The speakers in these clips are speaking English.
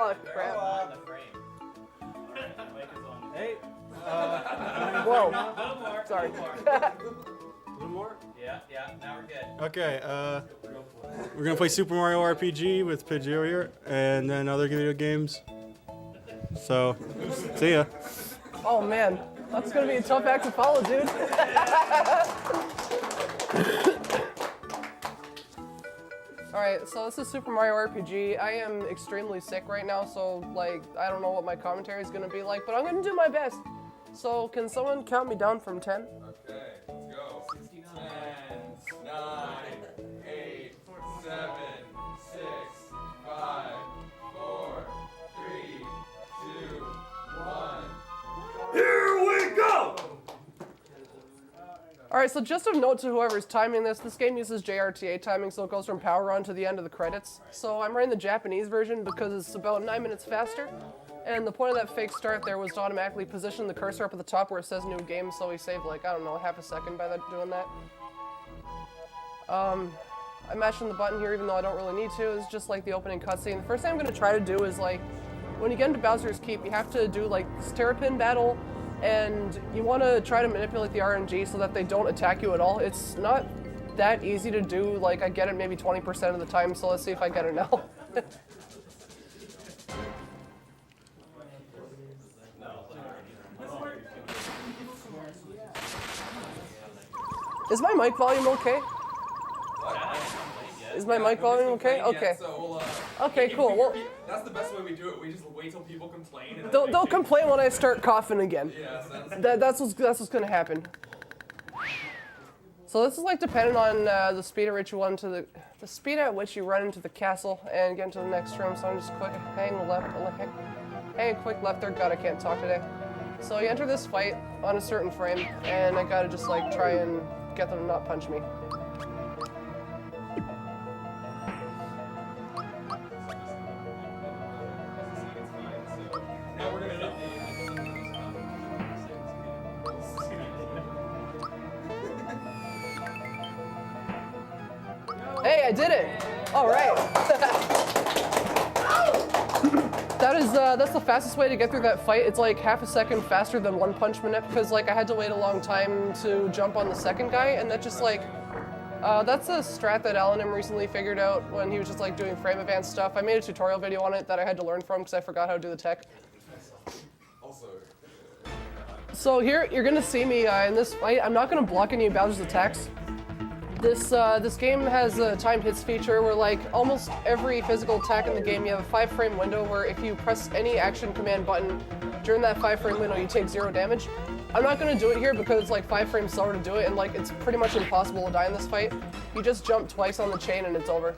Oh, crap. Hey. Whoa. A little more. Sorry. A little more? Yeah, now we're good. Okay, we're gonna play Super Mario RPG with Pidgeo here, and then other video games. So, see ya. Oh man, that's gonna be a tough act to follow, dude. Alright, so this is Super Mario RPG. I am extremely sick right now, so like, I don't know what my commentary is gonna be like, but I'm gonna do my best. So, can someone count me down from 10? Okay, let's go. 10, 9, 8, 7, 6, 5, 4, 3, 2, 1. Here we go! Alright, so just a note to whoever's timing this game uses JRTA timing, so it goes from power on to the end of the credits. So I'm running the Japanese version because it's about 9 minutes faster. And the point of that fake start there was to automatically position the cursor up at the top where it says new game, so we saved like, I don't know, half a second by doing that. I'm mashing the button here even though I don't really need to. It's just like the opening cutscene. The first thing I'm going to try to do is like, when you get into Bowser's Keep, you have to do like this terrapin battle, and you want to try to manipulate the RNG so that they don't attack you at all. It's not that easy to do, like I get it maybe 20% of the time, so let's see if I get it now. Is my mic volume okay? Is my mic volume okay? Okay. Okay, cool. Well, that's the best way we do it. We just wait till people complain. And don't complain when I start coughing again. Yeah, that's what's gonna happen. So this is like dependent on the speed at which you run into the speed at which you run into the castle and get into the next room. So I'm just hang a quick left there. God, I can't talk today. So you enter this fight on a certain frame, and I gotta just like try and get them to not punch me. Hey, I did it! All right. That's the fastest way to get through that fight. It's like half a second faster than One Punch Manip because like I had to wait a long time to jump on the second guy, and that just like that's a strat that Alan recently figured out when he was just like doing frame advance stuff. I made a tutorial video on it that I had to learn from because I forgot how to do the tech. So here you're gonna see me in this fight. I'm not gonna block any of Bowser's attacks. This game has a timed hits feature where like almost every physical attack in the game you have a 5-frame window where if you press any action command button during that 5-frame window you take 0 damage. I'm not going to do it here because it's like 5 frames slower to do it and like it's pretty much impossible to die in this fight. You just jump twice on the chain and it's over.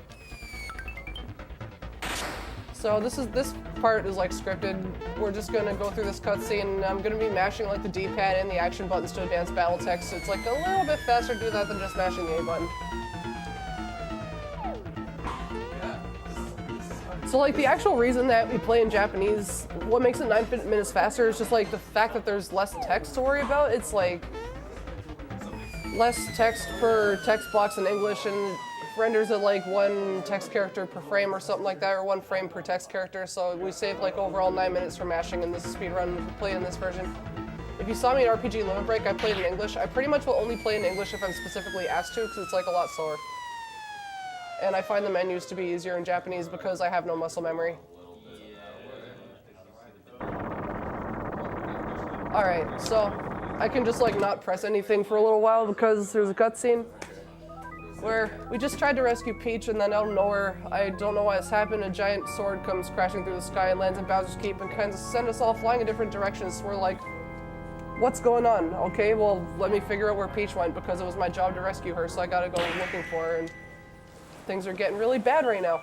So this part is like scripted. We're just gonna go through this cutscene. I'm gonna be mashing like the D-pad and the action buttons to advance battle text. So it's like a little bit faster to do that than just mashing the A button. So like the actual reason that we play in Japanese, what makes it 9 minutes faster is just like the fact that there's less text to worry about. It's like less text per text blocks in English and renders it like 1 text character per frame or something like that, or 1 frame per text character. So we save like overall 9 minutes for mashing in this speedrun if we play in this version. If you saw me in RPG Limit Break, I played in English. I pretty much will only play in English if I'm specifically asked to, because it's like a lot slower. And I find the menus to be easier in Japanese because I have no muscle memory. Alright, so I can just like not press anything for a little while because there's a cutscene where we just tried to rescue Peach and then out of nowhere, I don't know why this happened, a giant sword comes crashing through the sky and lands in Bowser's Keep and kind of sends us all flying in different directions. We're like, what's going on? Okay, well, let me figure out where Peach went because it was my job to rescue her, so I gotta go looking for her, and things are getting really bad right now.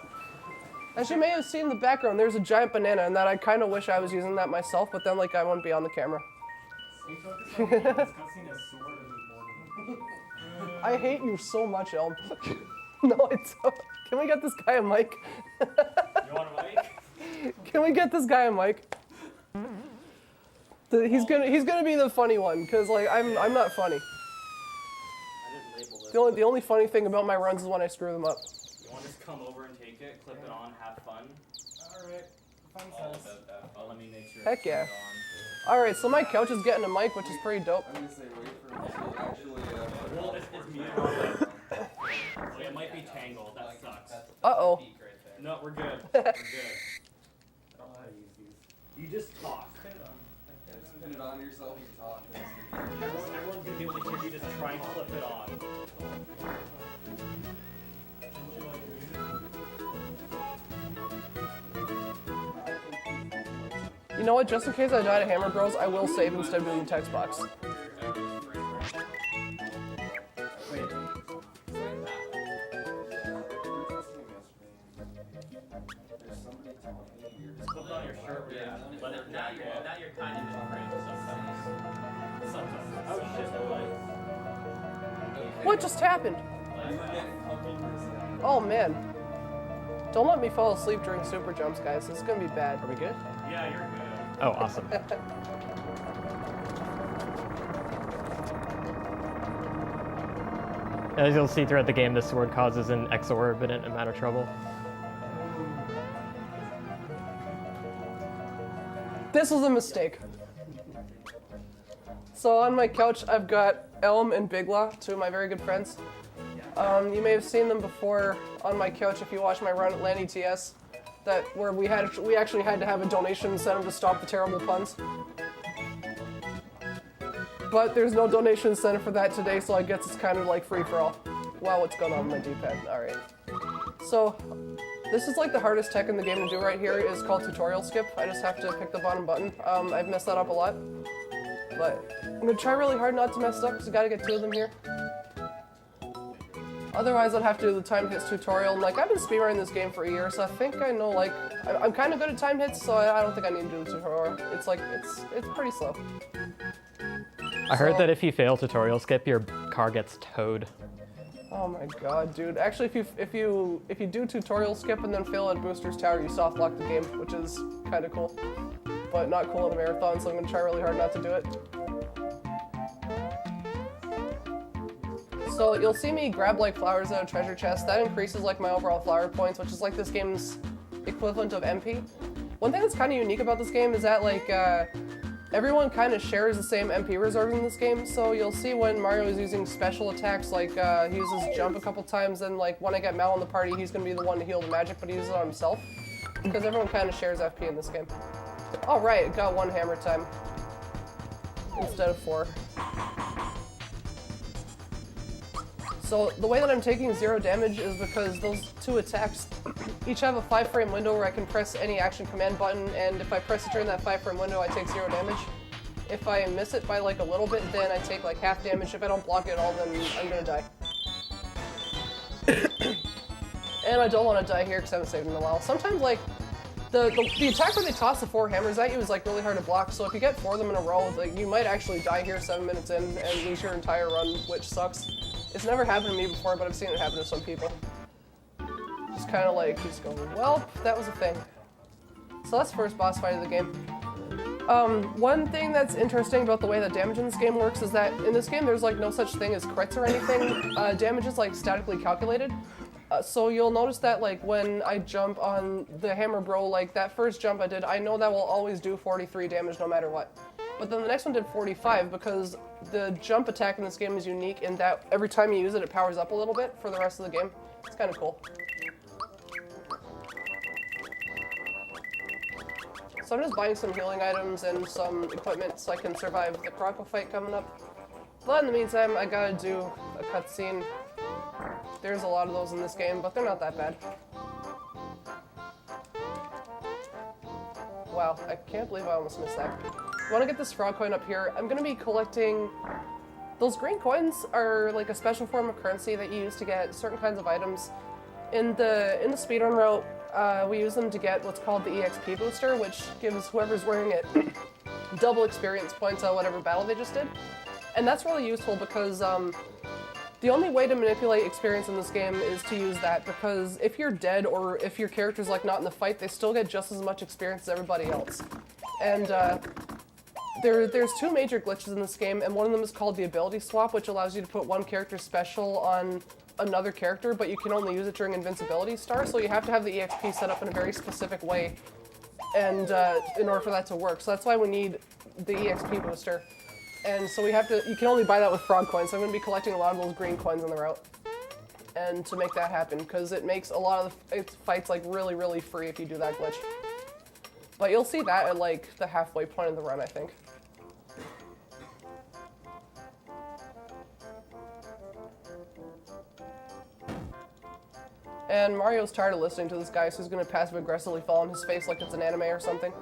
As you may have seen in the background, there's a giant banana, and that I kind of wish I was using that myself, but then like I wouldn't be on the camera. I hate you so much, Elm. No, it's. Can we get this guy a mic? You want a mic? Can we get this guy a mic? He's gonna be the funny one, cause like I'm not funny. The only funny thing about my runs is when I screw them up. You want to just come over and take it, clip it on, have fun? Alright. Oh, let me make sure. Heck yeah. Alright, so my couch is getting a mic, which is pretty dope. I'm gonna say wait for him to actually. Well, it's muted. Well, it might be tangled. That sucks. Uh-oh. No, we're good. We're good. I don't know how to use these. You just talk. Just pin it on yourself and talk. Everyone's gonna be able to hear you just try and flip it on. You know what? Just in case I die to Hammer Bros, I will save instead of doing the text box. Flip it on your shirt. Yeah. Now you're kind of in frame sometimes. Oh shit, no way. What just happened? Oh man. Don't let me fall asleep during super jumps, guys. This is gonna be bad. Are we good? Yeah, you're good. Oh, awesome. As you'll see throughout the game, this sword causes an exorbitant amount of trouble. This was a mistake. So on my couch, I've got Elm and Big Law, two of my very good friends. You may have seen them before on my couch if you watched my run at Land ETS, where we actually had to have a donation incentive to stop the terrible puns. But there's no donation incentive for that today, so I guess it's kind of like free for all. Wow, what's going on with my D-pad? All right. So this is like the hardest tech in the game to do right here. It's called tutorial skip. I just have to pick the bottom button. I've messed that up a lot, but I'm gonna try really hard not to mess it up because I gotta get two of them here. Otherwise, I'd have to do the time hits tutorial. And like, I've been speedrunning this game for a year, so I think I know, like, I'm kind of good at time hits, so I don't think I need to do the tutorial. It's like, it's pretty slow. I heard that if you fail tutorial skip, your car gets towed. Oh my god, dude. Actually, if you do tutorial skip and then fail at Booster's Tower, you soft lock the game, which is kind of cool. But not cool in a marathon, so I'm gonna try really hard not to do it. So you'll see me grab like flowers out of treasure chests. That increases like my overall flower points, which is like this game's equivalent of MP. One thing that's kind of unique about this game is that like everyone kind of shares the same MP reserves in this game. So you'll see when Mario is using special attacks, like he uses jump a couple times, and like when I get Mallow in the party, he's gonna be the one to heal the magic, but he uses it on himself because everyone kind of shares FP in this game. All right, got one hammer time instead of 4. So the way that I'm taking 0 damage is because those two attacks each have a 5-frame window where I can press any action command button, and if I press it during that 5-frame window, I take 0 damage. If I miss it by like a little bit, then I take like half damage. If I don't block it at all, then I'm gonna die. And I don't want to die here because I haven't saved in a while. Sometimes like the attack where they toss the 4 hammers at you is like really hard to block, so if you get 4 of them in a row, like you might actually die here 7 minutes in and lose your entire run, which sucks. It's never happened to me before, but I've seen it happen to some people. Just kind of like, just going, well, that was a thing. So that's the first boss fight of the game. One thing that's interesting about the way that damage in this game works is that in this game there's like no such thing as crits or anything. Damage is like statically calculated. So you'll notice that like when I jump on the Hammer Bro, like that first jump I did, I know that will always do 43 damage no matter what. But then the next one did 45 because the jump attack in this game is unique in that every time you use it, it powers up a little bit for the rest of the game. It's kind of cool. So I'm just buying some healing items and some equipment so I can survive the Croco fight coming up. But in the meantime, I gotta do a cutscene. There's a lot of those in this game, but they're not that bad. Wow, I can't believe I almost missed that. I want to get this frog coin up here. I'm going to be collecting... Those green coins are like a special form of currency that you use to get certain kinds of items. In the speedrun route, we use them to get what's called the EXP booster, which gives whoever's wearing it double experience points on whatever battle they just did. And that's really useful because the only way to manipulate experience in this game is to use that, because if you're dead or if your character's like not in the fight, they still get just as much experience as everybody else. And there's 2 major glitches in this game, and one of them is called the ability swap, which allows you to put one character special on another character, but you can only use it during invincibility star, so you have to have the EXP set up in a very specific way and in order for that to work. So that's why we need the EXP booster. And so you can only buy that with frog coins. So I'm going to be collecting a lot of those green coins on the route. And to make that happen, because it makes a lot of the fights like really, really free if you do that glitch. But you'll see that at like the halfway point of the run, I think. And Mario's tired of listening to this guy, so he's gonna passive aggressively fall on his face like it's an anime or something.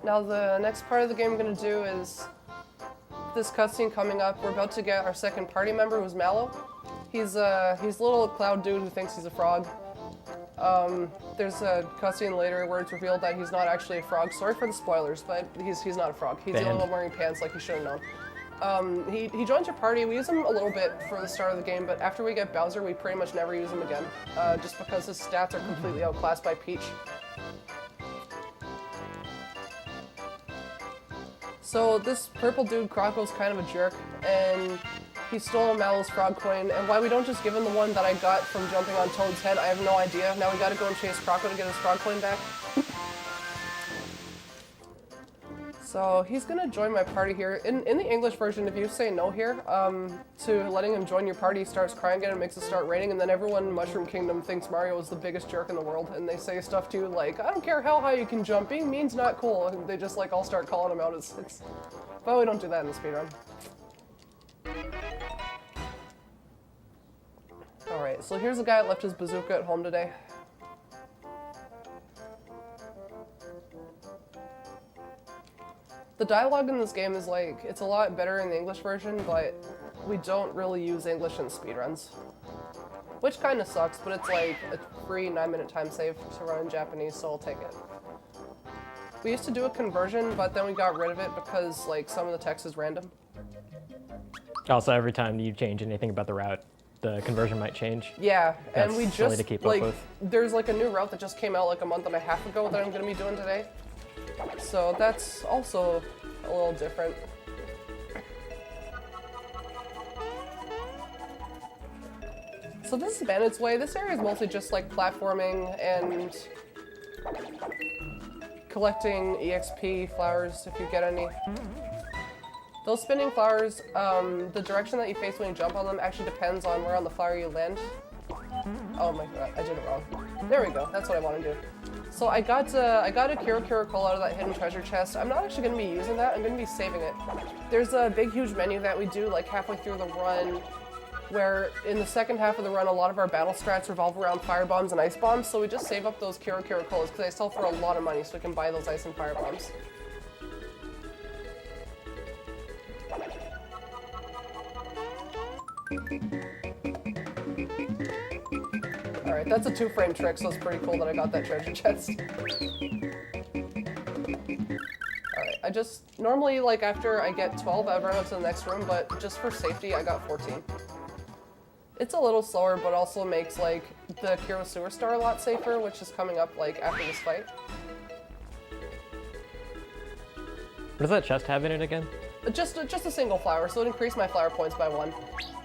Now the next part of the game I'm going to do is this cutscene coming up. We're about to get our second party member, who's Mallow. He's a little cloud dude who thinks he's a frog. There's a cutscene later where it's revealed that he's not actually a frog. Sorry for the spoilers, but he's not a frog. He's the only one wearing pants like he should have known. He joins your party. We use him a little bit for the start of the game, but after we get Bowser, we pretty much never use him again, just because his stats are completely outclassed by Peach. So this purple dude, Croco's kind of a jerk, and he stole Mallow's frog coin, and why we don't just give him the one that I got from jumping on Toad's head, I have no idea. Now we gotta go and chase Croco to get his frog coin back. So he's gonna join my party here. In the English version, if you say no here to letting him join your party, he starts crying again and makes it start raining, and then everyone in Mushroom Kingdom thinks Mario is the biggest jerk in the world, and they say stuff to you like, I don't care how high you can jump, being mean's not cool, and they just like all start calling him out. But we don't do that in the speedrun. Alright, so here's a guy that left his bazooka at home today. The dialogue in this game is like, it's a lot better in the English version, but we don't really use English in speedruns. Which kind of sucks, but it's like a free 9-minute time save to run in Japanese, so I'll take it. We used to do a conversion, but then we got rid of it because like some of the text is random. Also, every time you change anything about the route, the conversion might change. Yeah, That's and we silly just, to keep like, up with. there's like a new route that just came out like a month and a half ago that I'm going to be doing today. So that's also a little different. So this is Bandit's Way. This area is mostly just like platforming and collecting EXP flowers if you get any. Those spinning flowers, the direction that you face when you jump on them actually depends on where on the flower you land. Oh my god, I did it wrong. There we go, that's what I want to do. So I got a Kiro Coal out of that hidden treasure chest. I'm not actually going to be using that, I'm going to be saving it. There's a big huge menu that we do like halfway through the run where in the second half of the run a lot of our battle strats revolve around fire bombs and ice bombs, so we just save up those Kiro Coals because they sell for a lot of money so we can buy those ice and fire bombs. Alright, that's a 2-frame trick, so it's pretty cool that I got that treasure chest. Alright, I just, normally like after I get 12, I run up to the next room, but just for safety, I got 14. It's a little slower, but also makes like the Kiro Sewer Star a lot safer, which is coming up like after this fight. What does that chest have in it again? Just a single flower, so it increased my flower points by 1.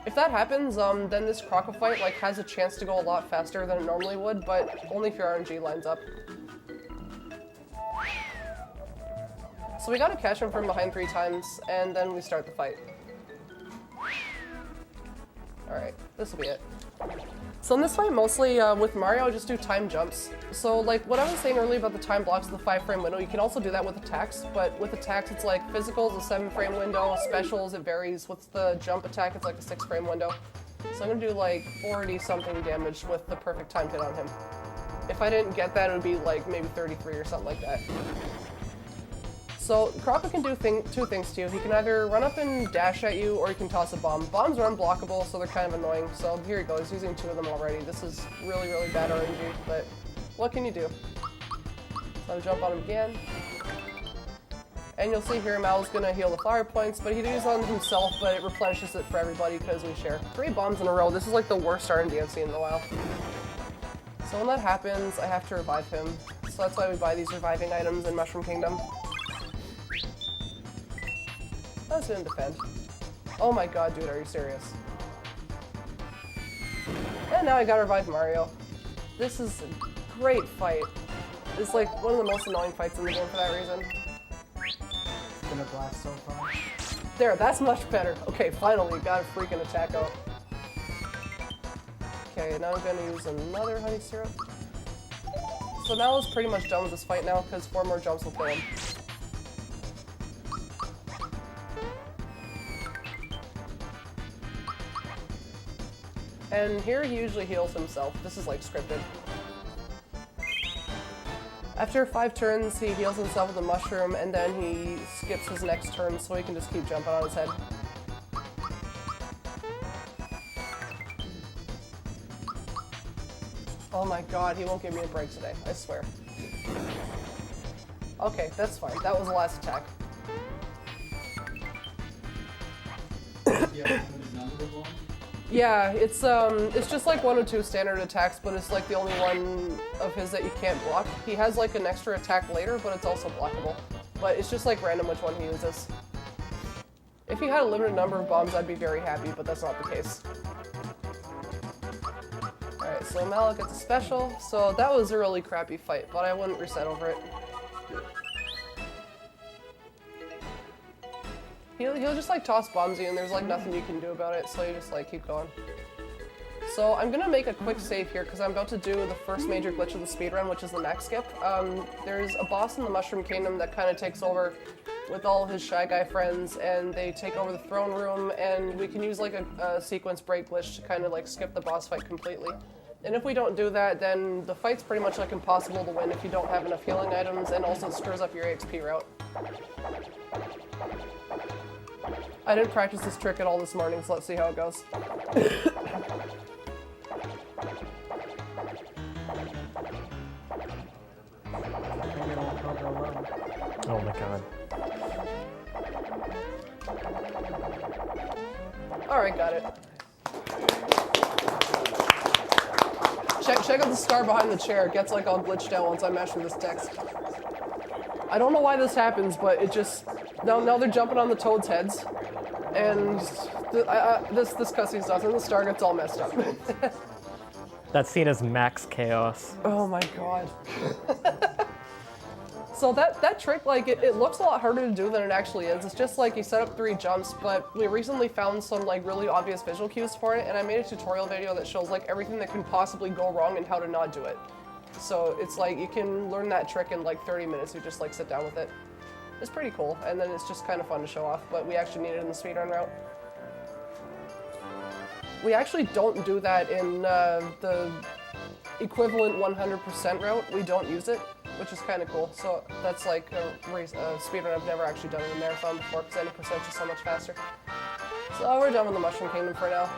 If that happens, then this Croco fight like has a chance to go a lot faster than it normally would, but only if your RNG lines up. So we gotta catch him from behind 3 times, and then we start the fight. Alright, this will be it. So in this fight, mostly with Mario, I just do time jumps. So like what I was saying earlier about the time blocks of the 5-frame window, you can also do that with attacks, but with attacks it's like physicals, a 7-frame window, specials, it varies. What's the jump attack? It's like a 6-frame window. So I'm gonna do like 40 something damage with the perfect time hit on him. If I didn't get that, it would be like maybe 33 or something like that. So Croco can do 2 things to you. He can either run up and dash at you, or he can toss a bomb. Bombs are unblockable, so they're kind of annoying. So here you go, he's using 2 of them already. This is really, really bad RNG, but what can you do? So I'll jump on him again. And you'll see here, Mal's gonna heal the flower points, but he does on himself, but it replenishes it for everybody because we share. 3 bombs in a row. This is like the worst RNG I've seen in a while. So when that happens, I have to revive him. So that's why we buy these reviving items in Mushroom Kingdom. I was gonna defend. Oh my god, dude, are you serious? And now I gotta revive Mario. This is a great fight. It's like one of the most annoying fights in the game for that reason. It's been a blast so far. There, that's much better. Okay, finally, got a freaking attack out. Okay, now I'm gonna use another honey syrup. So Mallow's pretty much done with this fight now, because 4 more jumps will kill him. And here he usually heals himself. This is like scripted. After 5 turns, he heals himself with a mushroom, and then he skips his next turn so he can just keep jumping on his head. Oh my god, he won't give me a break today, I swear. Okay, that's fine. That was the last attack. Yeah, it's just like 1 or 2 standard attacks, but it's like the only one of his that you can't block. He has like an extra attack later, but it's also blockable. But it's just like random which one he uses. If he had a limited number of bombs, I'd be very happy, but that's not the case. Alright, so Mallow gets a special. So that was a really crappy fight, but I wouldn't reset over it. He'll just like toss bombs at you and there's like nothing you can do about it, so you just like keep going. So I'm gonna make a quick save here because I'm about to do the first major glitch of the speedrun, which is the neck skip. There's a boss in the Mushroom Kingdom that kind of takes over with all his Shy Guy friends, and they take over the throne room, and we can use like a sequence break glitch to kind of like skip the boss fight completely. And if we don't do that, then the fight's pretty much like impossible to win if you don't have enough healing items, and also it screws up your EXP route. I didn't practice this trick at all this morning, so let's see how it goes. Oh my god. Alright, got it. Check out the star behind the chair. It gets like all glitched out once I mash through this text. I don't know why this happens, but it just... Now they're jumping on the toads' heads. And this cutscene stuff, and the star gets all messed up. That's seen as max chaos. Oh my god. So that trick, like, it looks a lot harder to do than it actually is. It's just like you set up 3 jumps, but we recently found some like really obvious visual cues for it, and I made a tutorial video that shows like everything that can possibly go wrong and how to not do it. So it's like you can learn that trick in like 30 minutes. You just like sit down with it. It's pretty cool, and then it's just kind of fun to show off, but we actually need it in the speedrun route. We actually don't do that in the equivalent 100% route. We don't use it, which is kind of cool. So that's like a speedrun I've never actually done in a marathon before, because any percent is so much faster. So we're done with the Mushroom Kingdom for now.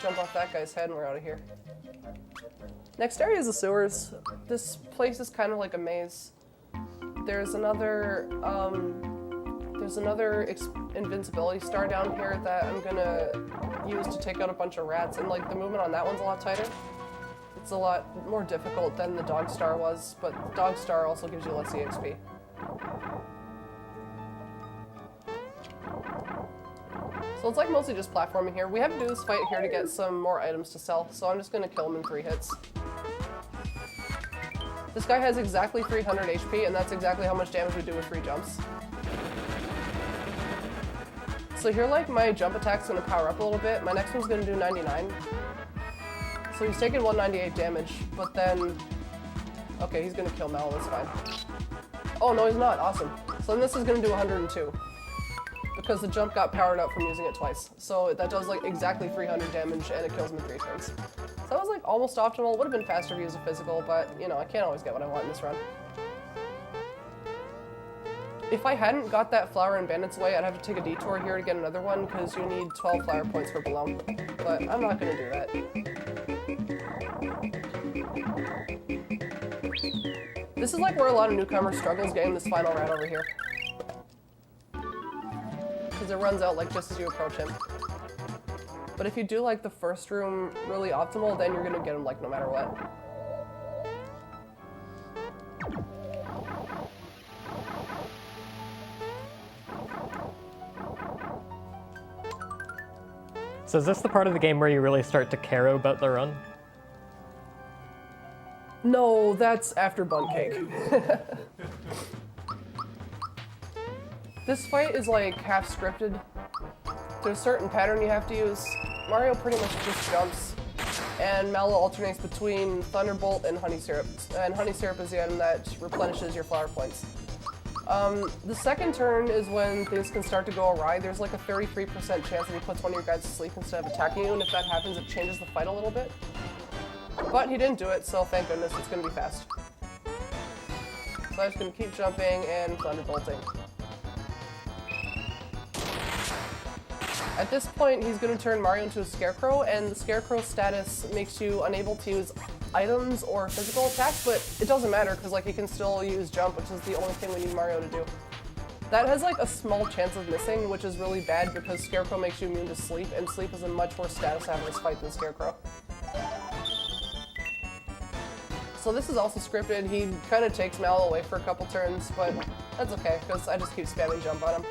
Jump off that guy's head and we're out of here. Next area is the sewers. This place is kind of like a maze. There's another invincibility star down here that I'm gonna use to take out a bunch of rats, and like the movement on that one's a lot tighter. It's a lot more difficult than the dog star was, but the dog star also gives you less EXP. So it's like mostly just platforming here. We have to do this fight here to get some more items to sell, so I'm just gonna kill him in 3 hits. This guy has exactly 300 HP, and that's exactly how much damage we do with 3 jumps. So here, like, my jump attack's gonna power up a little bit. My next one's gonna do 99. So he's taking 198 damage, but then... Okay, he's gonna kill Mallow, that's fine. Oh, no, he's not. Awesome. So then this is gonna do 102. Because the jump got powered up from using it twice. So that does, like, exactly 300 damage, and it kills him in 3 turns. So that was like almost optimal. Would have been faster to use a physical, but you know, I can't always get what I want in this run. If I hadn't got that flower in Bandit's Way, I'd have to take a detour here to get another one, because you need 12 flower points for below. But I'm not gonna do that. This is like where a lot of newcomers struggle getting this final rat over here. Because it runs out like just as you approach him. But if you do like the first room really optimal, then you're gonna get him like no matter what. So is this the part of the game where you really start to care about the run? No, that's after Bun Cake. This fight is like half scripted. There's a certain pattern you have to use. Mario pretty much just jumps, and Mallow alternates between Thunderbolt and Honey Syrup. And Honey Syrup is the item that replenishes your flower points. The second turn is when things can start to go awry. There's like a 33% chance that he puts one of your guys to sleep instead of attacking you, and if that happens, it changes the fight a little bit. But he didn't do it, so thank goodness, it's gonna be fast. So I'm just gonna keep jumping and Thunderbolting. At this point, he's going to turn Mario into a Scarecrow, and the Scarecrow status makes you unable to use items or physical attacks, but it doesn't matter because like he can still use jump, which is the only thing we need Mario to do. That has like a small chance of missing, which is really bad because Scarecrow makes you immune to sleep, and sleep is a much worse status to have in this fight than Scarecrow. So this is also scripted. He kind of takes Mallow away for a couple turns, but that's okay because I just keep spamming jump on him.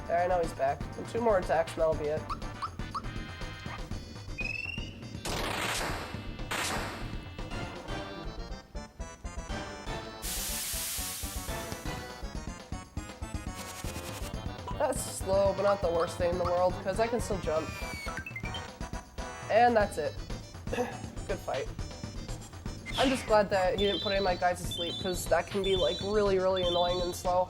There, I know he's back. And 2 more attacks and that'll be it. That's slow, but not the worst thing in the world, because I can still jump. And that's it. Good fight. I'm just glad that he didn't put any of my guys to sleep, because that can be like really, really annoying and slow.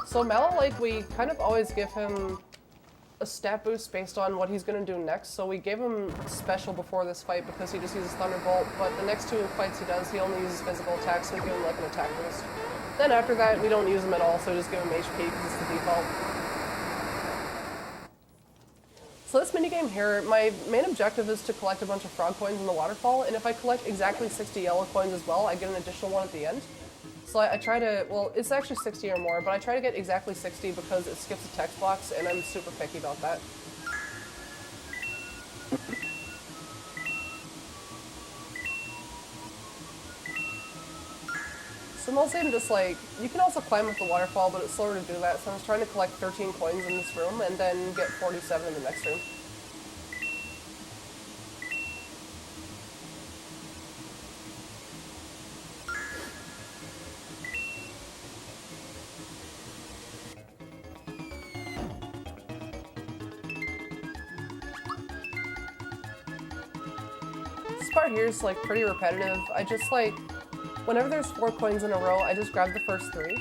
So Mallow, like, we kind of always give him a stat boost based on what he's going to do next. So we gave him special before this fight because he just uses Thunderbolt, but the next 2 fights he does, he only uses physical attacks, so we give him like an attack boost. Then after that, we don't use him at all, so just give him HP because it's the default. So this minigame here, my main objective is to collect a bunch of frog coins in the waterfall, and if I collect exactly 60 yellow coins as well, I get an additional one at the end. So I try to, well, it's actually 60 or more, but I try to get exactly 60 because it skips a text box, and I'm super picky about that. So mostly I'm just like, you can also climb up the waterfall, but it's slower to do that, so I'm just trying to collect 13 coins in this room, and then get 47 in the next room. This part here is like pretty repetitive. I just like, whenever there's 4 coins in a row, I just grab the first 3.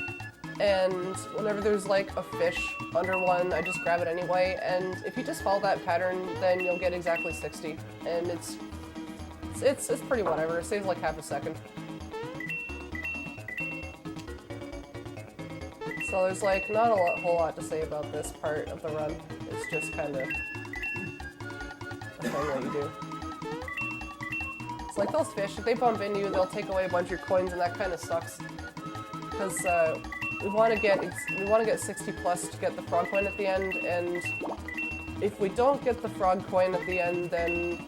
And whenever there's like a fish under one, I just grab it anyway. And if you just follow that pattern, then you'll get exactly 60. And it's pretty whatever. It saves like half a second. So there's like not a whole lot to say about this part of the run. It's just kind of a thing that you do. It's like those fish, if they bump into you, they'll take away a bunch of your coins, and that kind of sucks. Because we want to get 60 plus to get the frog coin at the end, and if we don't get the frog coin at the end, then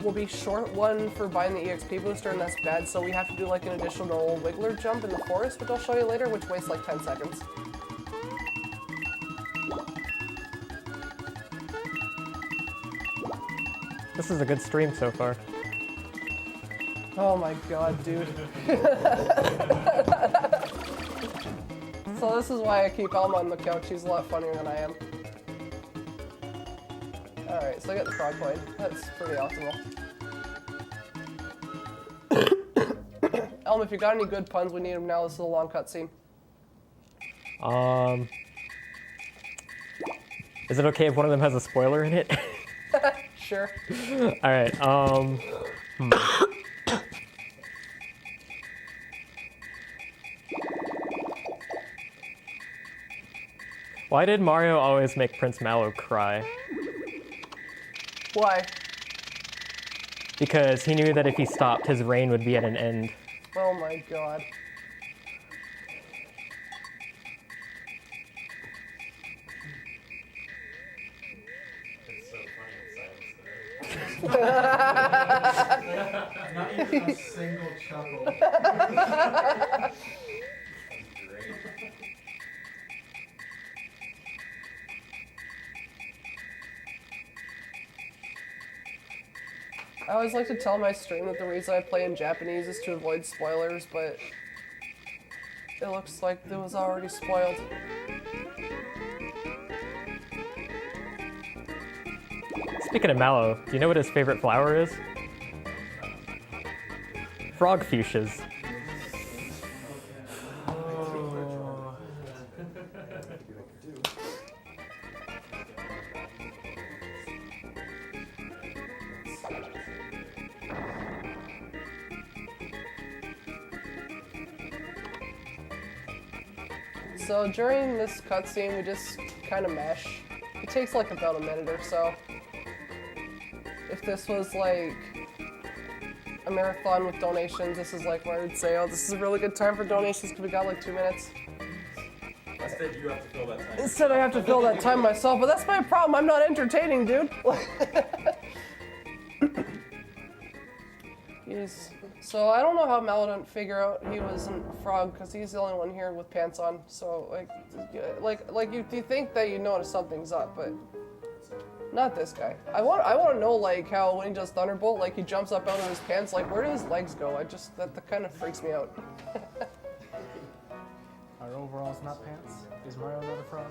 we'll be short 1 for buying the EXP booster, and that's bad. So we have to do like an additional wiggler jump in the forest, which I'll show you later, which wastes like 10 seconds. This is a good stream so far. Oh my god, dude. So this is why I keep Alma on the couch. She's a lot funnier than I am. Alright, so I got the frog coin. That's pretty optimal. Elm, if you got any good puns, we need them now. This is a long cutscene. Is it okay if one of them has a spoiler in it? Sure. Alright, Why did Mario always make Prince Mallow cry? Why? Because he knew that if he stopped, his reign would be at an end. Oh my god. It's so funny in silence there. a single chuckle. I always like to tell my stream that the reason I play in Japanese is to avoid spoilers, but it looks like it was already spoiled. Speaking of Mallow, do you know what his favorite flower is? Frog fuchsias. So during this cutscene, we just kind of mesh. It takes like about a minute or so. If this was like a marathon with donations, this is like where I would say, oh, this is a really good time for donations because we got like 2 minutes. Instead, you have to fill that time. Instead, I have to fill that time myself, but that's my problem. I'm not entertaining, dude. Yes. So I don't know how Mallow didn't figure out he wasn't a frog because he's the only one here with pants on. So like you think that you notice something's up, but not this guy. I want to know like how when he does Thunderbolt, like he jumps up out of his pants, like where do his legs go? That kind of freaks me out. Are overalls not pants? Is Mario not a frog?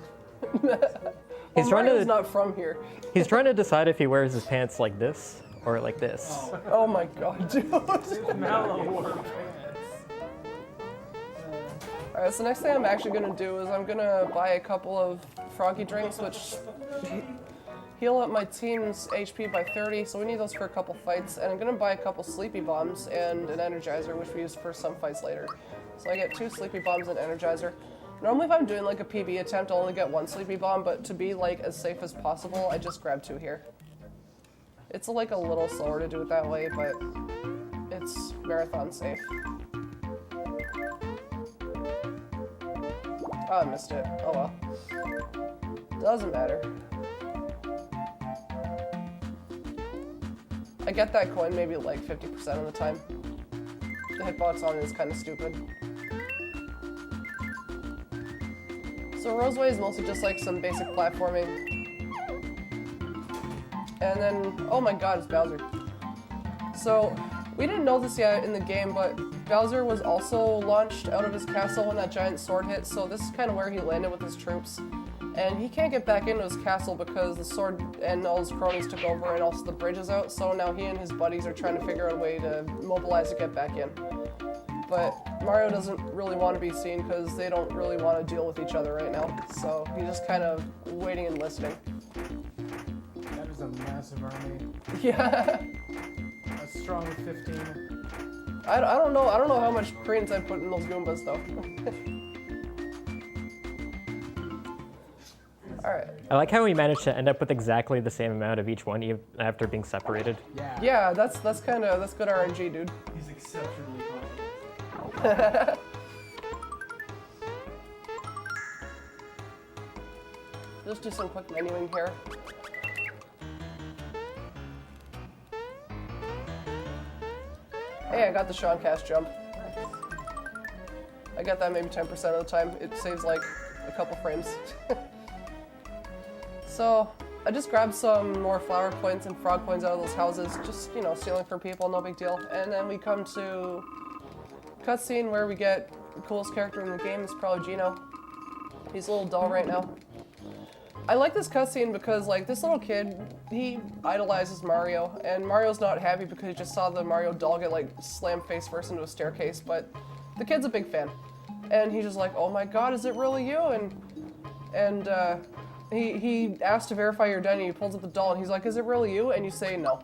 He's trying Mario's to. not from here. He's trying to decide if he wears his pants like this or like this. Oh my god, dude. Mallow wore pants. Alright, so next thing I'm actually gonna do is I'm gonna buy a couple of froggy drinks, which heal up my team's HP by 30, so we need those for a couple fights. And I'm gonna buy a couple sleepy bombs and an energizer, which we use for some fights later. So I get 2 sleepy bombs and energizer. Normally if I'm doing like a PB attempt, I'll only get 1 sleepy bomb, but to be like as safe as possible, I just grab 2 here. It's like a little slower to do it that way, but it's marathon safe. Oh, I missed it. Oh well. Doesn't matter. I get that coin maybe like 50% of the time. The hitbox on it is kind of stupid. So Roseway is mostly just like some basic platforming. And then, oh my god, it's Bowser. So, we didn't know this yet in the game, but Bowser was also launched out of his castle when that giant sword hit, so this is kind of where he landed with his troops. And he can't get back into his castle because the sword and all his cronies took over and also the bridge is out, so now he and his buddies are trying to figure out a way to mobilize to get back in. But Mario doesn't really want to be seen because they don't really want to deal with each other right now, so he's just kind of waiting and listening. That is a massive army. Yeah. A strong 15. I don't know how much credence I'd put in those Goombas though. Alright. I like how we managed to end up with exactly the same amount of each one even after being separated. Yeah. Yeah, that's good RNG, dude. He's exceptionally confident. Just do some quick menuing here. Hey, I got the Seancast jump. I got that maybe 10% of the time. It saves like a couple frames. So, I just grabbed some more flower coins and frog coins out of those houses. Just, you know, stealing from people, no big deal. And then we come to cutscene where we get the coolest character in the game. It's probably Geno. He's a little dull right now. I like this cutscene because, like, this little kid, he idolizes Mario, and Mario's not happy because he just saw the Mario doll get, like, slammed face first into a staircase, but the kid's a big fan. And he's just like, oh my god, is it really you? And he asks to verify your identity, he pulls up the doll, and he's like, is it really you? And you say no.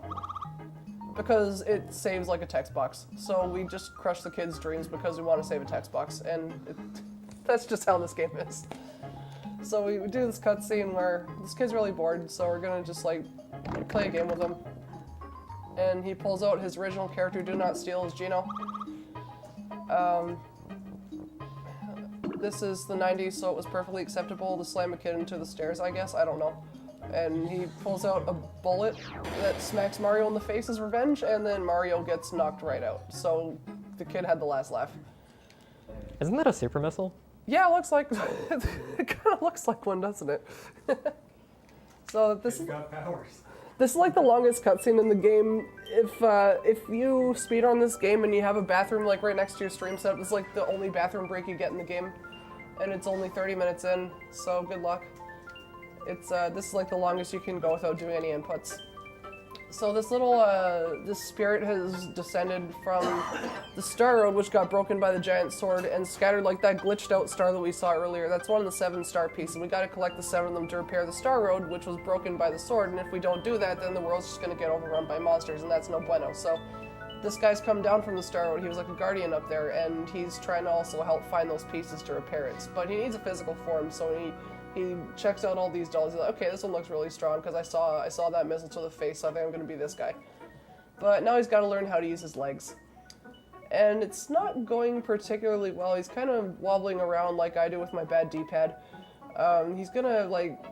Because it saves, like, a text box. So we just crush the kid's dreams because we want to save a text box, and that's just how this game is. So we do this cutscene where this kid's really bored, so we're gonna just like play a game with him. And he pulls out his original character, Do Not Steal, as Geno. This is the 90s, so it was perfectly acceptable to slam a kid into the stairs, I guess. I don't know. and he pulls out a bullet that smacks Mario in the face as revenge, and then Mario gets knocked right out. So the kid had the last laugh. Isn't that a super missile? Yeah, it looks like it kind of looks like one, doesn't it? So this is like the longest cutscene in the game. If you speedrun this game and you have a bathroom like right next to your stream setup, it's like the only bathroom break you get in the game, and it's only 30 minutes in. So good luck. It's this is like the longest you can go without doing any inputs. So this little this spirit has descended from the Star Road, which got broken by the giant sword and scattered like that glitched out star that we saw earlier. That's one of the 7 star pieces. We got to collect the 7 of them to repair the Star Road, which was broken by the sword. And if we don't do that, then the world's just gonna get overrun by monsters, and that's no bueno. So this guy's come down from the Star Road. He was like a guardian up there, and he's trying to also help find those pieces to repair it. But he needs a physical form, so he checks out all these dolls. He's like, okay, this one looks really strong because I saw that missile to the face, so I think I'm going to be this guy. But now he's got to learn how to use his legs. And it's not going particularly well. He's kind of wobbling around like I do with my bad D-pad. He's going to, like,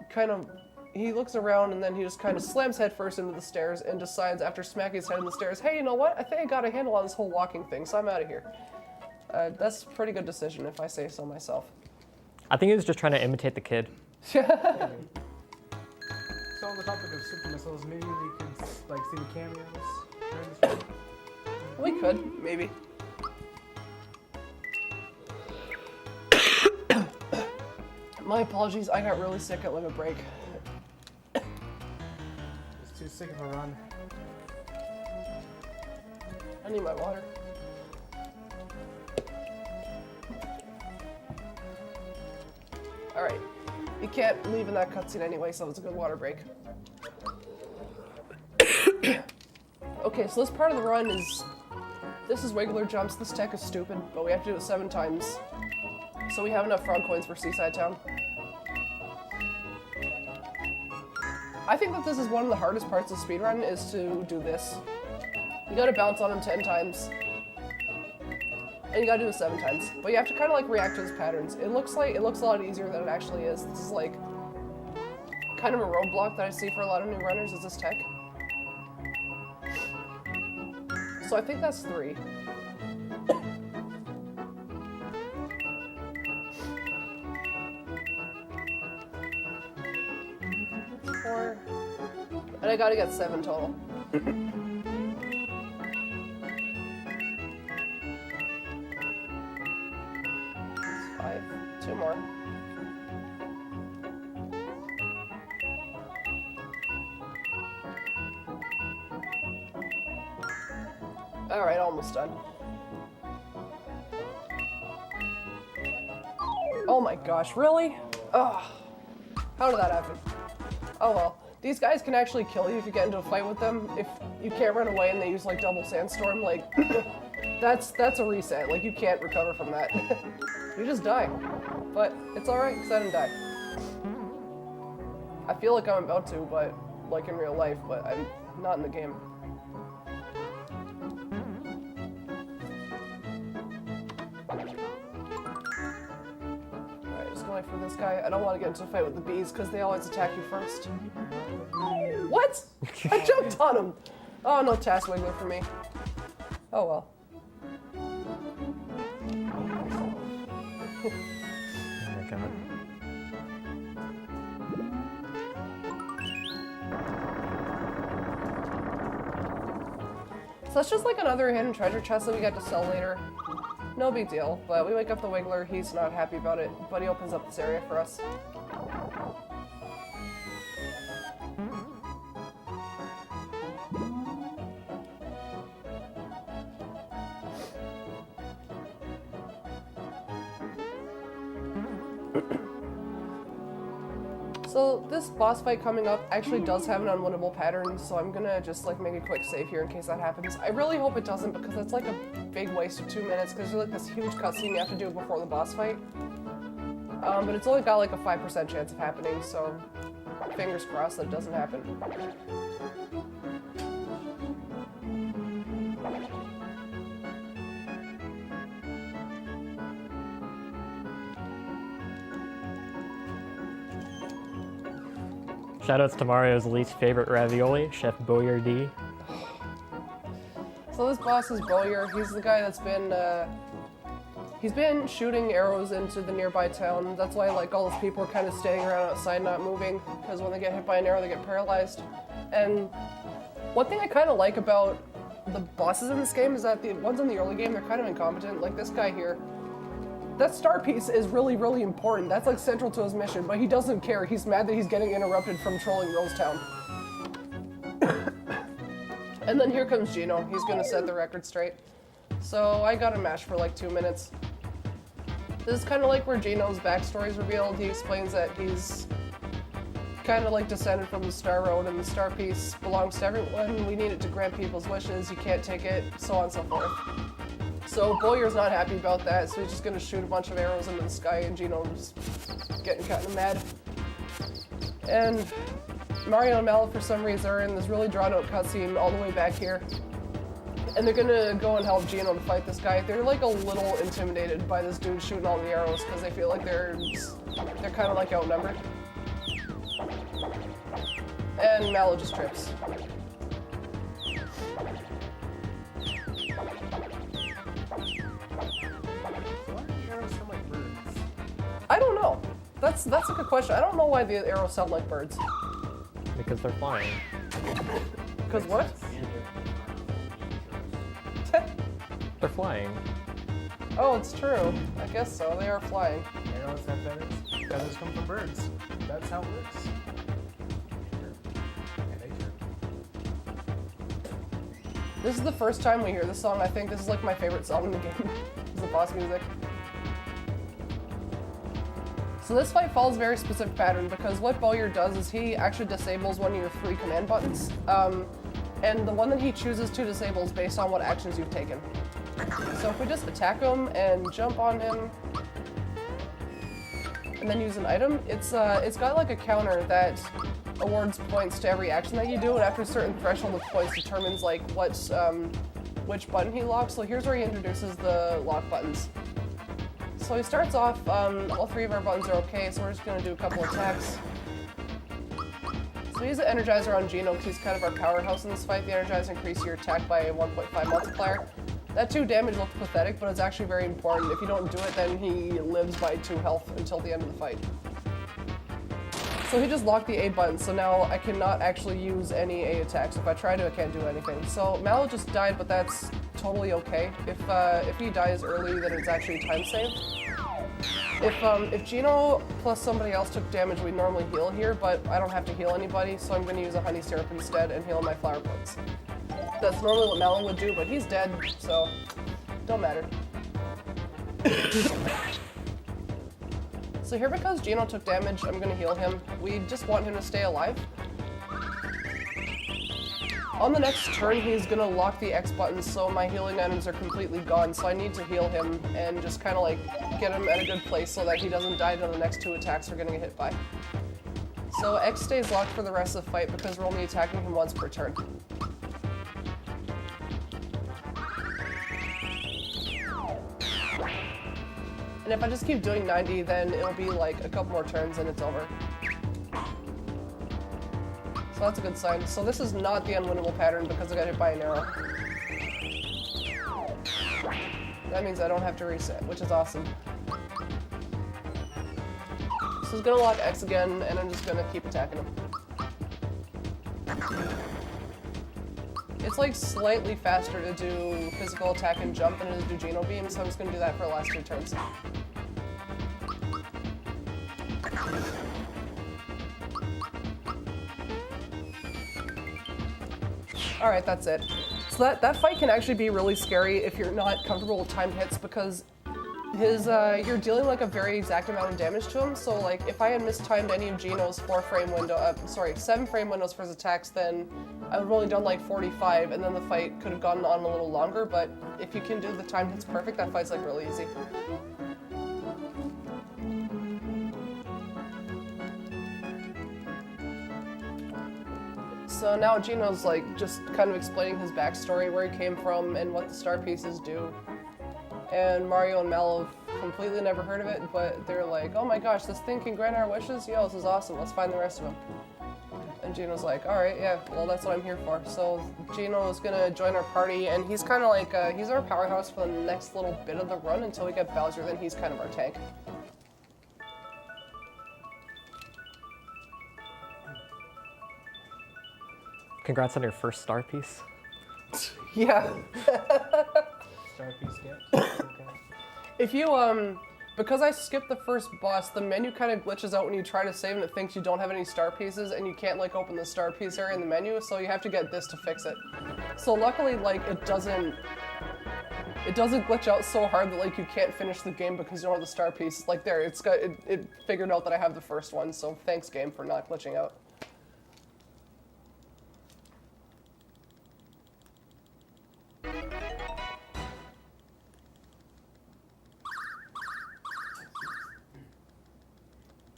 he looks around and then he just kind of slams headfirst into the stairs and decides, after smacking his head in the stairs, hey, you know what? I think I got a handle on this whole walking thing, so I'm out of here. That's a pretty good decision, if I say so myself. I think he was just trying to imitate the kid. So on the topic of super missiles, maybe we could like see the cameos during the stream. We could, maybe. My apologies, I got really sick at limit break. Just too sick of a run. I need my water. Alright. You can't leave in that cutscene anyway, so it's a good water break. Okay, so this part of the run is... This is regular jumps. This tech is stupid, but we have to do it 7 times. So we have enough frog coins for Seaside Town. I think that this is one of the hardest parts of speedrun, is to do this. You gotta bounce on him 10 times. And you gotta do it 7 times. But you have to kind of like react to his patterns. It looks a lot easier than it actually is. This is like kind of a roadblock that I see for a lot of new runners, is this tech. So I think that's 3. That's 4. And I gotta get 7 total. 2 more. Alright, almost done. Oh my gosh, really? Ugh. How did that happen? Oh well. These guys can actually kill you if you get into a fight with them. If you can't run away and they use like double sandstorm, like that's a reset. Like you can't recover from that. You just die. But it's alright, because I didn't die. I feel like I'm about to, but like in real life, but I'm not in the game. Alright, just going for this guy. I don't want to get into a fight with the bees, because they always attack you first. What? I jumped on him! Oh, no task wiggler for me. Oh well. Oh my god. So that's just like another hidden treasure chest that we got to sell later. No big deal, but we wake up the Wiggler, he's not happy about it, but he opens up this area for us. So this boss fight coming up actually does have an unwinnable pattern, so I'm gonna just like make a quick save here in case that happens. I really hope it doesn't, because it's like a big waste of 2 minutes, because there's like this huge cutscene you have to do before the boss fight. But it's only got like a 5% chance of happening, so fingers crossed that it doesn't happen. Shoutouts to Mario's least favorite ravioli, Chef Bowyer D. So this boss is Bowyer. He's the guy that's been he's been shooting arrows into the nearby town. That's why like all those people are kind of standing around outside not moving, because when they get hit by an arrow they get paralyzed. And one thing I kind of like about the bosses in this game is that the ones in the early game, they're kind of incompetent. Like this guy here. That star piece is really, really important. That's like central to his mission, but he doesn't care. He's mad that he's getting interrupted from trolling Rosetown. And then here comes Geno. He's gonna set the record straight. So I got a mash for like 2 minutes. This is kind of like where Geno's backstory is revealed. He explains that he's kind of like descended from the Star Road, and the star piece belongs to everyone. We need it to grant people's wishes. You can't take it, so on and so forth. So Bowyer's not happy about that, so he's just gonna shoot a bunch of arrows into the sky, and Geno's getting kind of mad. And Mario and Mallow, for some reason, are in this really drawn-out cutscene all the way back here. And they're gonna go and help Geno to fight this guy. They're like a little intimidated by this dude shooting all the arrows, because they feel like they're kind of like outnumbered. And Mallow just trips. I don't know. That's a good question. I don't know why the arrows sound like birds. Because they're flying. Because what? They're flying. Oh, it's true. I guess so. They are flying. Arrows have feathers. Feathers come from birds. That's how it works. This is the first time we hear this song. I think this is like my favorite song in the game. It's the boss music. So this fight follows a very specific pattern, because what Bowyer does is he actually disables one of your 3 command buttons. And the one that he chooses to disable is based on what actions you've taken. So if we just attack him and jump on him, and then use an item, it's got like a counter that awards points to every action that you do, and after a certain threshold of points determines like which button he locks. So here's where he introduces the lock buttons. So he starts off, all 3 of our buttons are okay, so we're just gonna do a couple attacks. So we use the Energizer on Geno because he's kind of our powerhouse in this fight. The Energizer increases your attack by a 1.5 multiplier. That 2 damage looks pathetic, but it's actually very important. If you don't do it, then he lives by 2 health until the end of the fight. So he just locked the A button, so now I cannot actually use any A attacks. If I try to, I can't do anything. So Mallow just died, but that's totally okay. If he dies early, then it's actually time saved. If Geno plus somebody else took damage, we normally heal here, but I don't have to heal anybody, so I'm going to use a honey syrup instead and heal my flower points. That's normally what Mallow would do, but he's dead, so don't matter. So here, because Geno took damage, I'm going to heal him. We just want him to stay alive. On the next turn, he's going to lock the X button, so my healing items are completely gone, so I need to heal him and just kind of like get him at a good place so that he doesn't die to the next 2 attacks we're going to get hit by. So X stays locked for the rest of the fight because we're only attacking him once per turn. And if I just keep doing 90, then it'll be like a couple more turns and it's over. So that's a good sign. So this is not the unwinnable pattern because I got hit by an arrow. That means I don't have to reset, which is awesome. So he's gonna lock X again, and I'm just gonna keep attacking him. It's like slightly faster to do physical attack and jump than it is to do Geno Beam, so I'm just gonna do that for the last 2 turns. Alright, that's it. So that fight can actually be really scary if you're not comfortable with timed hits, because you're dealing like a very exact amount of damage to him. So like if I had mistimed any of Geno's 7 frame windows for his attacks, then I would have only done like 45, and then the fight could have gone on a little longer. But if you can do the timed hits perfect, that fight's like really easy. So now Geno's like just kind of explaining his backstory, where he came from, and what the star pieces do. And Mario and Mallow have completely never heard of it, but they're like, oh my gosh, this thing can grant our wishes? Yo, this is awesome, let's find the rest of them. And Geno's like, all right, yeah, well, that's what I'm here for. So Geno is gonna join our party, and he's kind of like, he's our powerhouse for the next little bit of the run until we get Bowser, then he's kind of our tank. Congrats on your first star piece. Yeah. Star piece get. Okay. If you, because I skipped the first boss, the menu kind of glitches out when you try to save and it thinks you don't have any star pieces and you can't like open the star piece area in the menu, so you have to get this to fix it. So luckily, like, it doesn't glitch out so hard that like you can't finish the game because you don't have the star piece. Like there, it figured out that I have the first one, so thanks game for not glitching out.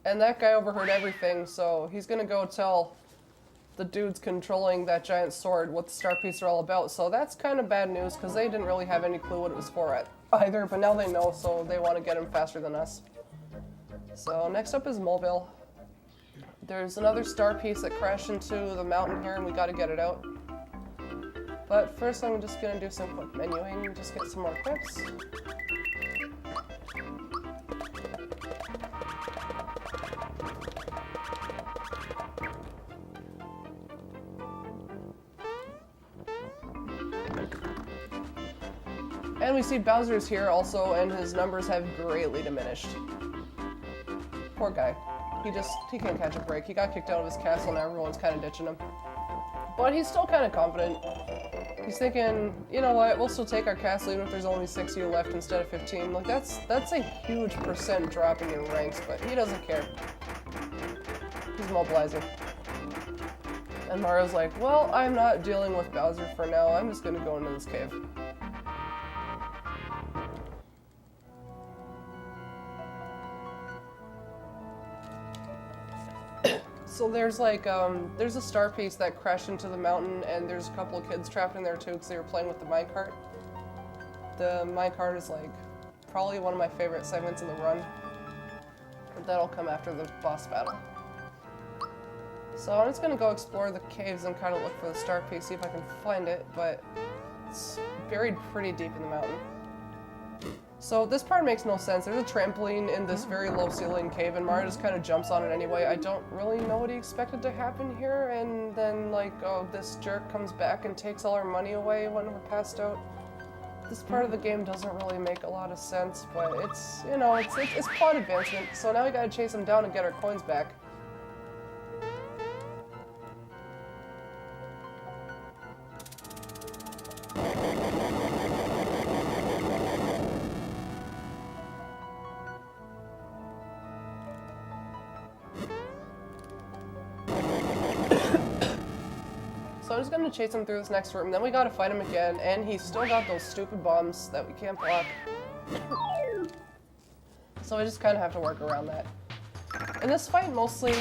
And that guy overheard everything, so he's gonna go tell the dudes controlling that giant sword what the star piece are all about. So that's kind of bad news, because they didn't really have any clue what it was for either, but now they know, so they want to get him faster than us. So next up is Mulville. There's another star piece that crashed into the mountain here, and we gotta get it out. But first I'm just gonna do some quick menuing, just get some more quips. And we see Bowser's here also, and his numbers have greatly diminished. Poor guy. He can't catch a break. He got kicked out of his castle and everyone's kind of ditching him. But he's still kind of confident. He's thinking, you know what, we'll still take our castle even if there's only 6 of you left instead of 15. Like, that's a huge % drop in your ranks, but he doesn't care. He's mobilizing. And Mario's like, well, I'm not dealing with Bowser for now. I'm just gonna go into this cave. So there's like, there's a star piece that crashed into the mountain, and there's a couple of kids trapped in there too because they were playing with the minecart. The minecart is like probably one of my favorite segments in the run. That'll come after the boss battle. So I'm just gonna go explore the caves and kind of look for the star piece, see if I can find it, but it's buried pretty deep in the mountain. So this part makes no sense. There's a trampoline in this very low ceiling cave and Mario just kind of jumps on it anyway. I don't really know what he expected to happen here, and then like, oh, this jerk comes back and takes all our money away when we're passed out. This part of the game doesn't really make a lot of sense, but it's, you know, it's plot advancement. So now we gotta chase him down and get our coins back. So I'm just gonna chase him through this next room, then we gotta fight him again, and he's still got those stupid bombs that we can't block. So I just kinda have to work around that. In this fight, mostly,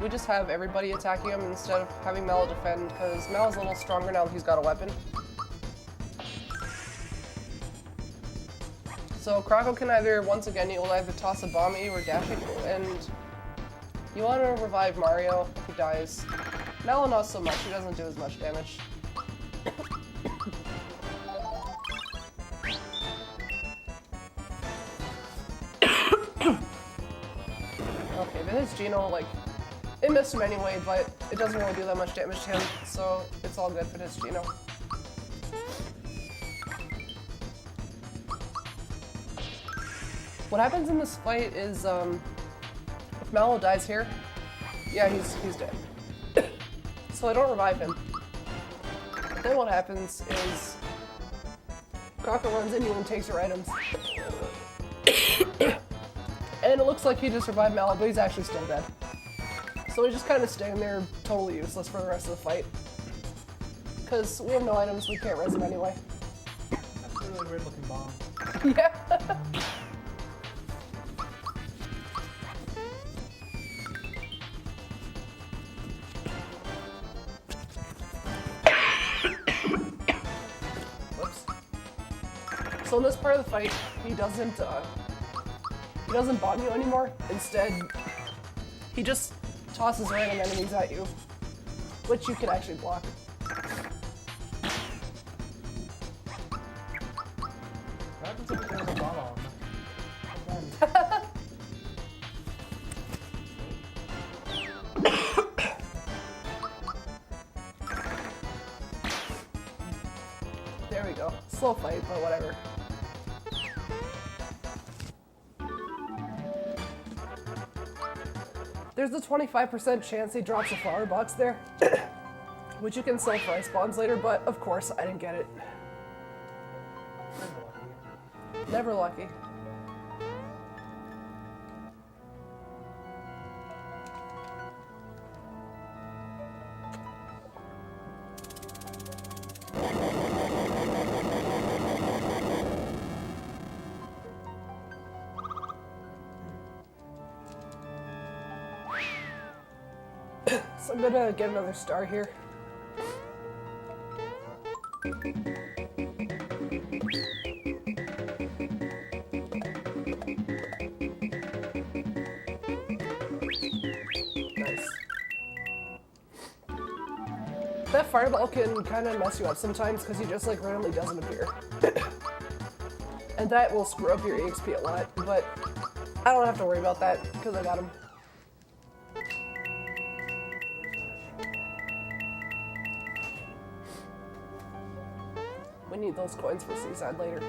we just have everybody attacking him instead of having Mallow defend, because Mallow's a little stronger now that he's got a weapon. So Croco can either, once again, he will either toss a bomb at you or dash at you, and you want to revive Mario, he dies. Mallow not so much, he doesn't do as much damage. Okay, but his Geno, like, it missed him anyway, but it doesn't really do that much damage to him, so it's all good for his Geno. What happens in this fight is, if Mallow dies here, yeah, he's dead. So I don't revive him. But then what happens is Croco runs into you and takes your items. And it looks like he just revived Mallow, but he's actually still dead. So he's just kind of staying there totally useless for the rest of the fight. Because we have no items, we can't res him anyway. That's a really weird looking bomb. Yeah. So in this part of the fight, he doesn't bomb you anymore. Instead, he just tosses random enemies at you, which you can actually block. What happens if there's a bomb on? There we go. Slow fight, but whatever. There's a 25% chance he drops a flower box there, which you can sell for ice bombs later, but of course I didn't get it. Never lucky. So I'm gonna get another star here. Nice. That fireball can kind of mess you up sometimes because he just like randomly doesn't appear. And that will screw up your EXP a lot, but I don't have to worry about that because I got him. We need those coins for Seaside later.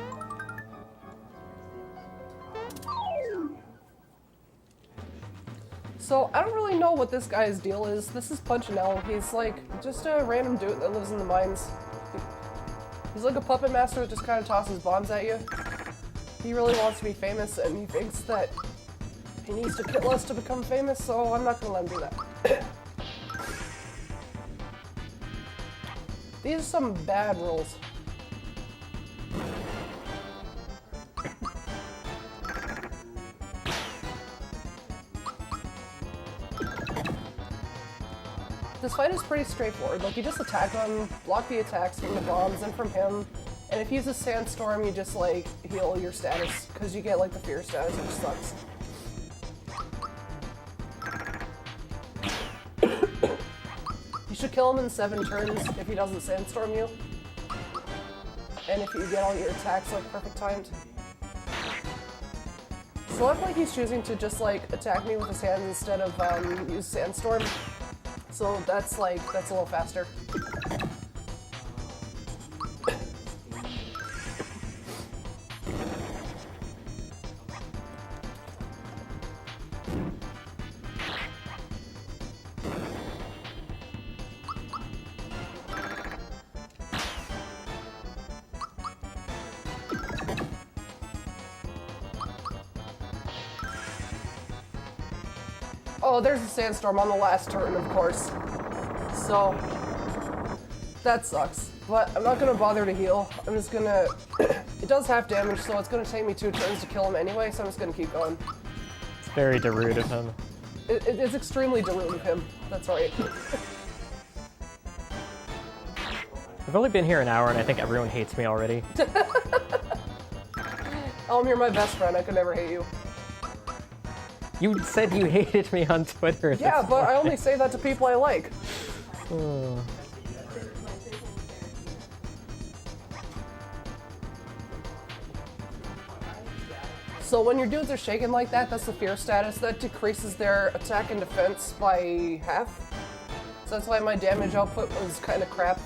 So, I don't really know what this guy's deal is. This is Punchinello. He's like just a random dude that lives in the mines. He's like a puppet master that just kind of tosses bombs at you. He really wants to be famous and he thinks that he needs to kill us to become famous, so I'm not gonna let him do that. These are some bad rules. This fight is pretty straightforward. Like, you just attack him, block the attacks from the bombs and from him, and if he uses Sandstorm, you just, like, heal your status, because you get, like, the fear status, which sucks. You should kill him in 7 turns if he doesn't Sandstorm you, and if you get all your attacks, like, perfect timed. So I feel like he's choosing to just, like, attack me with his hands instead of use Sandstorm. So that's a little faster. Oh, there's a Sandstorm on the last turn, of course. So, that sucks. But I'm not gonna bother to heal. I'm just gonna... It does half damage, so it's gonna take me 2 turns to kill him anyway, so I'm just gonna keep going. It's very Darude of him. It's extremely Darude of him. That's right. I've only been here an hour and I think everyone hates me already. You're my best friend. I could never hate you. You said you hated me on Twitter. Yeah, but I only say that to people I like. So when your dudes are shaken like that, that's the fear status. That decreases their attack and defense by half. So that's why my damage output was kind of crap.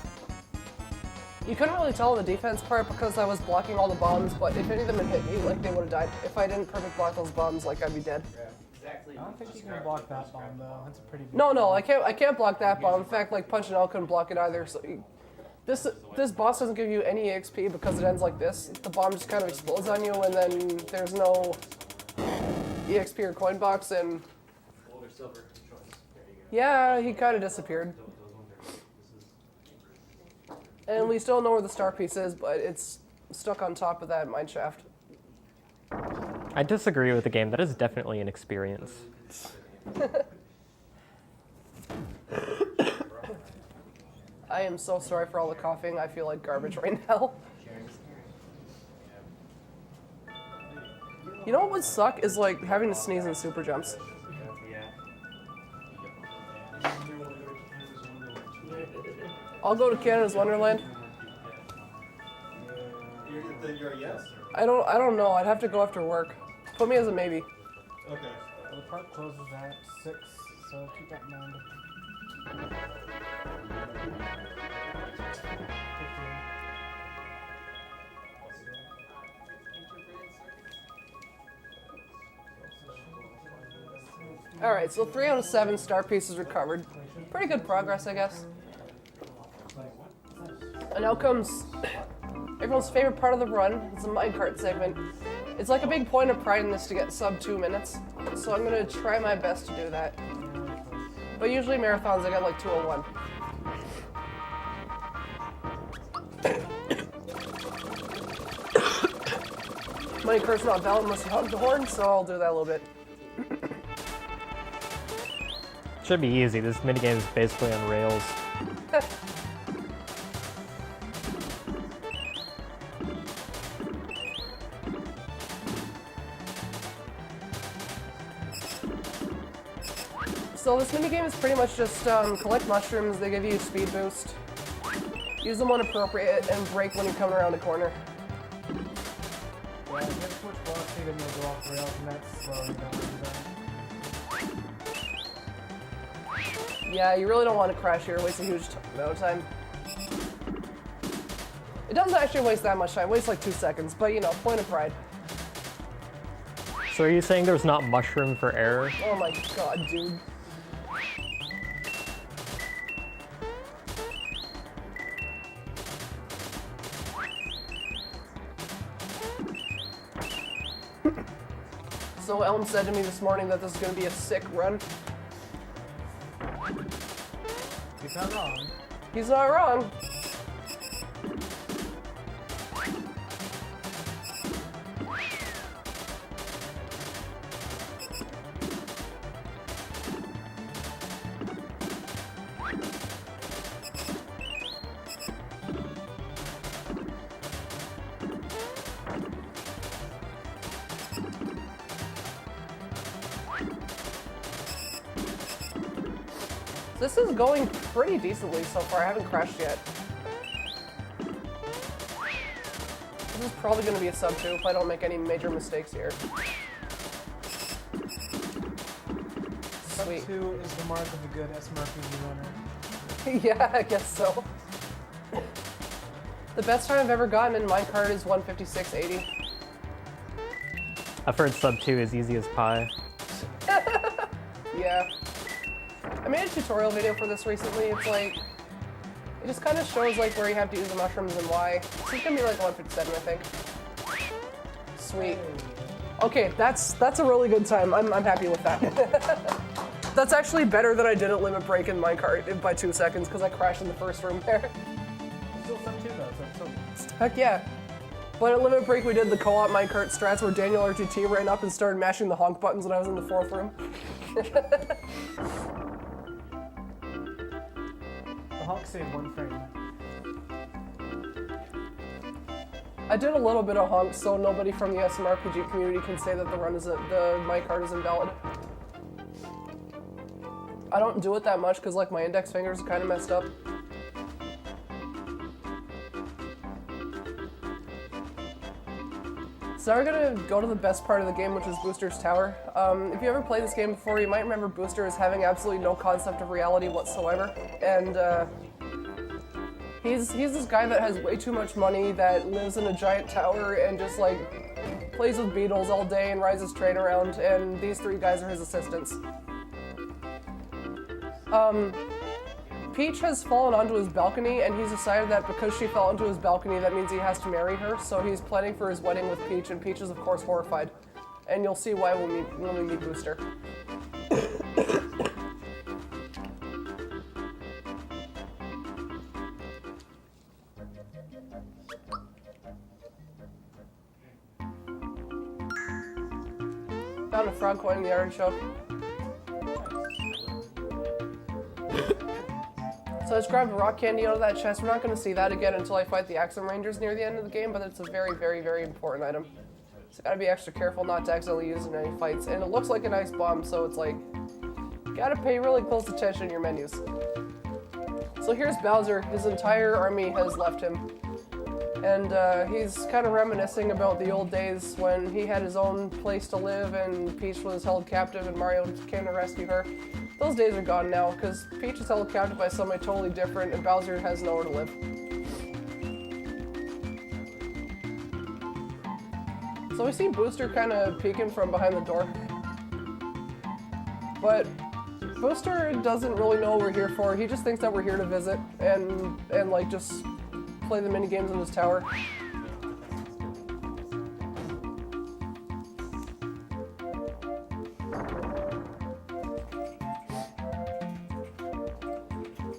You couldn't really tell the defense part because I was blocking all the bombs, but if any of them had hit me, like, they would have died. If I didn't perfect block those bombs, like, I'd be dead. I don't think you can block that bomb though. That's a pretty big No, I can't block that bomb. In fact, like, Punchinello couldn't block it either. So this boss doesn't give you any EXP because it ends like this. The bomb just kind of explodes on you, and then there's no EXP or coin box, and yeah, he kind of disappeared. And we still know where the star piece is, but it's stuck on top of that mine shaft. I disagree with the game. That is definitely an experience. I am so sorry for all the coughing. I feel like garbage right now. You know what would suck is like having to sneeze in super jumps. I'll go to Canada's Wonderland. You're a yes? I don't know. I'd have to go after work. Put me as a maybe. Okay. Well, the park closes at 6, so keep that in mind. 15. All right, so 3 out of 7 star pieces recovered. Pretty good progress, I guess. And now comes everyone's favorite part of the run. It's the minecart segment. It's like a big point of pride in this to get sub 2 minutes. So I'm gonna try my best to do that. But usually marathons, I get like 2:01. Minecart's not valid unless you hug the horn, so I'll do that a little bit. Should be easy. This minigame is basically on rails. So this minigame is pretty much just collect mushrooms, they give you a speed boost. Use them when appropriate and brake when you come around a corner. Yeah, if you have too much velocity, then you'll go off the rails, and that's slowing down. Yeah, you really don't want to crash here, waste a huge amount of time. It doesn't actually waste that much time, it wastes like 2 seconds, but you know, point of pride. So are you saying there's not mushroom for error? Oh my god, dude. So Elm said to me this morning that this is going to be a sick run. He's not wrong. He's not wrong. This is going pretty decently so far. I haven't crashed yet. This is probably going to be a sub 2 if I don't make any major mistakes here. Sweet. 2 is the mark of a good SMRPG runner. Yeah, I guess so. The best time I've ever gotten in Minecart is 156.80. I've heard sub 2 is easy as pie. Yeah. I made a tutorial video for this recently. It's like, it just kind of shows like where you have to use the mushrooms and why. So it's gonna be like 157, I think. Sweet. Okay, that's a really good time. I'm happy with that. That's actually better than I did at Limit Break in Minecart by 2 seconds because I crashed in the first room there. Still sub 2 though, so Heck yeah. But at Limit Break we did the co-op Minecart strats where Daniel RTT ran up and started mashing the honk buttons when I was in the 4th room. the honk saved 1 frame. I did a little bit of honk so nobody from the SMRPG community can say that the Minecart is invalid. I don't do it that much because like my index fingers are kind of messed up. So we're gonna go to the best part of the game, which is Booster's Tower. If you ever played this game before, you might remember Booster as having absolutely no concept of reality whatsoever. And he's this guy that has way too much money that lives in a giant tower and just like plays with beetles all day and rides his train around, and these 3 guys are his assistants. Peach has fallen onto his balcony, and he's decided that because she fell onto his balcony, that means he has to marry her, so he's planning for his wedding with Peach, and Peach is of course horrified. And you'll see why when we meet Booster. Found a frog coin in the artichoke. So I just grabbed a rock candy out of that chest. We're not going to see that again until I fight the Axum Rangers near the end of the game, but it's a very, very, very important item. So gotta be extra careful not to accidentally use it in any fights. And it looks like an ice bomb, so it's like, gotta pay really close attention to your menus. So here's Bowser. His entire army has left him. And he's kind of reminiscing about the old days when he had his own place to live and Peach was held captive and Mario came to rescue her. Those days are gone now because Peach is held captive by somebody totally different and Bowser has nowhere to live. So we see Booster kind of peeking from behind the door. But Booster doesn't really know what we're here for. He just thinks that we're here to visit and like just play the mini games in his tower.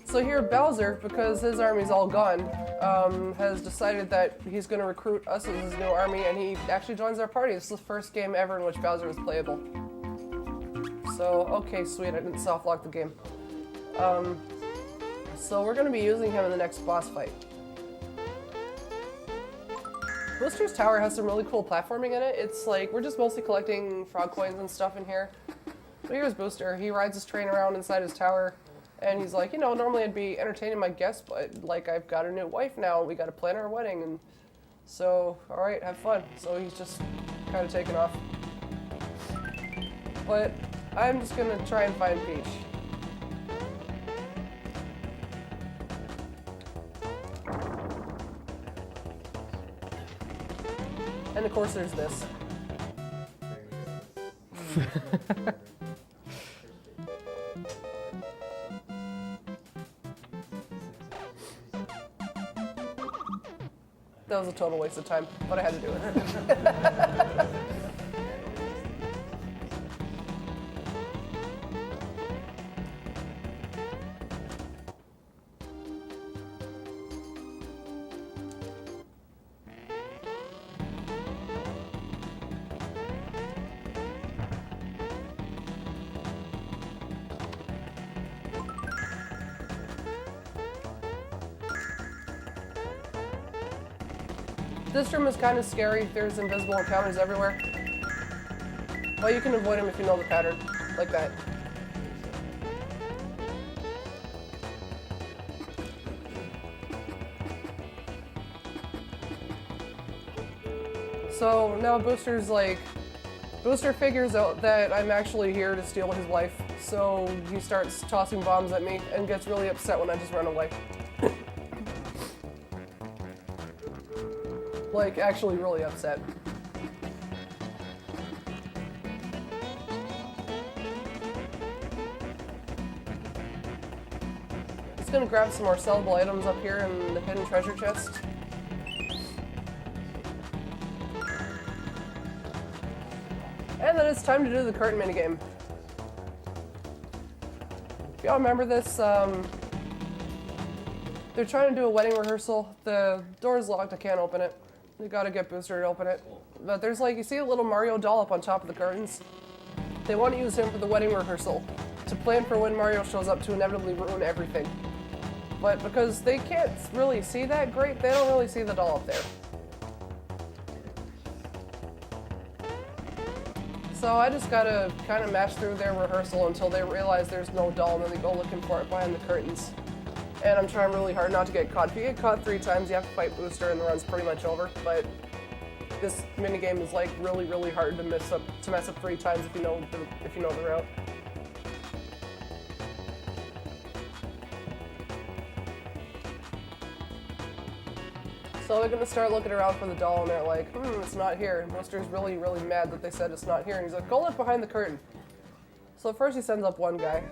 So here Bowser, because his army's all gone, has decided that he's going to recruit us as his new army, and he actually joins our party. This is the first game ever in which Bowser is playable. So, okay, sweet, I didn't soft lock the game. So we're going to be using him in the next boss fight. Booster's tower has some really cool platforming in it. It's like, we're just mostly collecting frog coins and stuff in here. But here's Booster. He rides his train around inside his tower, and he's like, you know, normally I'd be entertaining my guests, but like, I've got a new wife now, we got to plan our wedding, and so, alright, have fun. So he's just kind of taking off. But I'm just gonna try and find Peach. And of course there's this. That was a total waste of time, but I had to do it. This room is kind of scary. There's invisible encounters everywhere. Well, you can avoid them if you know the pattern, like that. So now Booster figures out that I'm actually here to steal his wife. So he starts tossing bombs at me and gets really upset when I just run away. Like, actually really upset. Just gonna grab some more sellable items up here in the hidden treasure chest. And then it's time to do the curtain minigame. If y'all remember this, they're trying to do a wedding rehearsal. The door's locked, I can't open it. You gotta get Booster to open it. But there's like, you see a little Mario doll up on top of the curtains? They want to use him for the wedding rehearsal, to plan for when Mario shows up to inevitably ruin everything. But because they can't really see that great, they don't really see the doll up there. So I just gotta kind of mash through their rehearsal until they realize there's no doll, and then they go looking for it behind the curtains. And I'm trying really hard not to get caught. If you get caught 3 times, you have to fight Booster and the run's pretty much over. But this minigame is like really, really hard to mess up 3 times if you know the route. So they're gonna start looking around for the doll and they're like, it's not here. And Booster's really, really mad that they said it's not here. And he's like, go look behind the curtain. So first he sends up one guy.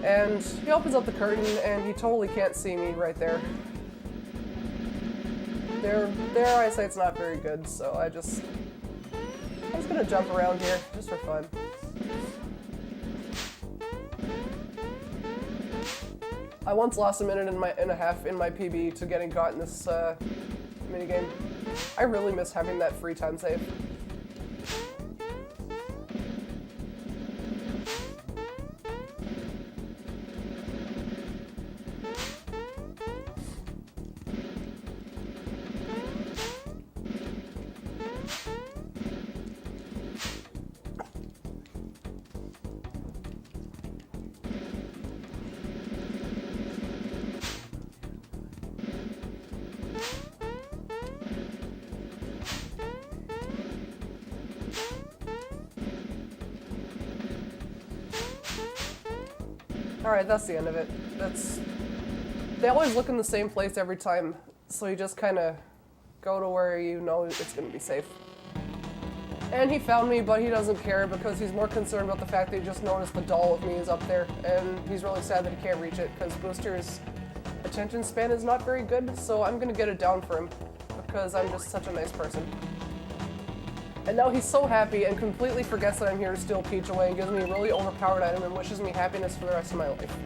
And he opens up the curtain, and he totally can't see me right there. Their eyesight's not very good, so I'm just gonna jump around here, just for fun. I once lost a minute and a half in my PB to getting caught in this minigame. I really miss having that free time save. Alright, that's the end of it. They always look in the same place every time, so you just kind of go to where you know it's going to be safe. And he found me, but he doesn't care because he's more concerned about the fact that he just noticed the doll of me is up there, and he's really sad that he can't reach it because Booster's attention span is not very good, so I'm going to get it down for him because I'm just such a nice person. And now he's so happy and completely forgets that I'm here to steal Peach away and gives me a really overpowered item and wishes me happiness for the rest of my life.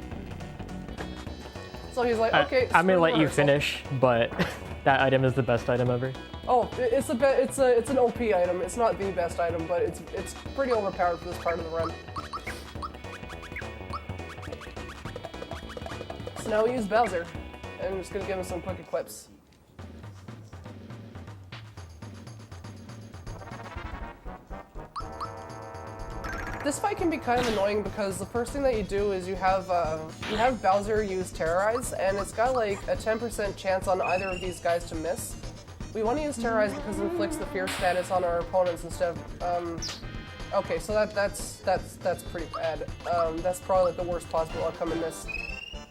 So he's like, okay. I'm gonna let you rehearsal. finish, but that item is the best item ever. Oh, it's an OP item. It's not the best item, but it's pretty overpowered for this part of the run. So now we use Bowser, and I'm just gonna give him some quick equips. This fight can be kind of annoying because the first thing that you do is you have Bowser use Terrorize, and it's got like a 10% chance on either of these guys to miss. We want to use Terrorize because it inflicts the fear status on our opponents instead of. Okay, so that's pretty bad. That's probably like the worst possible outcome in this.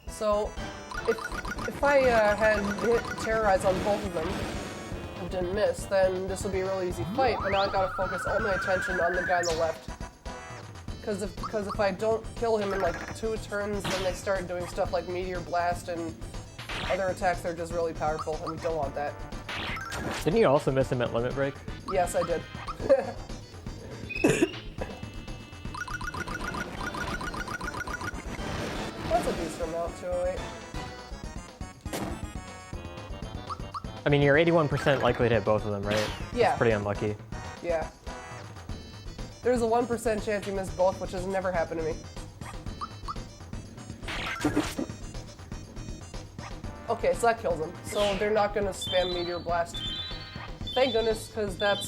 So if I had hit Terrorize on both of them and didn't miss, then this would be a really easy fight. But now I've got to focus all my attention on the guy on the left. Because if I don't kill him in like 2 turns, then they start doing stuff like Meteor Blast and other attacks that are just really powerful, and we don't want that. Didn't you also miss him at Limit Break? Yes, I did. That's a decent amount, 208. I mean, you're 81% likely to hit both of them, right? Yeah. That's pretty unlucky. Yeah. There's a 1% chance you miss both, which has never happened to me. Okay, so that kills them. So they're not gonna spam Meteor Blast. Thank goodness, because that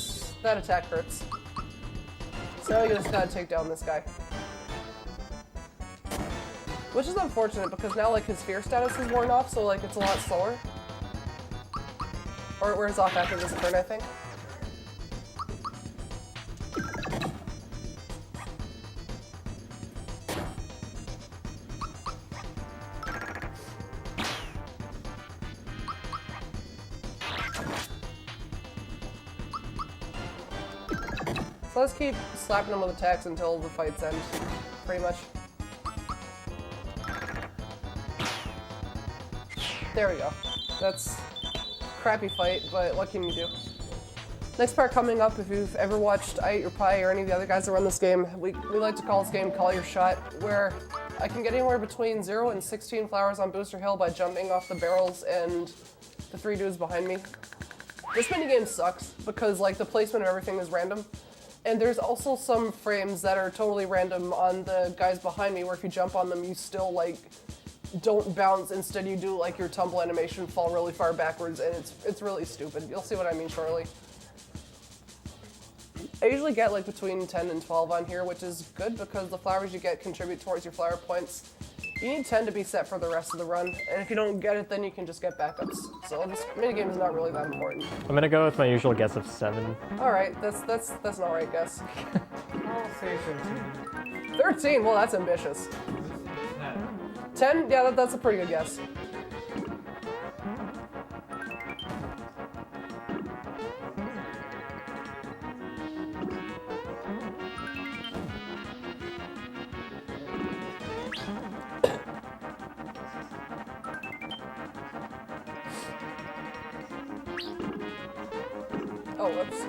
attack hurts. So now you just gotta take down this guy. Which is unfortunate because now like his fear status is worn off, so like it's a lot slower. Or it wears off after this turn, I think. So let's keep slapping them with attacks until the fights end, pretty much. There we go. That's a crappy fight, but what can you do? Next part coming up, if you've ever watched I Eat Your Pie or any of the other guys that run this game, we like to call this game Call Your Shot, where I can get anywhere between 0 and 16 flowers on Booster Hill by jumping off the barrels and the 3 dudes behind me. This minigame sucks because like the placement of everything is random. And there's also some frames that are totally random on the guys behind me where if you jump on them, you still like don't bounce. Instead you do like your tumble animation, fall really far backwards, and it's really stupid. You'll see what I mean shortly. I usually get like between 10 and 12 on here, which is good because the flowers you get contribute towards your flower points. You need 10 to be set for the rest of the run, and if you don't get it, then you can just get backups. So this minigame is not really that important. I'm gonna go with my usual guess of 7. Alright, that's an alright guess. I'll say 13. 13? Well, that's ambitious. 10? Yeah, that's a pretty good guess. Oh, whoops.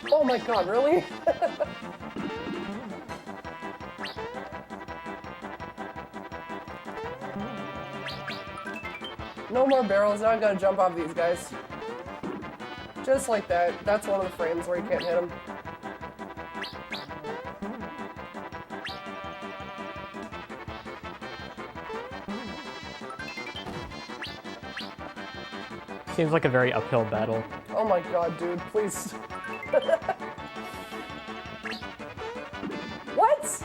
Oh my god, really? No more barrels, now I gotta jump off these guys. Just like that. That's one of the frames where you can't hit them. seems like a very uphill battle. Oh my god, dude, please. What?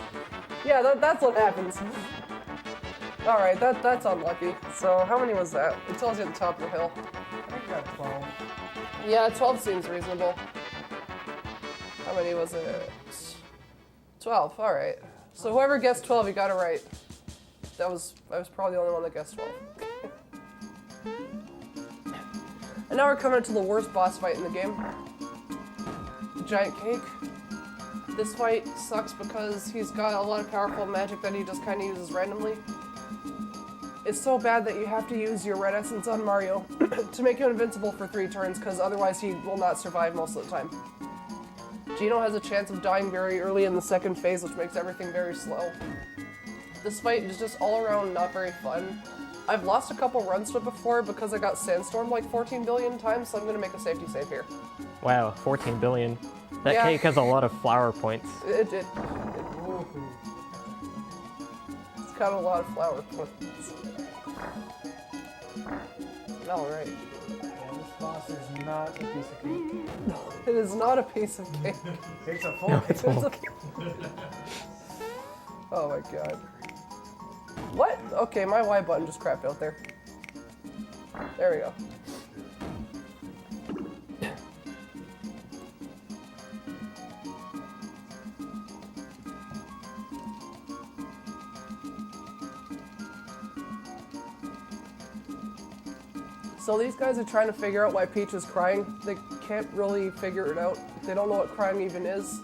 Yeah, that's what happens. Alright, that's unlucky. So how many was that? It tells you at the top of the hill. I think you got 12. Yeah, 12 seems reasonable. How many was it? 12, alright. So whoever guessed 12, you got it right. I was probably the only one that guessed 12. And now we're coming to the worst boss fight in the game. The giant cake. This fight sucks because he's got a lot of powerful magic that he just kind of uses randomly. It's so bad that you have to use your red essence on Mario to make him invincible for 3 turns, because otherwise he will not survive most of the time. Geno has a chance of dying very early in the second phase, which makes everything very slow. This fight is just all around not very fun. I've lost a couple runs to it before because I got sandstormed like 14 billion times, so I'm going to make a safety save here. Wow, 14 billion. That Yeah. cake has a lot of flower points. It's Ooh. got a lot of flower points. Alright. Yeah, this boss is not a piece of cake. It is not a piece of cake. It's a full cake. Oh my god. What? Okay, my Y button just crapped out there. There we go. So these guys are trying to figure out why Peach is crying. They can't really figure it out. They don't know what crying even is.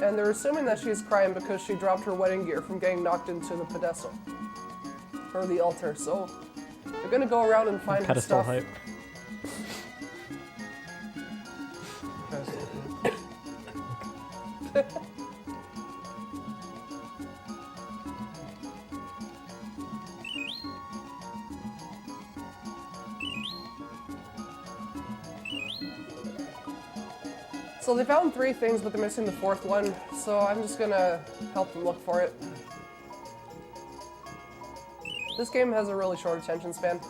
And they're assuming that she's crying because she dropped her wedding gear from getting knocked into the pedestal. Or the altar. So they're gonna go around and find the Pedestal stuff. hype. So they found 3 things, but they're missing the 4th one. So I'm just gonna help them look for it. This game has a really short attention span.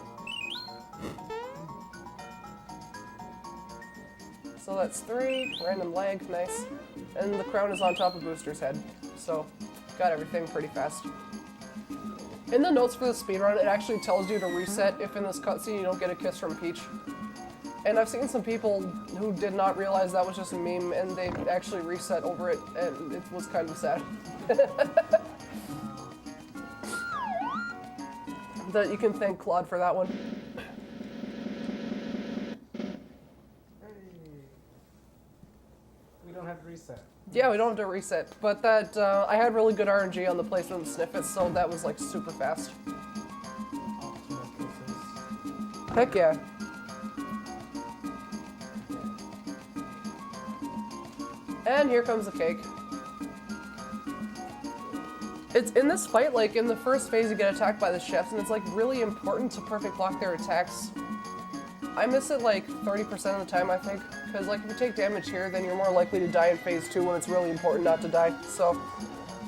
So that's 3, random lag, nice. And the crown is on top of Booster's head. So, got everything pretty fast. In the notes for the speedrun, it actually tells you to reset if in this cutscene you don't get a kiss from Peach. And I've seen some people who did not realize that was just a meme, and they actually reset over it, and it was kind of sad. That you can thank Claude for that one. Hey. We don't have to reset. Yeah, we don't have to reset, but that I had really good RNG on the placement of snippets, so that was like super fast. Optimal kisses. Heck yeah. And here comes the cake. It's in this fight, like in the first phase you get attacked by the chefs, and it's like really important to perfect block their attacks. I miss it like 30% of the time, I think, because like if you take damage here, then you're more likely to die in phase 2 when it's really important not to die. So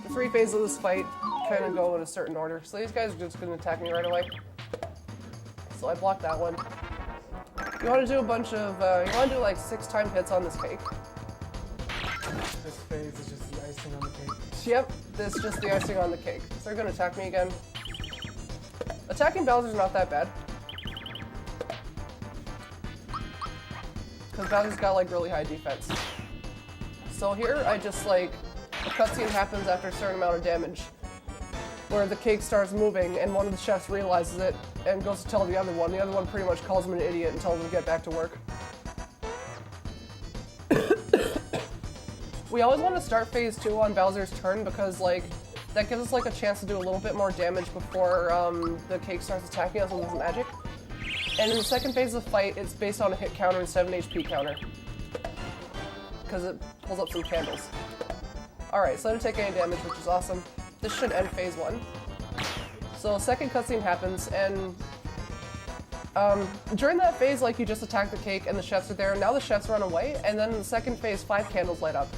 the 3 phases of this fight kind of go in a certain order. So these guys are just going to attack me right away. So I blocked that one. You want to do a bunch of, you want to do like 6 timed hits on this cake. This phase is just the icing on the cake. Yep, this is just the icing on the cake. So they're gonna attack me again. Attacking Bowser's not that bad. Because Bowser's got like really high defense. So here I just like, a cutscene happens after a certain amount of damage. Where the cake starts moving and one of the chefs realizes it and goes to tell the other one. The other one pretty much calls him an idiot and tells him to get back to work. We always want to start phase 2 on Bowser's turn because like that gives us like a chance to do a little bit more damage before the cake starts attacking us with his magic. And in the second phase of the fight, it's based on a hit counter instead of an HP counter. Because it pulls up some candles. Alright, so I didn't take any damage, which is awesome. This should end phase 1. So second cutscene happens, and during that phase, like, you just attack the cake and the chefs are there, and now the chefs run away, and then in the second phase, 5 candles light up.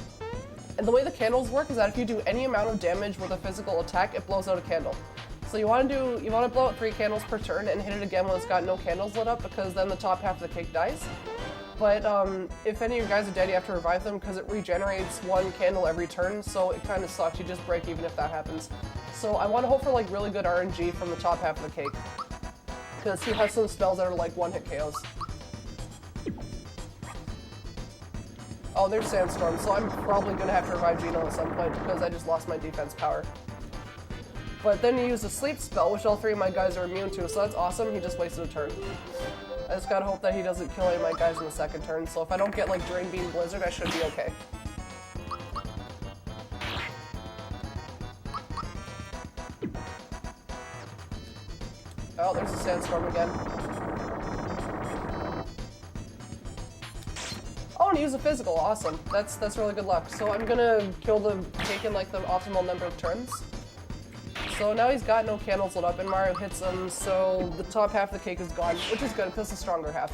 And the way the candles work is that if you do any amount of damage with a physical attack, it blows out a candle. So you want to blow out 3 candles per turn and hit it again when it's got no candles lit up, because then the top half of the cake dies. But if any of you guys are dead, you have to revive them because it regenerates 1 candle every turn, so it kind of sucks. You just break even if that happens. So I want to hope for like really good RNG from the top half of the cake, because he has some spells that are like 1-hit KOs. Oh, there's Sandstorm, so I'm probably going to have to revive Geno at some point because I just lost my defense power. But then he used a sleep spell, which all 3 of my guys are immune to, so that's awesome. He just wasted a turn. I just gotta hope that he doesn't kill any of my guys in the second turn, so if I don't get like Drain Beam Blizzard, I should be okay. Oh, there's a Sandstorm again. Oh, and he used a physical, awesome. That's really good luck. So I'm gonna kill the cake in like the optimal number of turns. So now he's got no candles lit up and Mario hits him, so the top half of the cake is gone, which is good because it's the stronger half.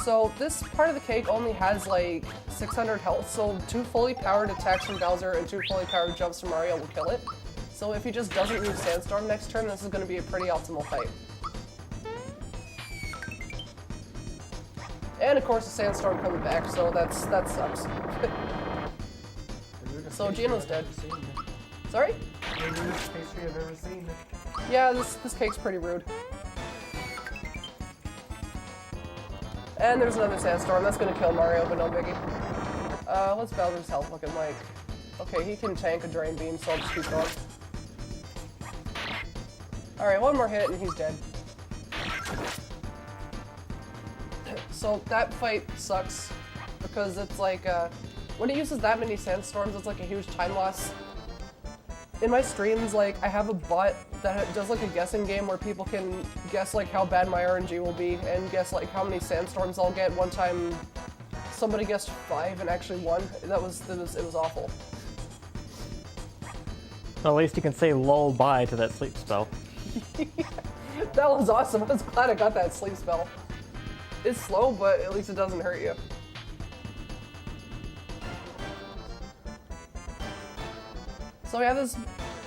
So this part of the cake only has like 600 health, so 2 fully powered attacks from Bowser and 2 fully powered jumps from Mario will kill it. So if he just doesn't use Sandstorm next turn, this is going to be a pretty optimal fight. And of course the Sandstorm comes back, so that sucks. So Geno's dead. Sorry? The weirdest pastry I've ever seen. Yeah, this cake's pretty rude. And there's another Sandstorm. That's gonna kill Mario, but no biggie. What's Bowser's health looking like? Okay, he can tank a Drain Beam, so I'll just keep going. Alright, 1 more hit and he's dead. So that fight sucks, because it's like, when it uses that many Sandstorms, it's like a huge time loss. In my streams, like, I have a bot that does like a guessing game where people can guess like how bad my RNG will be and guess like how many Sandstorms I'll get. One time, somebody guessed 5 and actually won. It was awful. Well, at least you can say lull bye to that sleep spell. That was awesome. I was glad I got that sleep spell. It's slow, but at least it doesn't hurt you. So we have this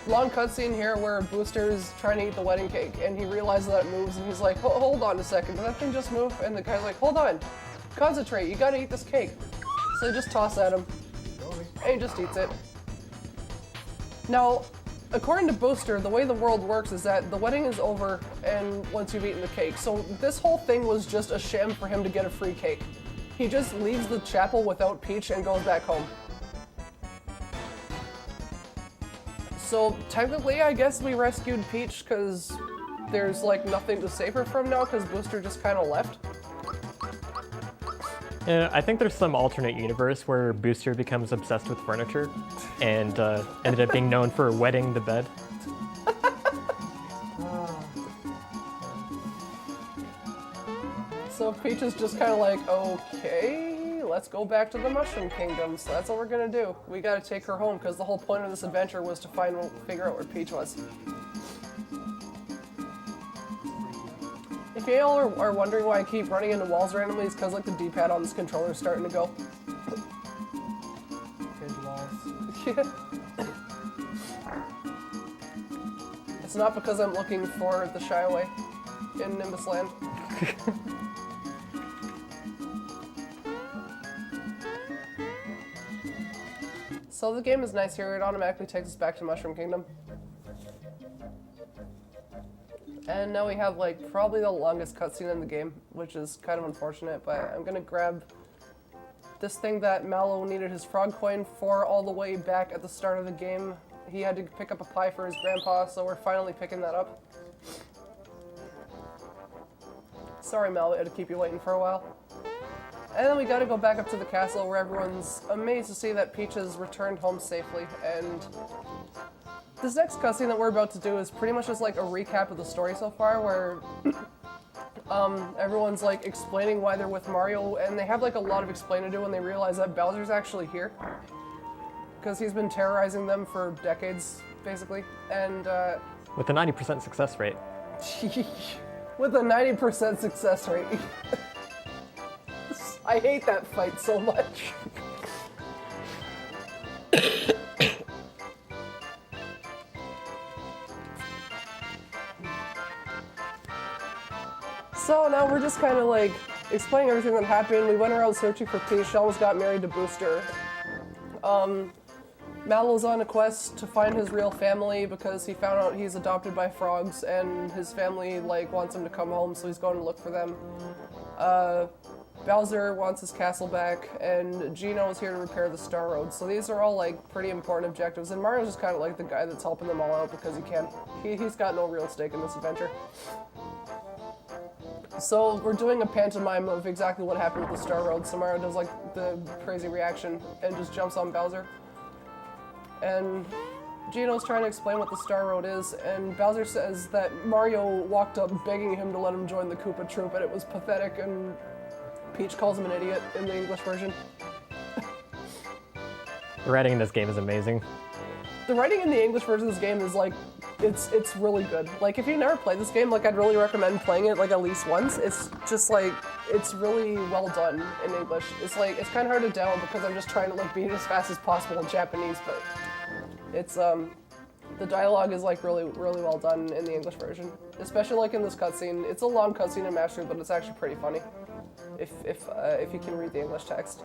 long cutscene here where Booster's trying to eat the wedding cake, and he realizes that it moves, and he's like, hold on a second, did that thing just move? And the guy's like, hold on, concentrate, you gotta eat this cake. So they just toss at him, and he just eats it. Now, according to Booster, the way the world works is that the wedding is over and once you've eaten the cake. So this whole thing was just a sham for him to get a free cake. He just leaves the chapel without Peach and goes back home. So technically, I guess we rescued Peach because there's like nothing to save her from now because Booster just kind of left. Yeah, I think there's some alternate universe where Booster becomes obsessed with furniture and ended up being known for wetting the bed. So Peach is just kind of like, okay, let's go back to the Mushroom Kingdom. So that's what we're gonna do. We gotta take her home because the whole point of this adventure was to figure out where Peach was. If you all are wondering why I keep running into walls randomly, it's because like the D-pad on this controller is starting to go. Kid walls. Yeah. It's not because I'm looking for the Shy Away in Nimbus Land. So the game is nice here. It automatically takes us back to Mushroom Kingdom. And now we have like probably the longest cutscene in the game, which is kind of unfortunate, but I'm gonna grab this thing that Mallow needed his frog coin for all the way back at the start of the game. He had to pick up a pie for his grandpa, so we're finally picking that up. Sorry, Mallow, I had to keep you waiting for a while. And then we gotta go back up to the castle where everyone's amazed to see that Peach has returned home safely, and this next cutscene that we're about to do is pretty much just like a recap of the story so far, where everyone's like explaining why they're with Mario, and they have like a lot of explaining to do when they realize that Bowser's actually here. Because he's been terrorizing them for decades, basically, and With a 90% success rate. with a 90% success rate. I hate that fight so much. So now we're just kind of like explaining everything that happened. We went around searching for Peach. She almost got married to Booster. Mallow's on a quest to find his real family because he found out he's adopted by frogs and his family like wants him to come home, so he's going to look for them. Bowser wants his castle back, and Geno is here to repair the Star Road. So these are all like pretty important objectives, and Mario's just kind of like the guy that's helping them all out because he's got no real stake in this adventure. So we're doing a pantomime of exactly what happened with the Star Road. So Mario does like the crazy reaction and just jumps on Bowser. And Geno's trying to explain what the Star Road is, and Bowser says that Mario walked up begging him to let him join the Koopa Troop, and it was pathetic, and Peach calls him an idiot in the English version. The writing in this game is amazing. The writing in the English version of this game is like, it's really good. Like, if you never played this game, like, I'd really recommend playing it like at least once. It's just like, it's really well done in English. It's like, it's kind of hard to download because I'm just trying to like beat it as fast as possible in Japanese, but it's, the dialogue is like really well done in the English version. Especially like in this cutscene. It's a long cutscene in Mastery, but it's actually pretty funny. If you can read the English text.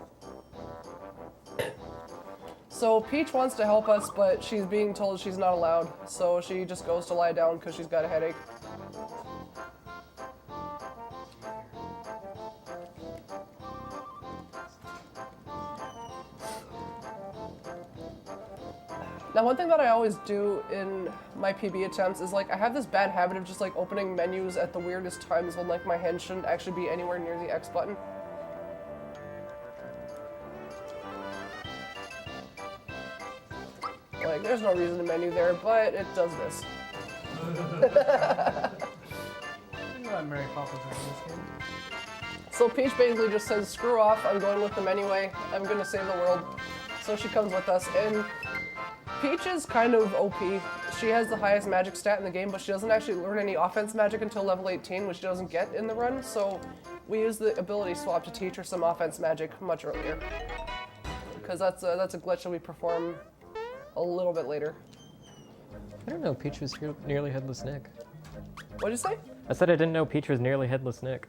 So Peach wants to help us, but she's being told she's not allowed, so she just goes to lie down because she's got a headache. Now, one thing that I always do in my PB attempts is like I have this bad habit of just like opening menus at the weirdest times when like my hand shouldn't actually be anywhere near the X button. Like, there's no reason to menu there, but it does this. Not Mary Poppins in this game. So Peach basically just says, screw off, I'm going with them anyway, I'm gonna save the world. So she comes with us, and Peach is kind of OP. She has the highest magic stat in the game, but she doesn't actually learn any offense magic until level 18, which she doesn't get in the run, so we use the ability swap to teach her some offense magic much earlier. Because that's a glitch that we perform a little bit later. I don't know Peach was nearly headless Nick. What'd you say? I said I didn't know Peach was nearly headless Nick.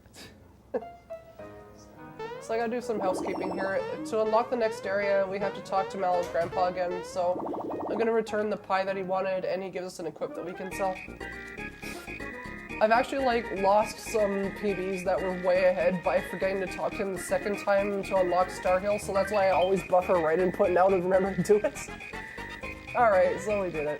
So I gotta do some housekeeping here. To unlock the next area, we have to talk to Mallow's grandpa again, so I'm gonna return the pie that he wanted, and he gives us an equip that we can sell. I've actually like lost some PBs that were way ahead by forgetting to talk to him the second time to unlock Star Hill, so that's why I always buffer right input now to remember to do it. Alright, so we did it.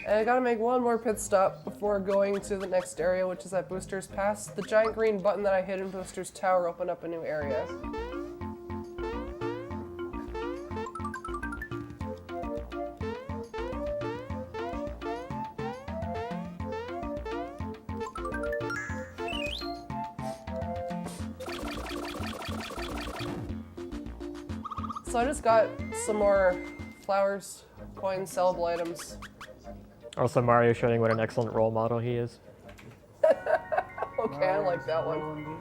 And I gotta make one more pit stop before going to the next area, which is at Booster's Pass. The giant green button that I hit in Booster's Tower opened up a new area. So I just got some more flowers, coins, sellable items. Also, Mario showing what an excellent role model he is. Okay, I like that one.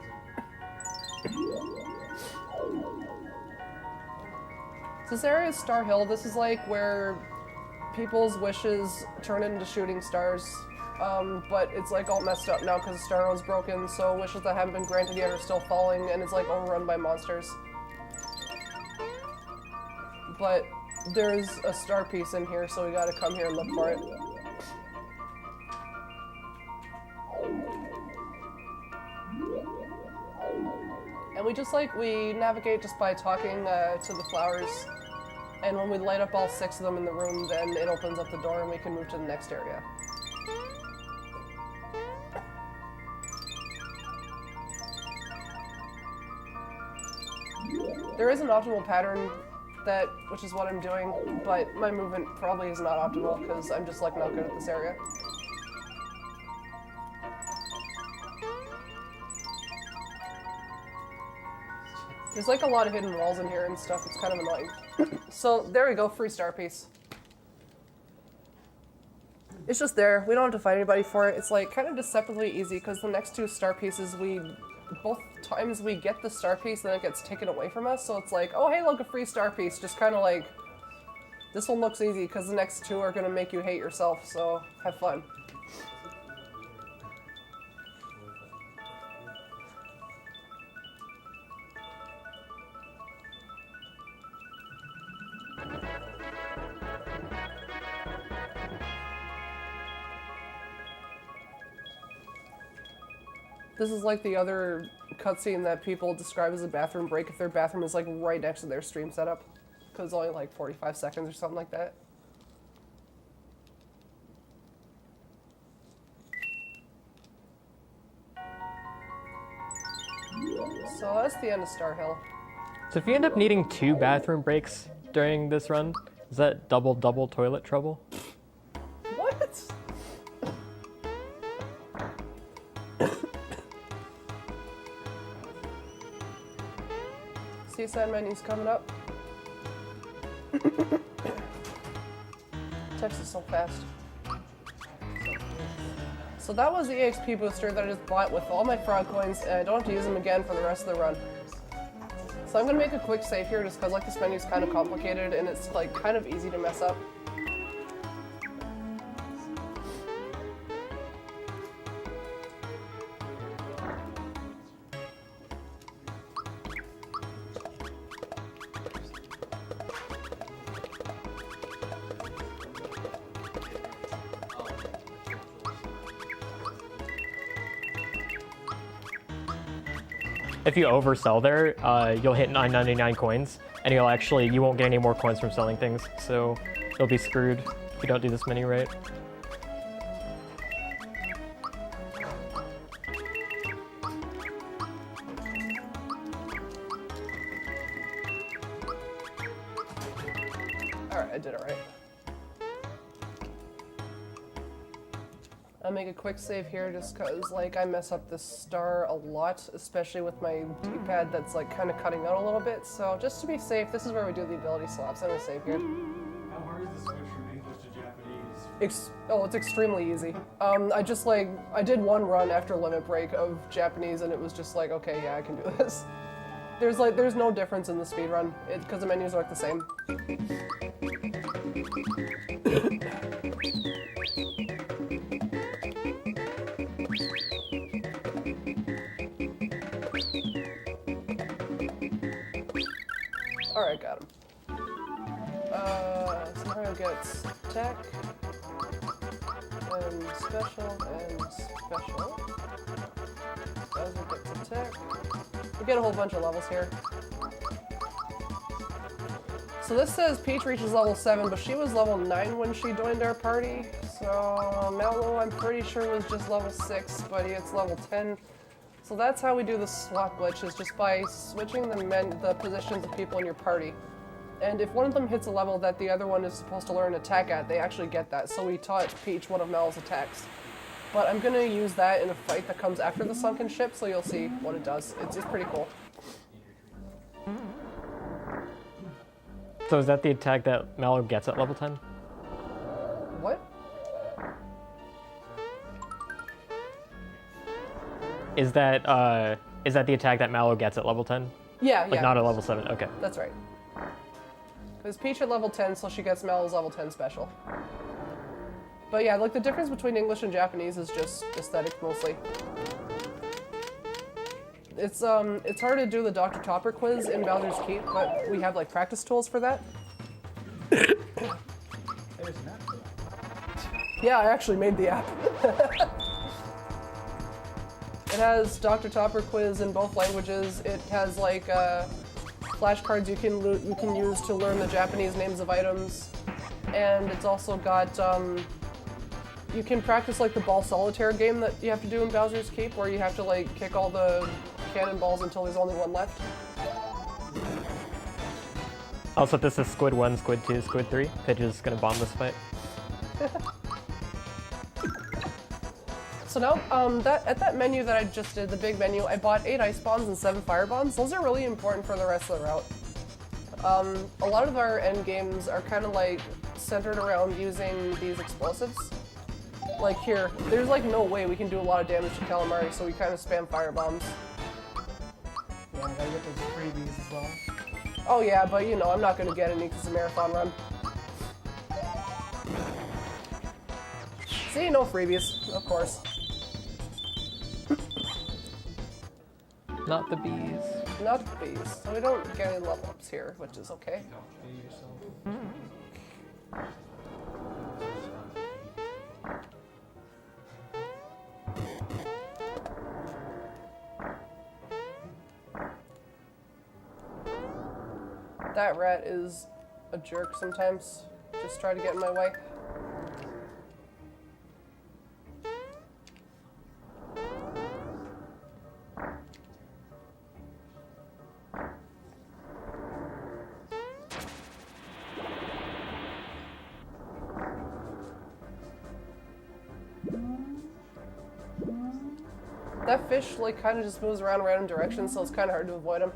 So this area is Star Hill. This is like where people's wishes turn into shooting stars. But it's like all messed up now because the Star Road's broken, so wishes that haven't been granted yet are still falling, and it's like overrun by monsters. But there's a star piece in here, so we gotta come here and look for it. And we navigate just by talking to the flowers. And when we light up all 6 of them in the room, then it opens up the door and we can move to the next area. There is an optimal pattern which is what I'm doing, but my movement probably is not optimal because I'm just like not good at this area. There's like a lot of hidden walls in here and stuff, it's kind of annoying. So there we go, free star piece. It's just there, we don't have to fight anybody for it. It's like kind of deceptively easy because the next 2 star pieces both times we get the star piece, then it gets taken away from us. So it's like, oh hey, look, a free star piece. Just kind of like, This one looks easy because the next two are gonna make you hate yourself, so have fun. This is like the other cutscene that people describe as a bathroom break if their bathroom is like right next to their stream setup. Because it's only like 45 seconds or something like that. So that's the end of Star Hill. So if you end up needing 2 bathroom breaks during this run, is that double toilet trouble? What? Seaside menu's coming up. Text is so fast. So that was the EXP booster that I just bought with all my frog coins, and I don't have to use them again for the rest of the run. So I'm gonna make a quick save here just because like this menu's kind of complicated and it's like kind of easy to mess up. If you oversell there, you'll hit 999 coins, and you won't get any more coins from selling things, so you'll be screwed if you don't do this menu right. Alright, I did it right. I'll make a quick save here just because like I mess up this star a lot, especially with my D-pad that's like kind of cutting out a little bit. So just to be safe, this is where we do the ability swaps. I'm gonna save here. How hard is the switch from English to Japanese? It's extremely easy. I did one run after limit break of Japanese and it was just like, okay, yeah, I can do this. There's no difference in the speed run because the menus are like the same. Alright, got him. Scenario gets tech, and special, and special. Bowser gets attack. We get a whole bunch of levels here. So this says Peach reaches level 7, but she was level 9 when she joined our party. So Mallow, I'm pretty sure, was just level 6, but it's level 10. So that's how we do the swap glitch, is just by switching the positions of people in your party. And if one of them hits a level that the other one is supposed to learn attack at, they actually get that. So we taught Peach one of Mallow's attacks. But I'm gonna use that in a fight that comes after the Sunken ship, so you'll see what it does. It's pretty cool. So is that the attack that Mallow gets at level 10? What? Is that the attack that Mallow gets at level 10? Yeah, Like not at level 7, okay. That's right. Because Peach at level 10, so she gets Mallow's level 10 special. But yeah, like the difference between English and Japanese is just aesthetic mostly. It's hard to do the Dr. Topper quiz in Bowser's Keep, but we have like practice tools for that. There's an app for that. Yeah, I actually made the app. It has Dr. Topper quiz in both languages. It has like flashcards you can use to learn the Japanese names of items, and it's also got you can practice like the ball solitaire game that you have to do in Bowser's Keep, where you have to like kick all the cannonballs until there's only one left. Also, this is Squid 1, Squid 2, Squid 3. Pidge is gonna bomb this fight. So now, at that menu that I just did, the big menu, I bought 8 ice bombs and 7 fire bombs. Those are really important for the rest of the route. A lot of our end games are kind of like centered around using these explosives. Like here, there's like no way we can do a lot of damage to calamari, so we kind of spam fire bombs. Yeah, I gotta get those freebies as well. Oh yeah, but you know, I'm not gonna get any because it's a marathon run. See, no freebies, of course. Not the bees. Not the bees. So we don't get any level ups here, which is okay. Be yourself. That rat is a jerk sometimes. Just try to get in my way. That fish like kind of just moves around random directions, so it's kind of hard to avoid him.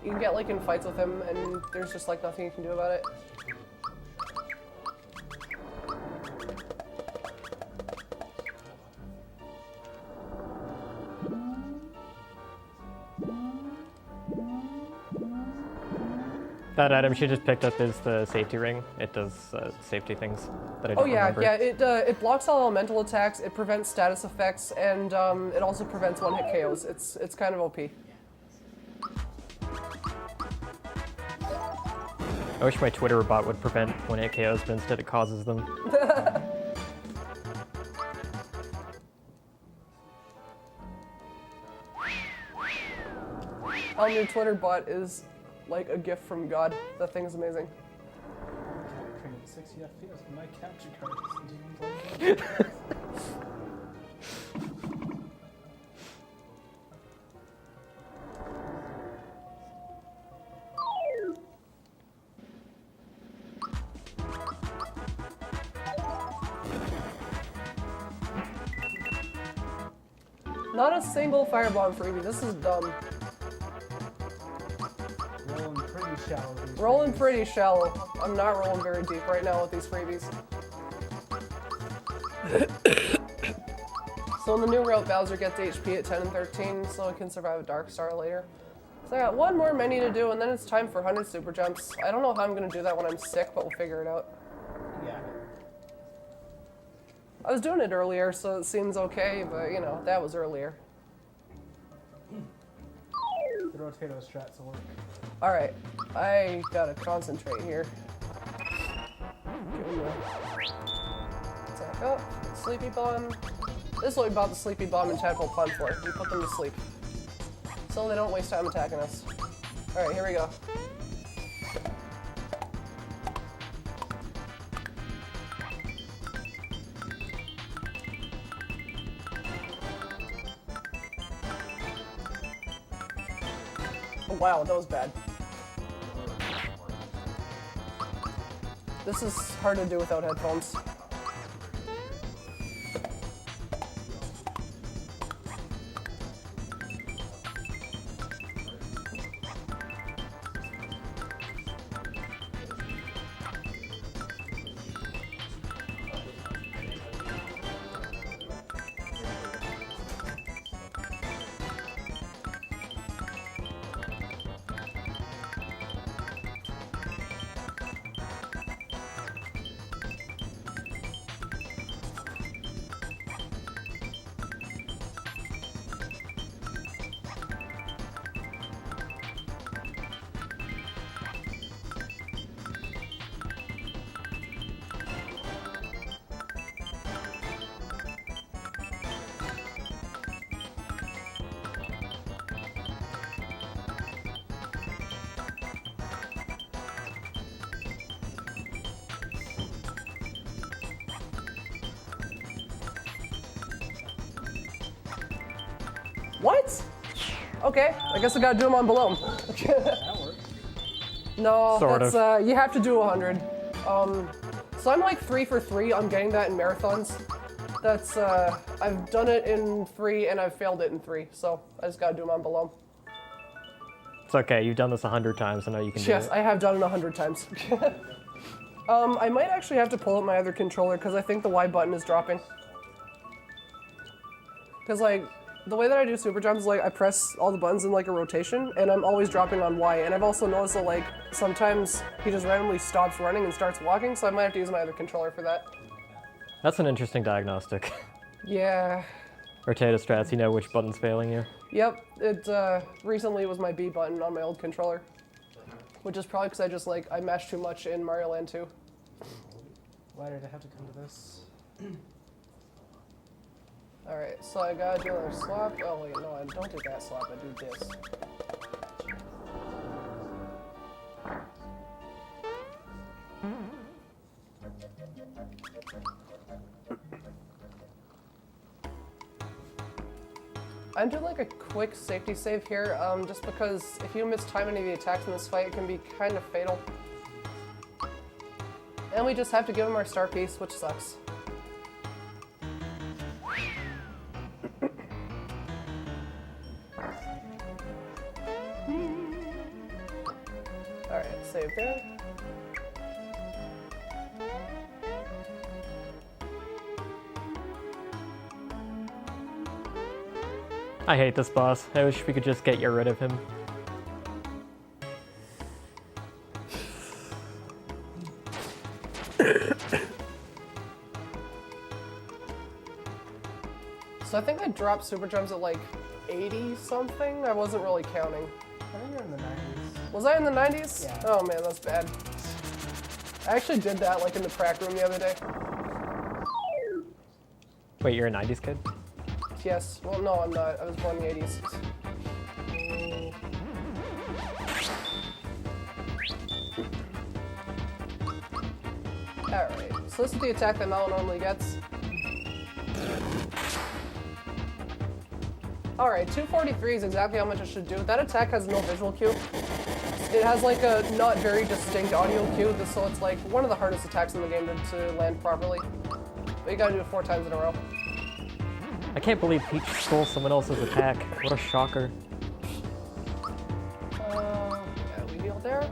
You can get like in fights with him, and there's just like nothing you can do about it. That item she just picked up is the safety ring. It does safety things that I Oh don't yeah, remember. yeah. It blocks all elemental attacks. It prevents status effects, and it also prevents one-hit KOs. It's kind of OP. I wish my Twitter bot would prevent one-hit KOs, but instead it causes them. Your Twitter bot is like a gift from God. That thing is amazing. Training at 60 FPS. My capture card isn't even playing. Not a single firebomb freebie. This is dumb. Rolling pretty shallow. these Rolling freebies. pretty shallow. I'm not rolling very deep right now with these freebies. So in the new route, Bowser gets HP at 10 and 13, so it can survive a Dark Star later. So I got one more menu to do, and then it's time for 100 super jumps. I don't know how I'm gonna do that when I'm sick, but we'll figure it out. Yeah. I was doing it earlier, so it seems okay, but you know, that was earlier. The rotato strats will work. Alright, I gotta concentrate here. Give him the attack up, sleepy bomb. This is what we bought the sleepy bomb and tadpole pun for. We put them to sleep. So they don't waste time attacking us. Alright, here we go. Oh, wow, that was bad. This is hard to do without headphones. What? Okay, I guess I gotta do them on below. No, Sort that's of. you have to do 100. So I'm like 3 for 3 on getting that in marathons. That's I've done it in 3 and I've failed it in 3, so I just gotta do them on below. It's okay, you've done this 100 times, I know you can do Yes, it. I have done it 100 times. I might actually have to pull up my other controller because I think the Y button is dropping. Because like, the way that I do super jumps is like I press all the buttons in like a rotation and I'm always dropping on Y. And I've also noticed that like sometimes he just randomly stops running and starts walking, so I might have to use my other controller for that. That's an interesting diagnostic. Yeah. Rotato strats, you know which button's failing you. Yep. It recently it was my B button on my old controller, which is probably because I just I mashed too much in Mario Land 2. Why did I have to come to this? All right, so I gotta do another swap. Oh wait, no, I don't do that swap. I do this. I'm doing a quick safety save here, just because if you miss time any of the attacks in this fight, it can be kind of fatal. And we just have to give him our star piece, which sucks. Alright, save there. I hate this boss. I wish we could just get rid of him. So I think I dropped super gems at 80 something. I wasn't really counting. I think you're in the 90s. Was I in the 90s? Yeah. Oh man, that's bad. I actually did that in the prac room the other day. Wait, you're a 90s kid? Yes. Well, no, I'm not. I was born in the 80s. Alright, so this is the attack that Mallow normally gets. Alright, 243 is exactly how much it should do. That attack has no visual cue. It has a not very distinct audio cue, so it's one of the hardest attacks in the game to land properly. But you gotta do it 4 times in a row. I can't believe Peach stole someone else's attack. What a shocker. Yeah, we heal there.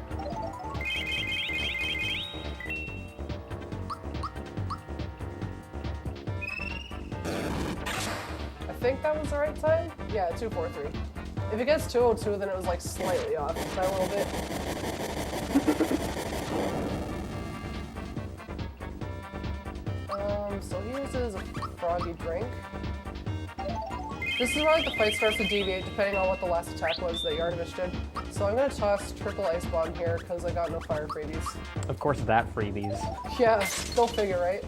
I think that was the right time? Yeah, 243. If it gets 202, then it was slightly off by a little bit. So he uses a froggy drink. This is where the fight starts to deviate depending on what the last attack was that Yardavish did. So I'm gonna toss triple ice bomb here because I got no fire freebies. Of course that freebies. Yeah, go figure, right?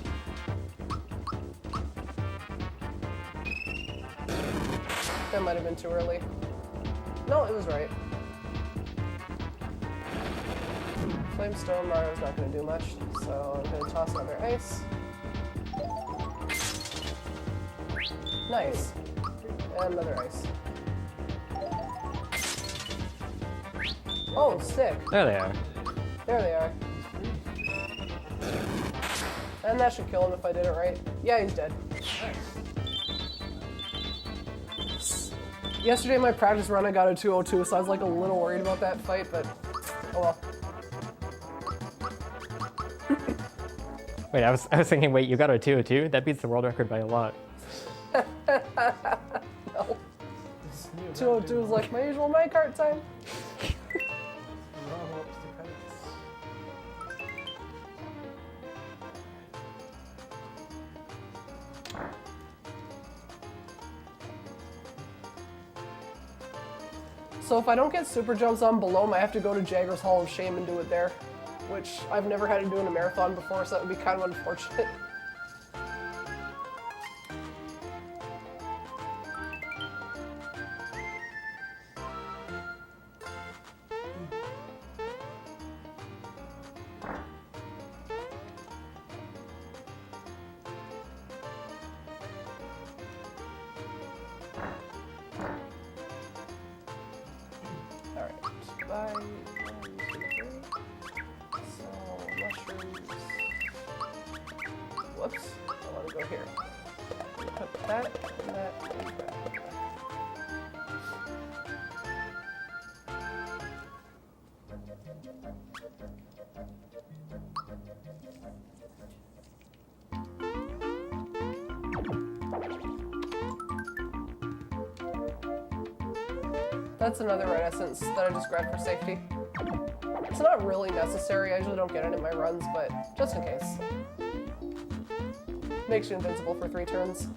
That might have been too early. No, it was right. Flamestone Mario's not gonna do much, so I'm gonna toss another ice. Nice. And another ice. Oh, sick. There they are. There they are. And that should kill him if I did it right. Yeah, he's dead. Yesterday in my practice run I got a 202, so I was a little worried about that fight, but oh well. Wait, I was thinking, wait, you got a 202? That beats the world record by a lot. No. 202 is my usual Minecart time. So if I don't get super jumps on below, I have to go to Jagger's Hall of Shame and do it there, which I've never had to do in a marathon before, so that would be kind of unfortunate. Bye. 1, 2, 3. So, mushrooms. Whoops. I want to go here. Put that, and that, and that. That's another red essence that I just grabbed for safety. It's not really necessary, I usually don't get it in my runs, but just in case. Makes you invincible for 3 turns.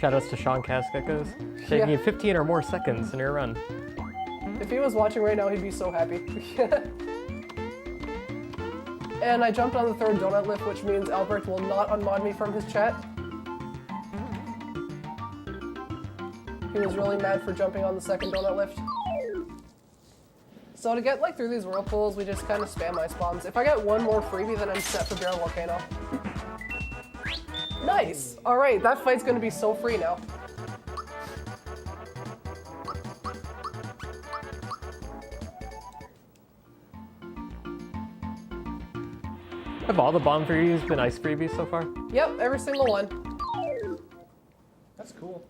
Shoutouts to Sean Cast Geckos. Saving Yeah. you 15 or more seconds in your run. If he was watching right now, he'd be so happy. And I jumped on the 3rd donut lift, which means Albrecht will not unmod me from his chat. He was really mad for jumping on the 2nd donut lift. So to get like through these whirlpools, we just kind of spam ice bombs. If I get one more freebie, then I'm set for Barrel Volcano. Nice! Alright, that fight's gonna be so free now. Have all the bomb freebies been ice freebies so far? Yep, every single one. That's cool.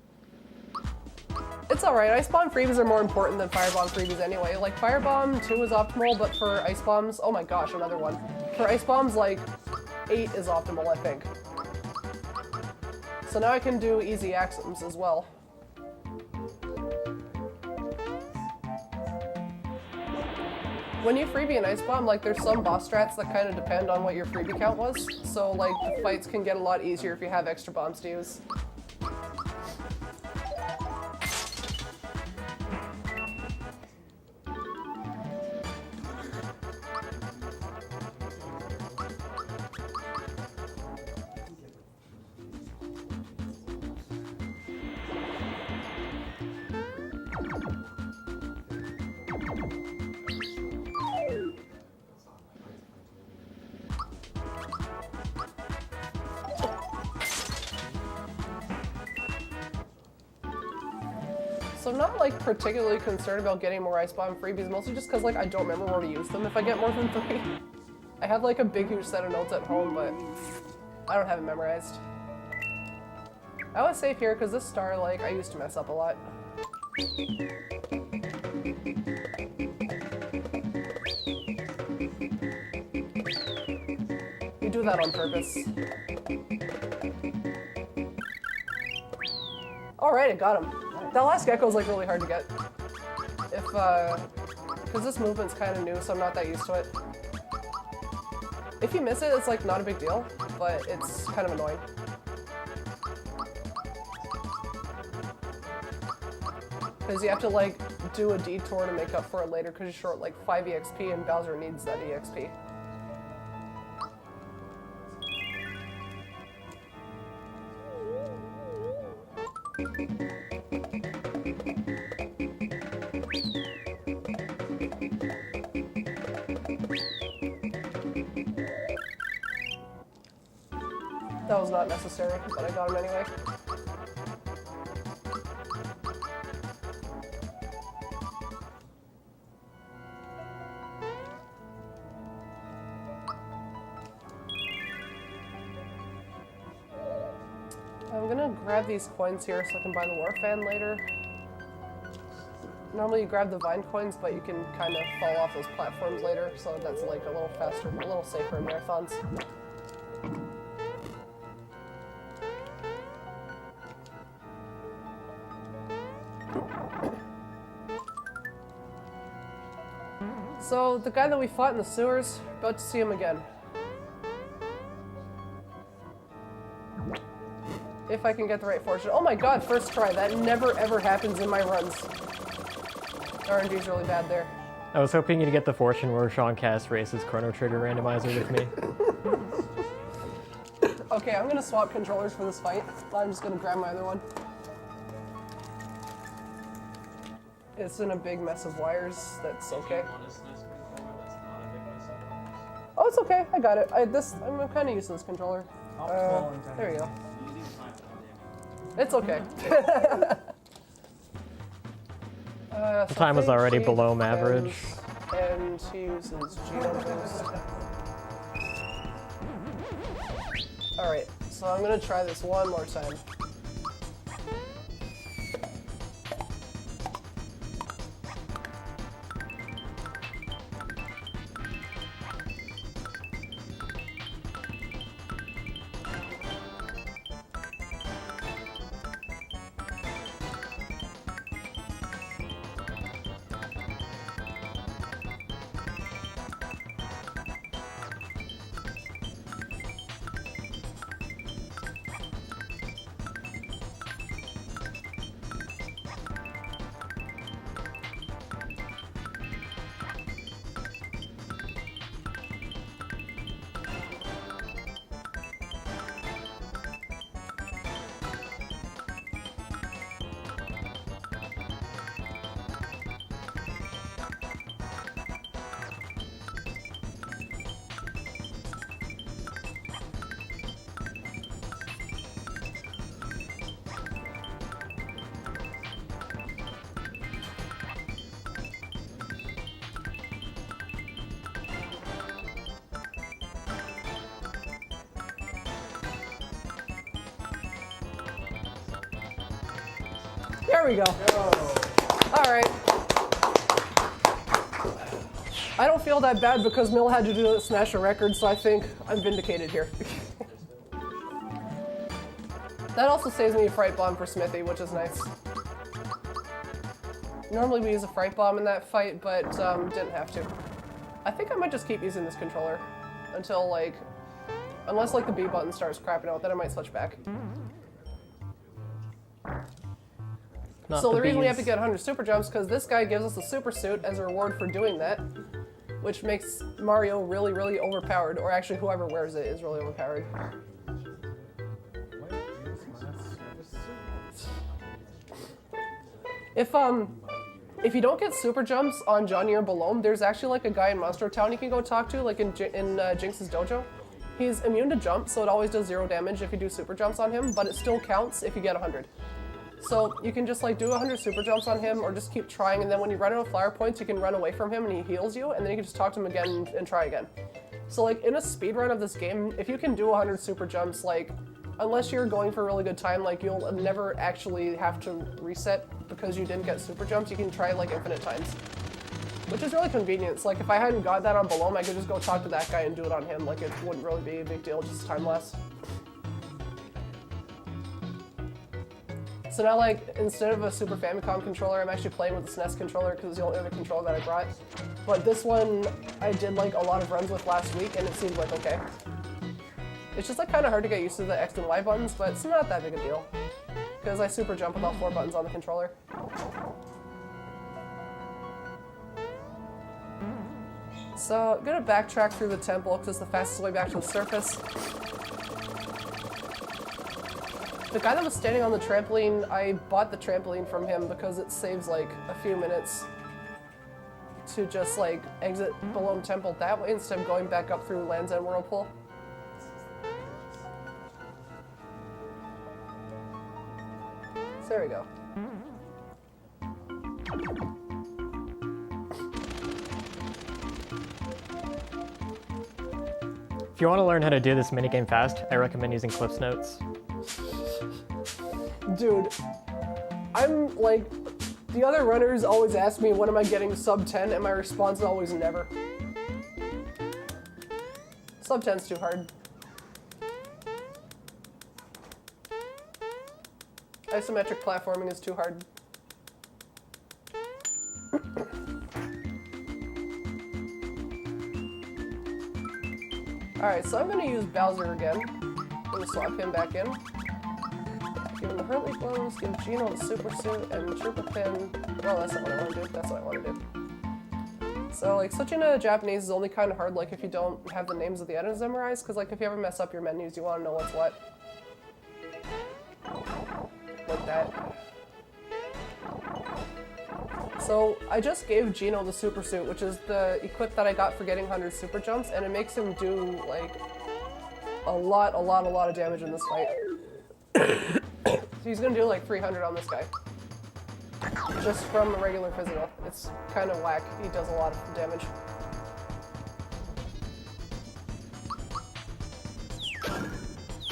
It's alright, Ice Bomb freebies are more important than Fire Bomb freebies anyway. Like, Fire Bomb 2 is optimal, but for Ice Bombs, oh my gosh, another one. For Ice Bombs, like, 8 is optimal, I think. So now I can do easy Axums as well. When you freebie an Ice Bomb, like, there's some boss strats that kind of depend on what your freebie count was. So, like, the fights can get a lot easier if you have extra bombs to use. So I'm not like particularly concerned about getting more Ice Bomb freebies, mostly just because like I don't remember where to use them if I get more than 3. I have like a big huge set of notes at home, but I don't have it memorized. I was safe here because this star, like, I used to mess up a lot. You do that on purpose. Alright, I got him. That last gecko is like really hard to get. Because this movement's kind of new, so I'm not that used to it. If you miss it, it's like not a big deal, but it's kind of annoying. Because you have to like do a detour to make up for it later because you're short like 5 EXP and Bowser needs that EXP. That was not necessary, but I got him anyway. I'm gonna grab these coins here so I can buy the War Fan later. Normally you grab the Vine coins, but you can kind of fall off those platforms later, so that's like a little faster, a little safer in marathons. So, the guy that we fought in the sewers, about to see him again. If I can get the right fortune. Oh my god, first try. That never ever happens in my runs. RNG's really bad there. I was hoping you'd get the fortune where Sean Cass races Chrono Trigger randomizer with me. Okay, I'm gonna swap controllers for this fight. I'm just gonna grab my other one. It's in a big mess of wires. That's okay. Oh, it's okay. I got it. I'm kind of used to this controller. There you go. It's okay. The time was already below average. And he uses Geno boost. Alright, so I'm gonna try this one more time. There we go. All right. I don't feel that bad because Mill had to do it, smash a record, so I think I'm vindicated here. That also saves me a Fright Bomb for Smithy, which is nice. Normally we use a Fright Bomb in that fight, but didn't have to. I think I might just keep using this controller until like, unless like the B button starts crapping out, then I might switch back. Not So the reason we have to bees. get 100 super jumps because this guy gives us a super suit as a reward for doing that, which makes Mario really, really overpowered, or actually whoever wears it is really overpowered. If you don't get super jumps on Johnny or Balloon, there's actually like a guy in Monster Town you can go talk to, like in Jinx's dojo. He's immune to jump, so it always does 0 damage if you do super jumps on him, but it still counts if you get 100. So you can just like do 100 super jumps on him, or just keep trying, and then when you run out of flower points, you can run away from him and he heals you, and then you can just talk to him again and try again. So like in a speed run of this game, if you can do 100 super jumps, like unless you're going for a really good time, like you'll never actually have to reset because you didn't get super jumps. You can try like infinite times, which is really convenient. So like if I hadn't got that on Balloon, I could just go talk to that guy and do it on him. Like it wouldn't really be a big deal, just time less. So now, like, instead of a Super Famicom controller, I'm actually playing with the SNES controller because it's the only other controller that I brought. But this one, I did, like, a lot of runs with last week, and it seemed like okay. It's just, like, kind of hard to get used to the X and Y buttons, but it's not that big a deal. Because I super jump with all 4 buttons on the controller. So, I'm gonna backtrack through the temple because it's the fastest way back to the surface. The guy that was standing on the trampoline, I bought the trampoline from him because it saves like a few minutes to just like exit Balloon Temple that way instead of going back up through Land's End Whirlpool. So there we go. If you want to learn how to do this minigame fast, I recommend using Cliff's Notes. Dude, I'm like, the other runners always ask me when am I getting sub 10, and my response is always never. Sub 10's too hard. Isometric platforming is too hard. Alright, so I'm gonna use Bowser again. I'm gonna swap him back in. Give him the Hurley Blows, give Geno the Super Suit, and Trooper Pin. Well, that's not what I want to do. That's what I want to do. So, like, switching to Japanese is only kind of hard, like, if you don't have the names of the items memorized, because, like, if you ever mess up your menus, you want to know what's what. Like that. So, I just gave Geno the Super Suit, which is the equip that I got for getting 100 super jumps, and it makes him do, like, a lot of damage in this fight. So he's gonna do like 300 on this guy. Just from a regular physical. It's kind of whack. He does a lot of damage.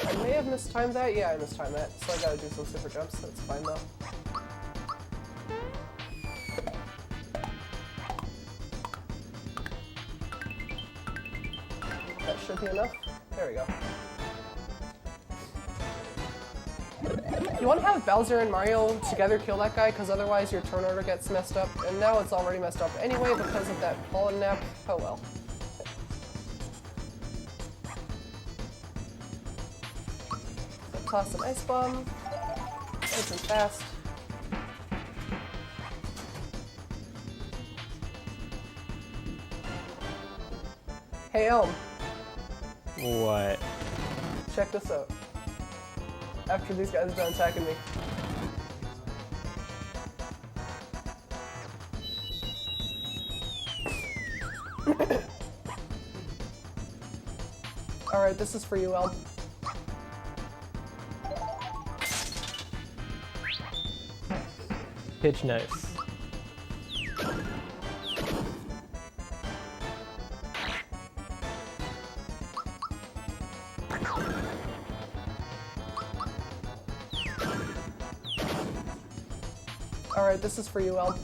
I may have mistimed that. Yeah, I mistimed that. So I gotta do some super jumps. That's fine though. That should be enough. There we go. You want to have Bowser and Mario together kill that guy, because otherwise your turn order gets messed up, and now it's already messed up anyway because of that pollen nap. Oh well. So toss an ice bomb. Nice and fast. Hey Elm, What? check this out. After these guys are done attacking me. Alright, this is for you, Elm. Pitch nice. Alright, this is for you, El.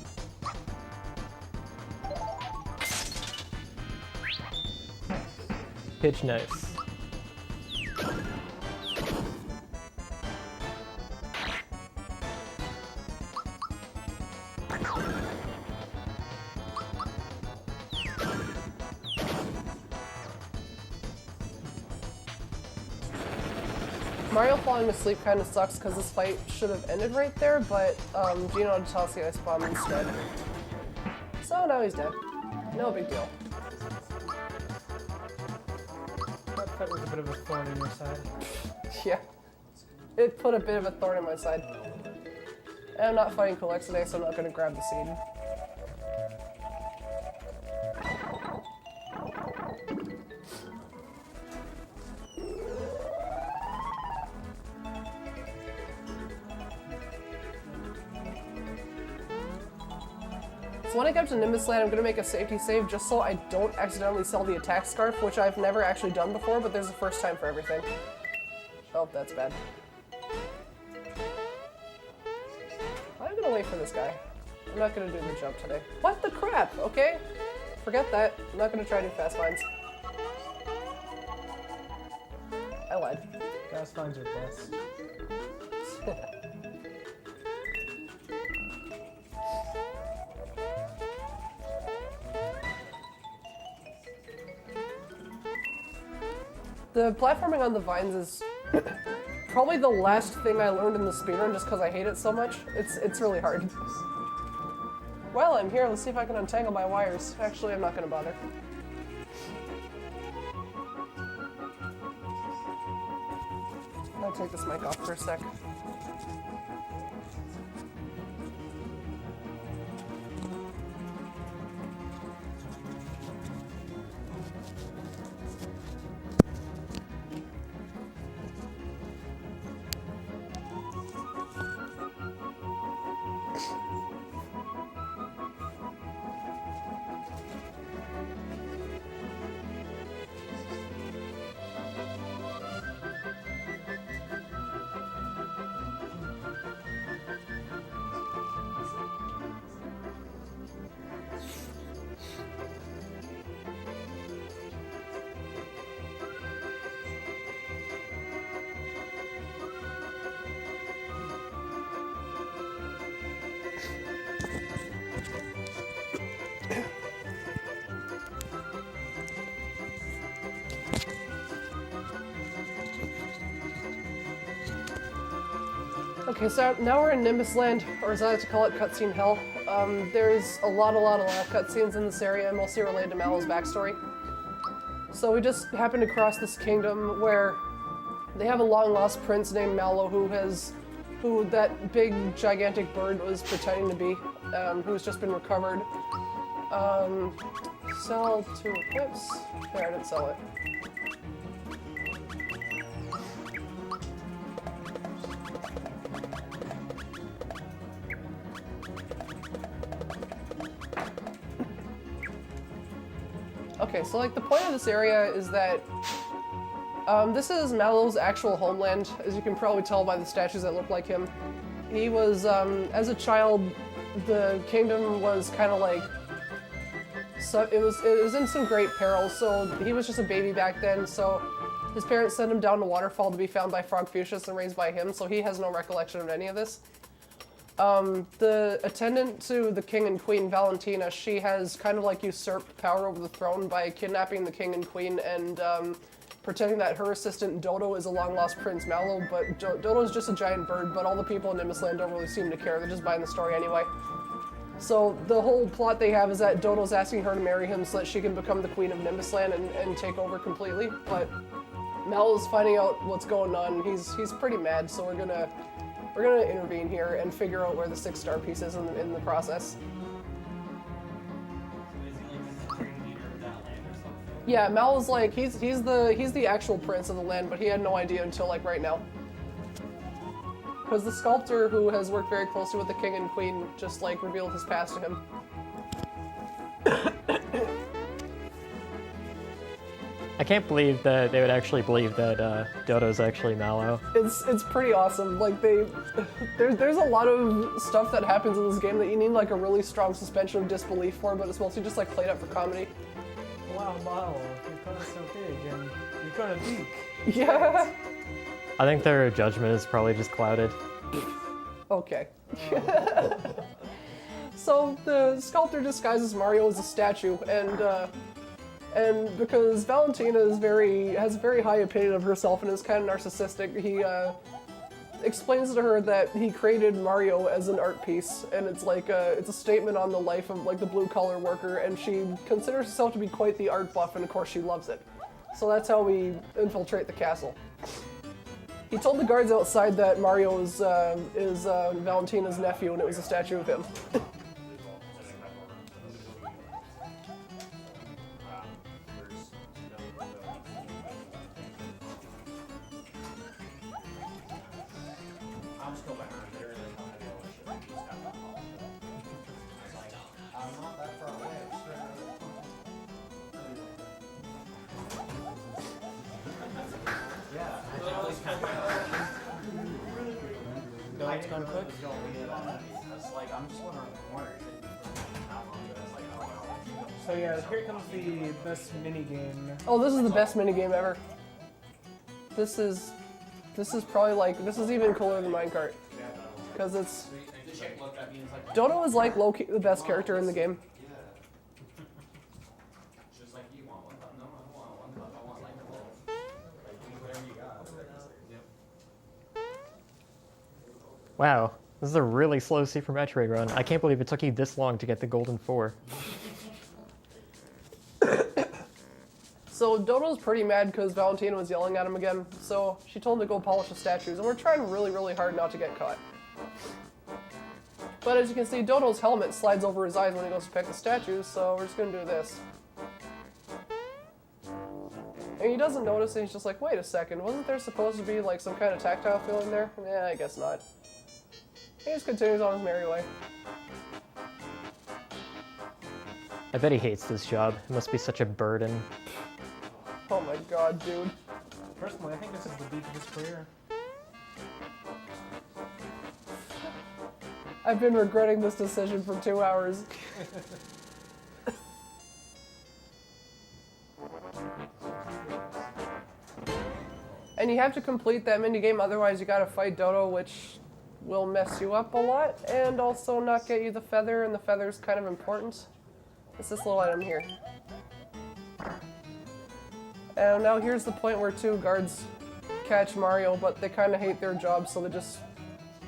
Pitch nice. Mario falling asleep kind of sucks because this fight should have ended right there, but Geno just tossed the ice bomb instead. So now he's dead. No big deal. That fight was a bit of a thorn in your side. Yeah. It put a bit of a thorn in my side. And I'm not fighting Colex today, so I'm not going to grab the seed. So when I get to Nimbus Land, I'm going to make a safety save just so I don't accidentally sell the attack scarf, which I've never actually done before, but there's a first time for everything. Oh, that's bad. I'm going to wait for this guy. I'm not going to do the jump today. What the crap? Okay. Forget that. I'm not going to try to do fast finds. I lied. Fast finds are best. The platforming on the vines is probably the last thing I learned in the speedrun just because I hate it so much. It's really hard. Well, I'm here. Let's see if I can untangle my wires. Actually, I'm not going to bother. I'll take this mic off for a sec. Okay, so now we're in Nimbus Land, or as I like to call it, cutscene hell. There's a lot of cutscenes in this area, mostly related to Mallow's backstory. So we just happened to cross this kingdom where they have a long-lost prince named Mallow who that big, gigantic bird was pretending to be, who's just been recovered. Sell 2 equips. There, I didn't sell it. Okay, so like the point of this area is that this is Mallow's actual homeland, as you can probably tell by the statues that look like him. He was, as a child, the kingdom was kind of like, so it was in some great peril, so he was just a baby back then, so his parents sent him down to Waterfall to be found by Frogfucius and raised by him, so he has no recollection of any of this. The attendant to the king and queen, Valentina, she has kind of like usurped power over the throne by kidnapping the king and queen and pretending that her assistant Dodo is a long-lost Prince Mallow, but Dodo's just a giant bird, but all the people in Nimbus Land don't really seem to care. They're just buying the story anyway. So the whole plot they have is that Dodo's asking her to marry him so that she can become the queen of Nimbus Land and take over completely, but Mallow's finding out what's going on. He's pretty mad, so we're gonna intervene here and figure out where the 6-star piece is in the process. Yeah, Mallow's like he's the actual prince of the land, but he had no idea until like right now. Because the sculptor who has worked very closely with the king and queen just like revealed his past to him. I can't believe that they would actually believe that Dodo's actually Mallow. It's pretty awesome. Like there's a lot of stuff that happens in this game that you need like a really strong suspension of disbelief for, but it's mostly just like played up for comedy. Wow, Mallow, you're kind of so big and you're kind of weak. Yeah. I think their judgment is probably just clouded. Okay. So the sculptor disguises Mario as a statue, and because Valentina has a very high opinion of herself and is kind of narcissistic, he explains to her that he created Mario as an art piece, and it's like it's a statement on the life of like the blue collar worker, and she considers herself to be quite the art buff, and of course she loves it. So that's how we infiltrate the castle. He told the guards outside that Mario is Valentina's nephew, and it was a statue of him. It's gonna cook. So yeah, here comes the best mini game. Oh, this is the best minigame ever. This is probably like, this is even cooler than Minecart. Because it's... Dodo is like low-key the best character in the game. Wow, this is a really slow Super Metroid run. I can't believe it took you this long to get the Golden 4. So Dodo's pretty mad because Valentina was yelling at him again, so she told him to go polish the statues, and we're trying really, really hard not to get caught. But as you can see, Dodo's helmet slides over his eyes when he goes to pick the statues, so we're just gonna do this. And he doesn't notice, and he's just like, wait a second, wasn't there supposed to be like some kind of tactile feeling there? Yeah, I guess not. He just continues on his merry way. I bet he hates this job. It must be such a burden. Oh my god, dude. Personally, I think this is the peak of his career. I've been regretting this decision for 2 hours. And you have to complete that minigame, otherwise you gotta fight Dodo, which will mess you up a lot, and also not get you the feather, and the feather's kind of important. It's this little item here. And now here's the point where two guards catch Mario, but they kind of hate their job, so they just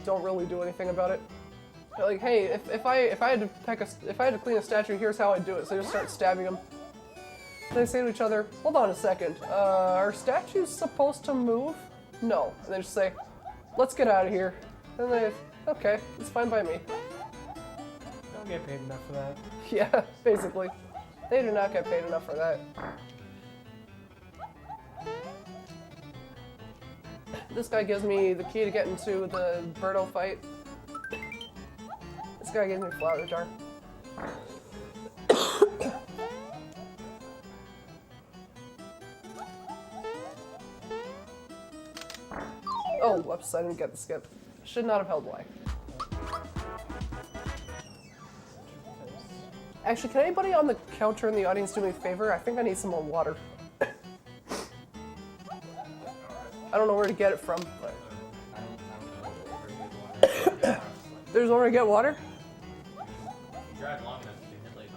don't really do anything about it. They're like, hey, if I had to clean a statue, here's how I'd do it. So they just start stabbing them. They say to each other, hold on a second, are statues supposed to move? No. And they just say, let's get out of here. And they, okay, it's fine by me. Don't get paid enough for that. Yeah, basically. They do not get paid enough for that. This guy gives me the key to get into the Birdo fight. This guy gives me a flower jar. Oh, whoops, I didn't get the skip. Should not have held Y. Actually, can anybody on the couch or in the audience do me a favor? I think I need some more water. I don't know where to get it from, but... There's nowhere to get water? Drive long enough, you can hit Lake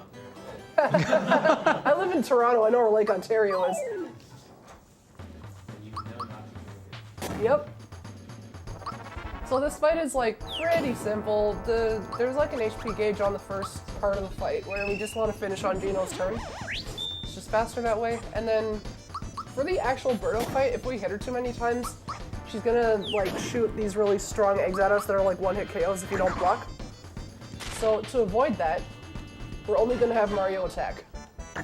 Ontario. I live in Toronto, I know where Lake Ontario is. You know not to do it. Yep. So this fight is like pretty simple. There's like an HP gauge on the first part of the fight where we just want to finish on Geno's turn. It's just faster that way. And then for the actual Birdo fight, if we hit her too many times, she's gonna like shoot these really strong eggs at us that are like one-hit KOs if you don't block. So to avoid that, we're only gonna have Mario attack. I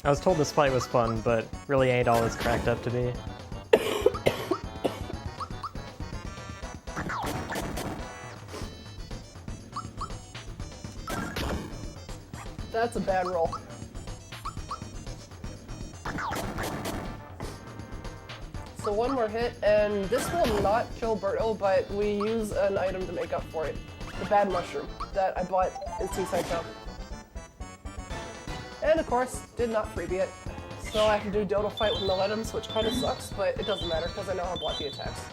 was told this fight was fun, but really ain't all it's cracked up to be. That's a bad roll. So one more hit, and this will not kill Berto, but we use an item to make up for it. The bad mushroom that I bought in Seaside Town. And of course, did not freebie it. So I have to do Dodo fight with no items, which kind of sucks, but it doesn't matter because I know how to block the attacks.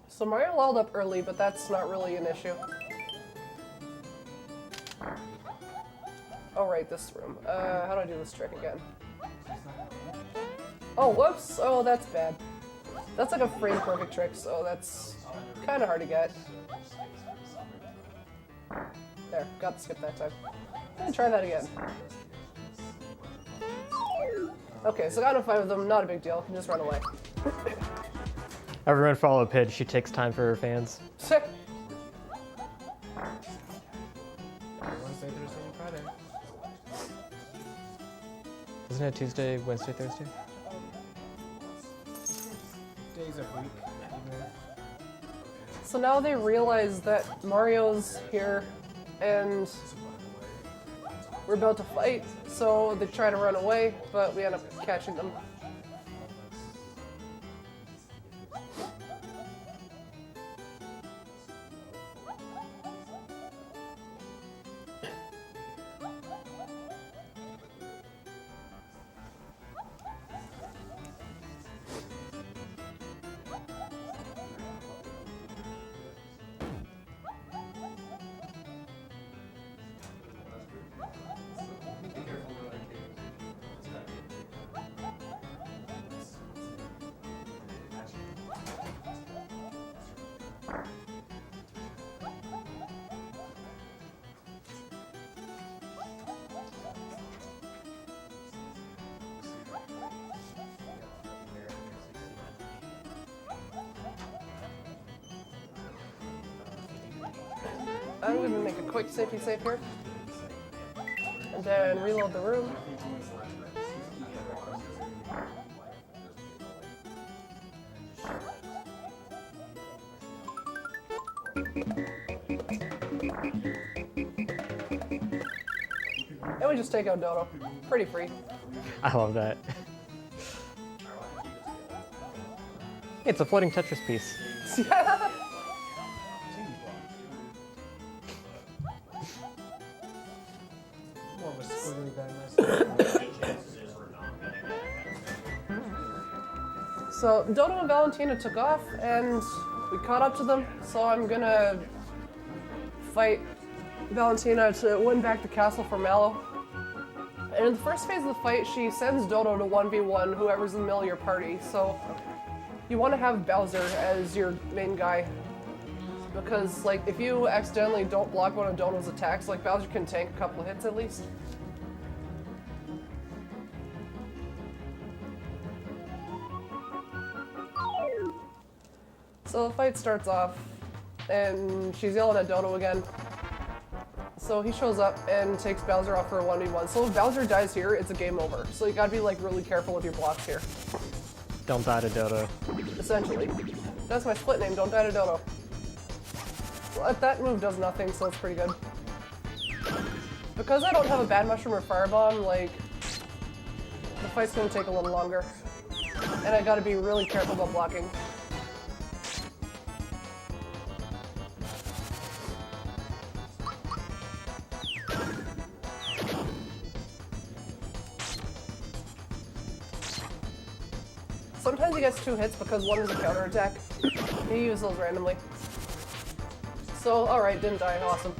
So Mario leveled up early, but that's not really an issue. Oh right, this room. How do I do this trick again? Oh, whoops! Oh, that's bad. That's like a frame perfect trick, so that's kind of hard to get. There, got to skip that time. I'm gonna try that again. Okay, so I got in a fight with them, not a big deal, can just run away. Everyone follow Pidge. She takes time for her fans. Wednesday, Thursday, and Friday. Isn't it Tuesday, Wednesday, Thursday? Days of week. So now they realize that Mario's here and we're about to fight, so they try to run away, but we end up catching them. I'm gonna make a quick safety save here. And then reload the room. And we just take out Dodo. Pretty free. I love that. It's a floating Tetris piece. More of a squiggly bad mess. So Dodo and Valentina took off, and we caught up to them. So I'm gonna fight Valentina to win back the castle for Mallow. And in the first phase of the fight, she sends Dodo to 1v1 whoever's in the middle of your party. So you want to have Bowser as your main guy. Because, like, if you accidentally don't block one of Dodo's attacks, like, Bowser can tank a couple of hits at least. So the fight starts off, and she's yelling at Dodo again. So he shows up and takes Bowser off for a 1v1. So if Bowser dies here, it's a game over. So you gotta be, like, really careful with your blocks here. Don't die to Dodo. Essentially. That's my split name, don't die to Dodo. Well, that move does nothing, so it's pretty good. Because I don't have a bad mushroom or firebomb, like, the fight's gonna take a little longer. And I gotta be really careful about blocking. Sometimes he gets 2 hits because one is a counterattack. He uses those randomly. So, alright, didn't die, awesome.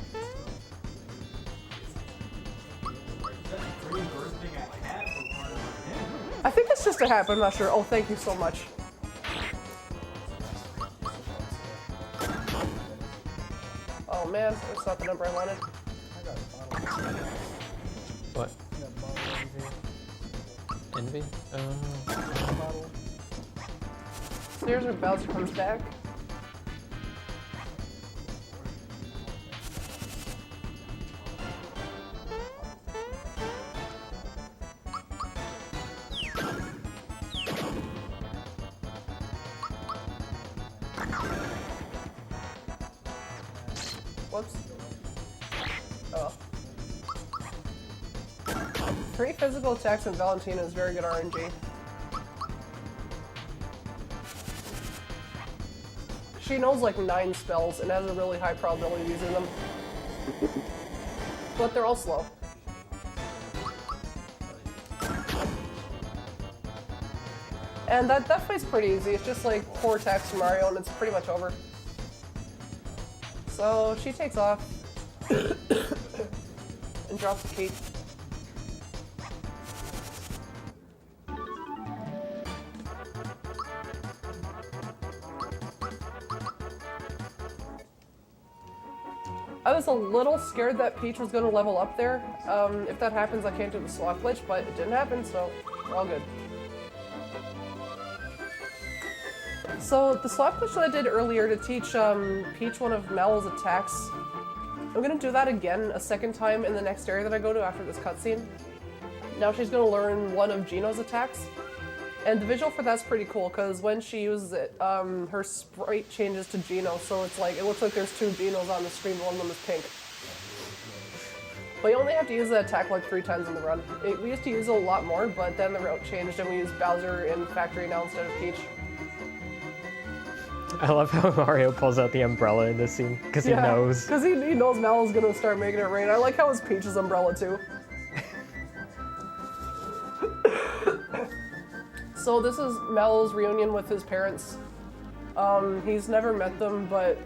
I think it's just a hat, but I'm not sure. Oh, thank you so much. Oh man, that's not the number I wanted. What? Envy? So here's where Bowser comes back. Whoops. Oh. 3 physical attacks and Valentina is very good RNG. She knows like 9 spells and has a really high probability of using them. But they're all slow. And that fight's pretty easy. It's just like 4 attacks from Mario and it's pretty much over. So she takes off and drops the key. I was a little scared that Peach was going to level up there. If that happens, I can't do the swap glitch, but it didn't happen, so we're all good. So the swap glitch that I did earlier to teach Peach one of Mallow's attacks, I'm going to do that again a second time in the next area that I go to after this cutscene. Now she's going to learn one of Geno's attacks. And the visual for that's pretty cool, because when she uses it, her sprite changes to Geno, so it's like, it looks like there's 2 Genos on the screen, one of them is pink. But you only have to use the attack like 3 times in the run. We used to use it a lot more, but then the route changed and we use Bowser in Factory now instead of Peach. I love how Mario pulls out the umbrella in this scene, because he knows. Because he knows Mallow's gonna start making it rain. I like how it's Peach's umbrella too. So this is Mallow's reunion with his parents. He's never met them, but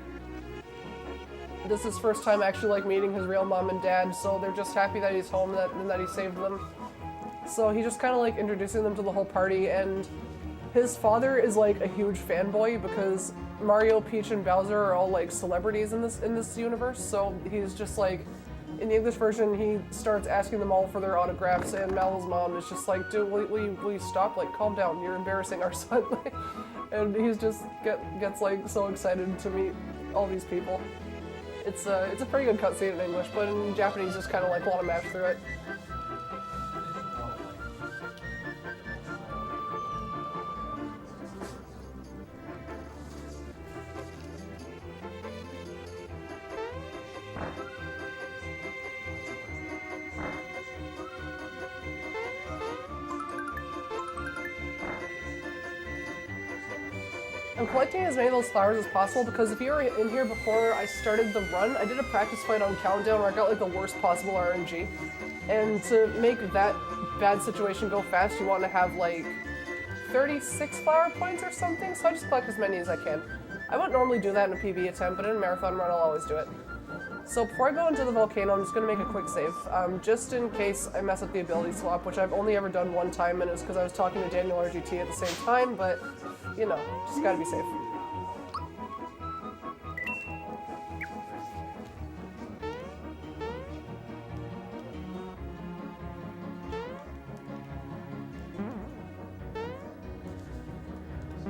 this is his first time actually like meeting his real mom and dad, so they're just happy that he's home and that he saved them. So he just kind of like introducing them to the whole party, and his father is like a huge fanboy because Mario, Peach, and Bowser are all like celebrities in this universe, so he's just like, in the English version, he starts asking them all for their autographs, and Mallow's mom is just like, dude, will you stop? Like, calm down, you're embarrassing our son. And he's just gets like so excited to meet all these people. It's a pretty good cutscene in English, but in Japanese, just kind of like want to mash through it. I'm collecting as many of those flowers as possible because if you were in here before I started the run, I did a practice fight on Countdown where I got like the worst possible RNG. And to make that bad situation go fast, you want to have like 36 flower points or something, so I just collect as many as I can. I wouldn't normally do that in a PB attempt, but in a marathon run I'll always do it. So before I go into the volcano, I'm just going to make a quick save, just in case I mess up the ability swap, which I've only ever done one time, and it was because I was talking to Daniel RGT at the same time, but, you know, just gotta be safe.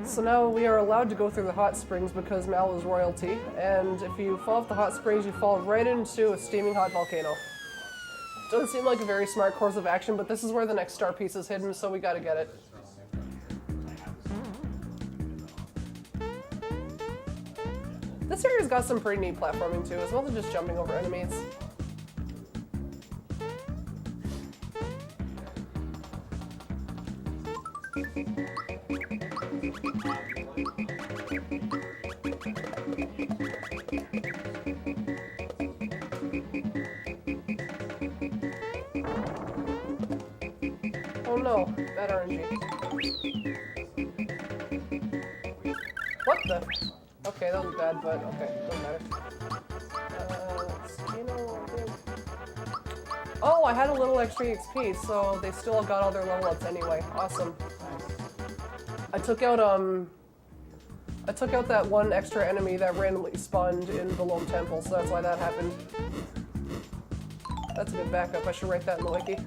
So now we are allowed to go through the hot springs because Mallow is royalty, and if you fall off the hot springs, you fall right into a steaming hot volcano. Doesn't seem like a very smart course of action, but this is where the next star piece is hidden, so we gotta get it. This area's got some pretty neat platforming too, as well as just jumping over enemies. Oh no, bad RNG. What the? Okay, that was bad, but okay, doesn't matter. Oh, I had a little extra XP, so they still got all their level ups anyway. Awesome. I took out that one extra enemy that randomly spawned in the Loam Temple, so that's why that happened. That's a good backup. I should write that in the wiki.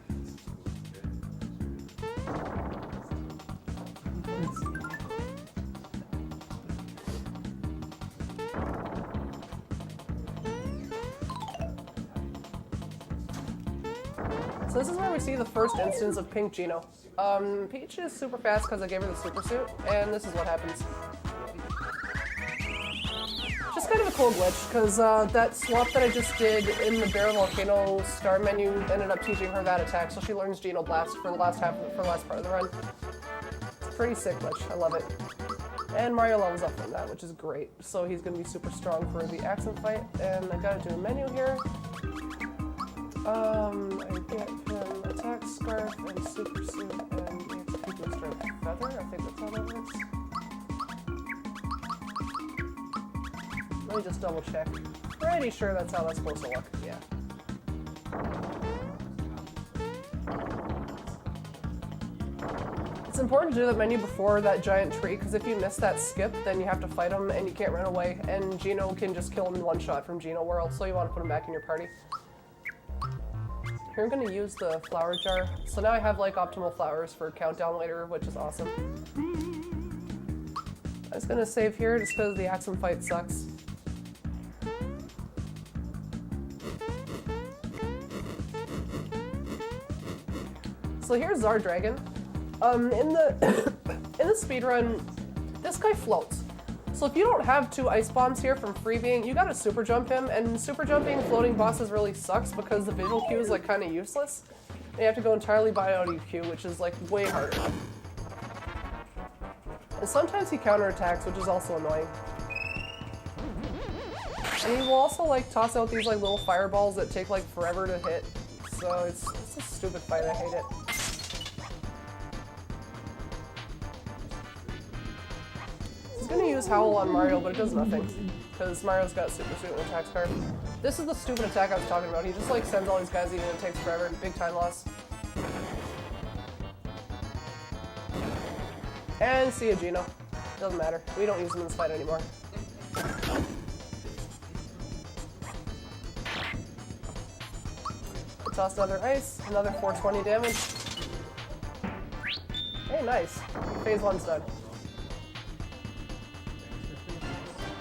So this is where we see the first instance of Pink Geno. Peach is super fast because I gave her the super suit, and this is what happens. Just kind of a cool glitch, because that swap that I just did in the Volcano star menu ended up teaching her that attack, so she learns Geno Blast for the last part of the run. It's a pretty sick glitch. I love it. And Mario levels up from that, which is great. So he's going to be super strong for the accent fight. And I got to do a menu here. I get him attack, scarf, and super suit, and execute strength feather. I think that's how that works. Let me just double check. Pretty sure that's how that's supposed to look. Yeah. It's important to do the menu before that giant tree, because if you miss that skip, then you have to fight him and you can't run away. And Geno can just kill him in one shot from Geno World, so you want to put him back in your party. Here I'm going to use the flower jar. So now I have like optimal flowers for countdown later, which is awesome. I'm just going to save here just because the accent fight sucks. So here's our dragon. In the in the speedrun, this guy floats. So if you don't have 2 ice bombs here from freebeing, you gotta super jump him, and super jumping floating bosses really sucks because the visual cue is like kind of useless. And you have to go entirely by audio cue, which is like way harder. And sometimes he counterattacks, which is also annoying. And he will also like toss out these like little fireballs that take like forever to hit. So it's a stupid fight, I hate it. I'm gonna use Howl on Mario, but it does nothing. Because Mario's got super suit and attack scarf. This is the stupid attack I was talking about. He just like sends all these guys even and it takes forever. Big time loss. And see ya, Geno. Doesn't matter. We don't use him in this fight anymore. Toss another ice, another 420 damage. Hey, nice. Phase 1's done.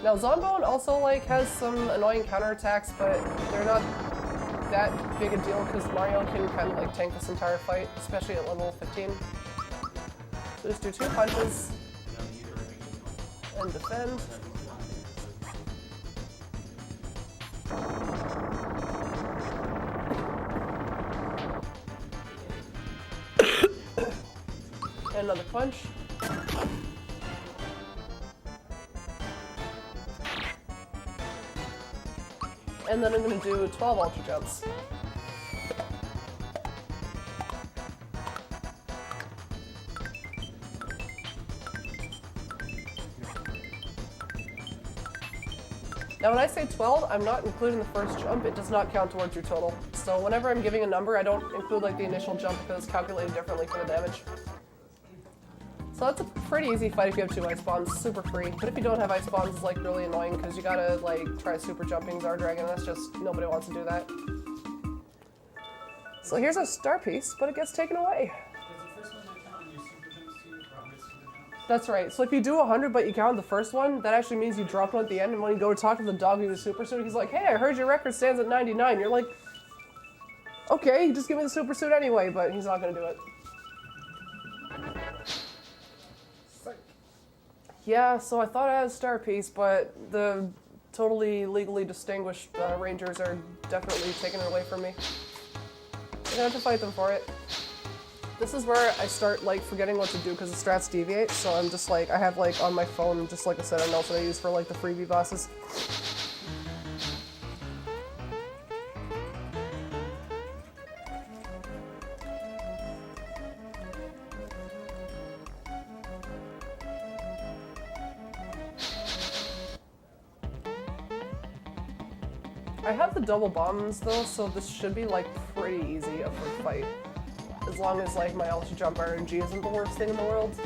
Now Zombone also like has some annoying counterattacks, but they're not that big a deal because Mario can kind of like tank this entire fight, especially at level 15. So just do 2 punches and defend. And another punch. And then I'm going to do 12 ultra jumps. Now when I say 12, I'm not including the first jump. It does not count towards your total. So whenever I'm giving a number, I don't include like the initial jump because it's calculated differently for the damage. So that's a pretty easy fight if you have 2 ice bombs, super free. But if you don't have ice bombs, it's like really annoying because you gotta like try super jumping Zardragon. That's just, nobody wants to do that. So here's a star piece, but it gets taken away. That's right. So if you do 100 but you count the first one, that actually means you dropped one at the end, and when you go to talk to the dog who's a super suit, he's like, hey, I heard your record stands at 99. You're like, okay, just give me the super suit anyway, but he's not gonna do it. Yeah, so I thought I had a star piece, but the totally legally distinguished rangers are definitely taking it away from me. I'm gonna have to fight them for it. This is where I start like forgetting what to do because the strats deviate, so I'm just like, I have like on my phone just like a set of notes that I use for like the freebie bosses. I have the double bombs though, so this should be like pretty easy of a fight. As long as like my ultra jump RNG isn't the worst thing in the world.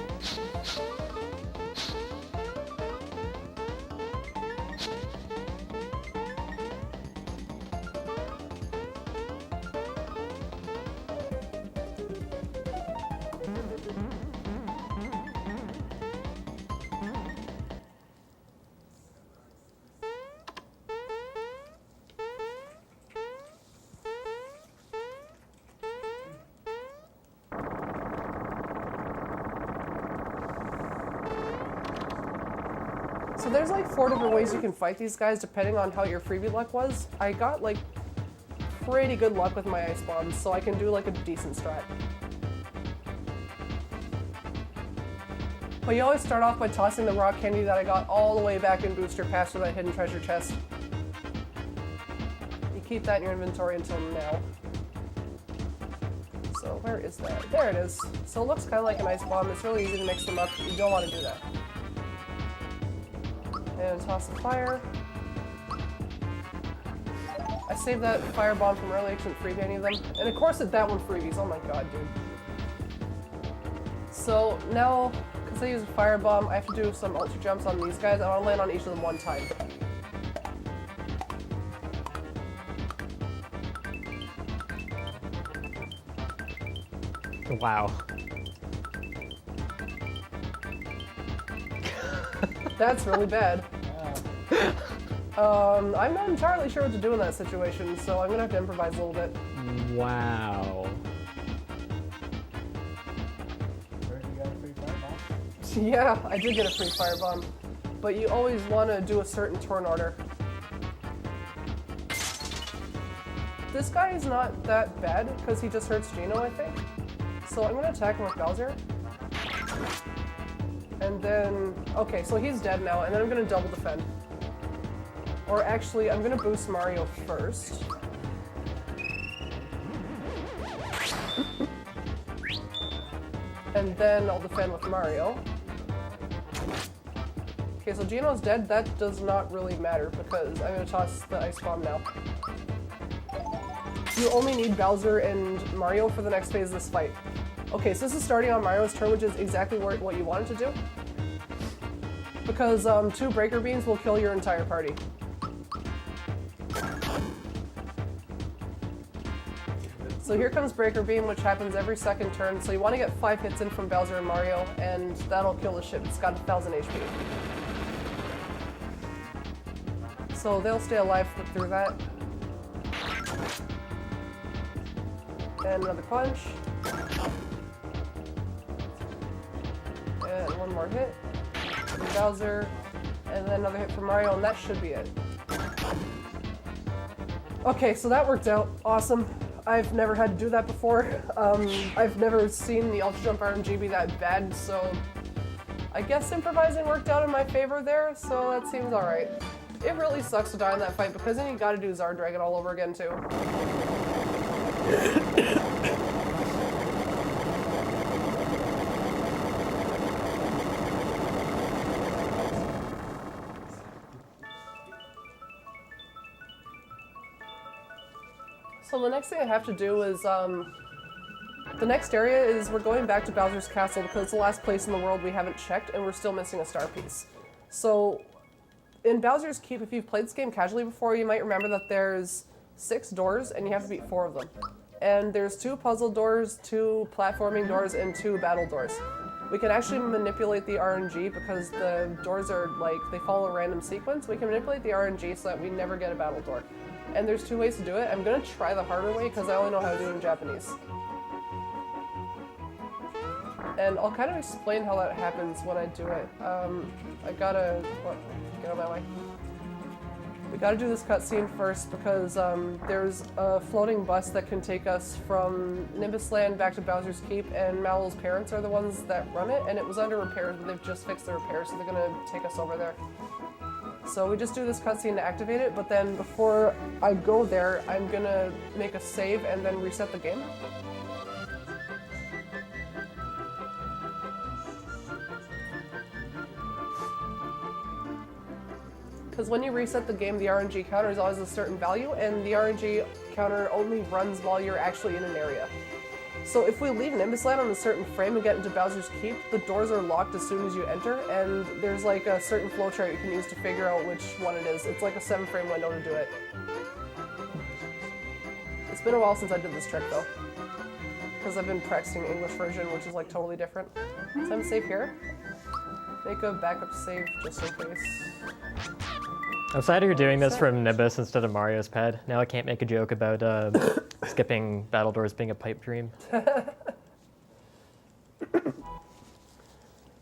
So there's like 4 different ways you can fight these guys depending on how your freebie luck was. I got like pretty good luck with my ice bombs, so I can do like a decent strat. But you always start off by tossing the rock candy that I got all the way back in Booster Pass for that hidden treasure chest. You keep that in your inventory until now. So where is that? There it is. So it looks kind of like an ice bomb. It's really easy to mix them up. You don't want to do that. And toss the fire. I saved that fire bomb from earlier. I couldn't freebie any of them. And of course that one freebies. Oh my god, dude. So now, because I use a fire bomb, I have to do some ultra jumps on these guys. I want to land on each of them one time. Wow. That's really bad. I'm not entirely sure what to do in that situation, so I'm gonna have to improvise a little bit. Wow. Heard you got a free fireball. Yeah, I did get a free firebomb, but you always want to do a certain turn order. This guy is not that bad because he just hurts Geno, I think. So I'm going to attack him with Bowser. And then, okay, so he's dead now, and then I'm going to double defend. Or actually, I'm going to boost Mario first. And then I'll defend with Mario. Okay, so Geno's dead. That does not really matter because I'm going to toss the ice bomb now. You only need Bowser and Mario for the next phase of this fight. Okay, so this is starting on Mario's turn, which is exactly what you wanted to do. Because 2 Breaker Beans will kill your entire party. So here comes Breaker Beam, which happens every second turn. So you want to get 5 hits in from Bowser and Mario, and that'll kill the ship. It's got 1,000 HP. So they'll stay alive through that. And another punch. And one more hit from Bowser. And then another hit from Mario, and that should be it. Okay, so that worked out. Awesome. I've never had to do that before. I've never seen the Ultra Jump RNG be that bad, so I guess improvising worked out in my favor there, so that seems alright. It really sucks to die in that fight because then you gotta do Zard Dragon all over again too. So the next thing I have to do is, the next area is we're going back to Bowser's Castle because it's the last place in the world we haven't checked and we're still missing a star piece. So in Bowser's Keep, if you've played this game casually before, you might remember that there's 6 doors and you have to beat 4 of them. And there's 2 puzzle doors, 2 platforming doors, and 2 battle doors. We can actually manipulate the RNG because the doors are like, they follow a random sequence. We can manipulate the RNG so that we never get a battle door. And there's 2 ways to do it. I'm gonna try the harder way because I only know how to do it in Japanese. And I'll kind of explain how that happens when I do it. I gotta, get out of my way. We gotta do this cutscene first because there's a floating bus that can take us from Nimbus Land back to Bowser's Keep, and Mallow's parents are the ones that run it, and it was under repairs, but they've just fixed the repairs, so they're gonna take us over there. So we just do this cutscene to activate it, but then before I go there, I'm gonna make a save and then reset the game. Because when you reset the game, the RNG counter is always a certain value, and the RNG counter only runs while you're actually in an area. So if we leave Nimbus Land on a certain frame and get into Bowser's Keep, the doors are locked as soon as you enter, and there's like a certain flowchart you can use to figure out which one it is. It's like a 7-frame window to do it. It's been a while since I did this trick though, because I've been practicing English version, which is like totally different. So I'm safe here. Make a backup save just in case. I'm sad you're doing this from Nimbus instead of Mario's pad. Now I can't make a joke about skipping battle doors being a pipe dream.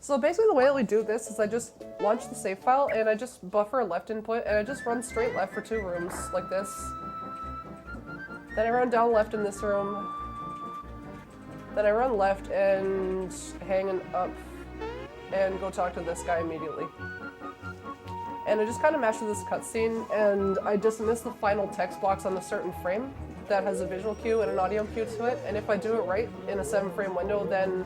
So basically the way that we do this is I just launch the save file and I just buffer a left input and I just run straight left for 2 rooms like this. Then I run down left in this room. Then I run left and hang an up and go talk to this guy immediately. And I just kind of mash through this cutscene and I dismiss the final text box on a certain frame that has a visual cue and an audio cue to it. And if I do it right in a 7-frame window, then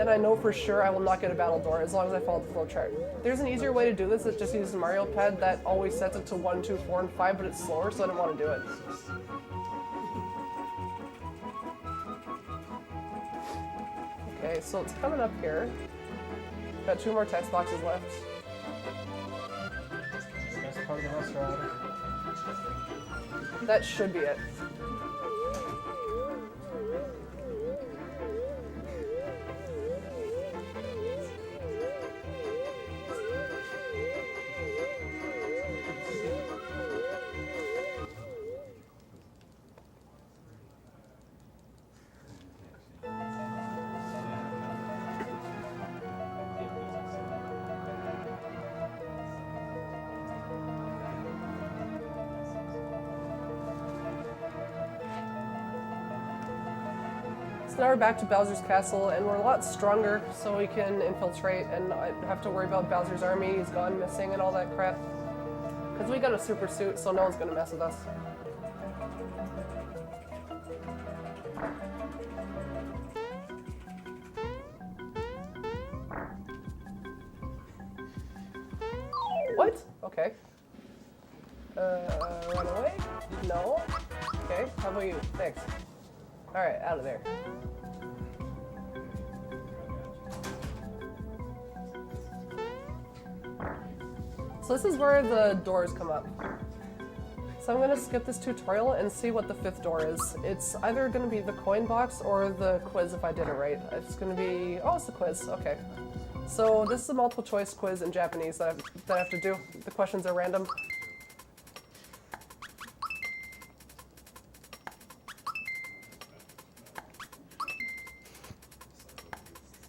I know for sure I will not get a battle door as long as I follow the flowchart. There's an easier way to do this that just uses a Mario pad that always sets it to 1, 2, 4, and 5, but it's slower, so I didn't want to do it. Okay, so it's coming up here. Got 2 more text boxes left. Best part of the restaurant. That should be it. So now we're back to Bowser's castle, and we're a lot stronger, so we can infiltrate and not have to worry about Bowser's army. He's gone missing and all that crap. Because we got a super suit, so no one's gonna mess with us. What? Okay. Run away? No. Okay, how about you? Thanks. Alright, out of there. So this is where the doors come up. So I'm gonna skip this tutorial and see what the 5th door is. It's either gonna be the coin box or the quiz if I did it right. It's gonna be, oh, it's the quiz, okay. So this is a multiple choice quiz in Japanese that I have to do. The questions are random.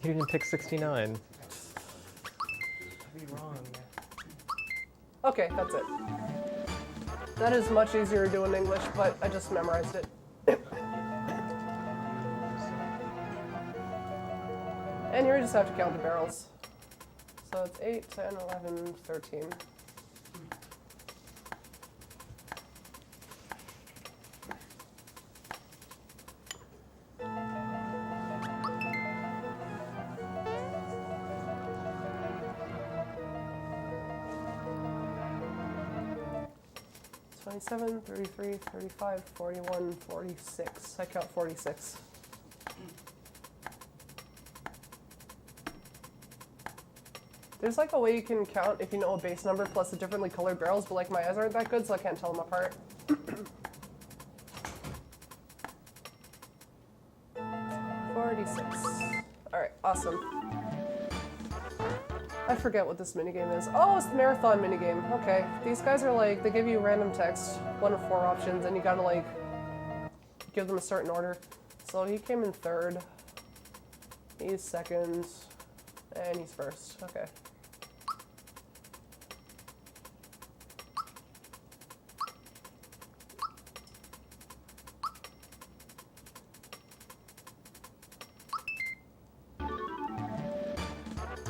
You didn't pick 69. I'd be wrong. Okay, that's it. That is much easier to do in English, but I just memorized it. And here we just have to count the barrels. So it's 8, 10, 11, 13. Twenty-seven, 33, 35, 41, 46. I count 46. There's like a way you can count if you know a base number plus the differently colored barrels, but like my eyes aren't that good, so I can't tell them apart. 46. Alright, awesome. I forget what this minigame is. Oh, it's the marathon minigame. Okay. These guys are like, they give you random text, 1 of 4 options, and you gotta like give them a certain order. So he came in 3rd. He's 2nd. And he's 1st. Okay.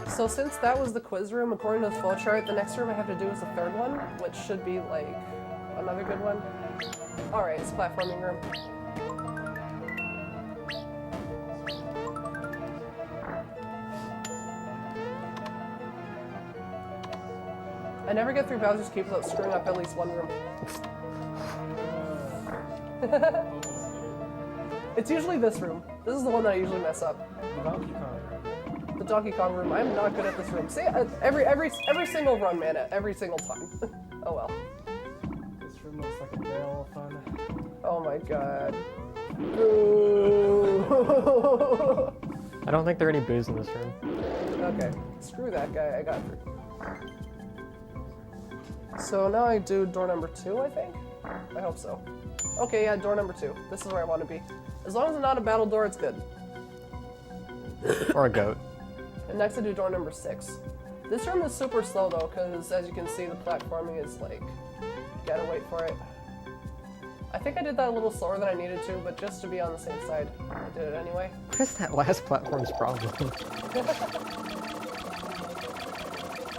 So since that was the quiz room, according to the flowchart, the next room I have to do is the 3rd one, which should be like another good one. Alright, it's platforming room. I never get through Bowser's Keep without screwing up at least one room. It's usually this room. This is the one that I usually mess up. Donkey Kong. The Donkey Kong room. I'm not good at this room. See, every single run, man, every single time. Oh well. This room looks like a barrel of fun. Oh my god. Boo. I don't think there are any boos in this room. Okay, screw that guy. I got through. So now I do door number 2, I think? I hope so. Okay, yeah, door number 2. This is where I want to be. As long as it's not a battle door, it's good. Or a goat. And next I do door number 6. This room is super slow though, because as you can see, the platforming is like, you gotta wait for it. I think I did that a little slower than I needed to, but just to be on the safe side, I did it anyway. What is that last platform's problem?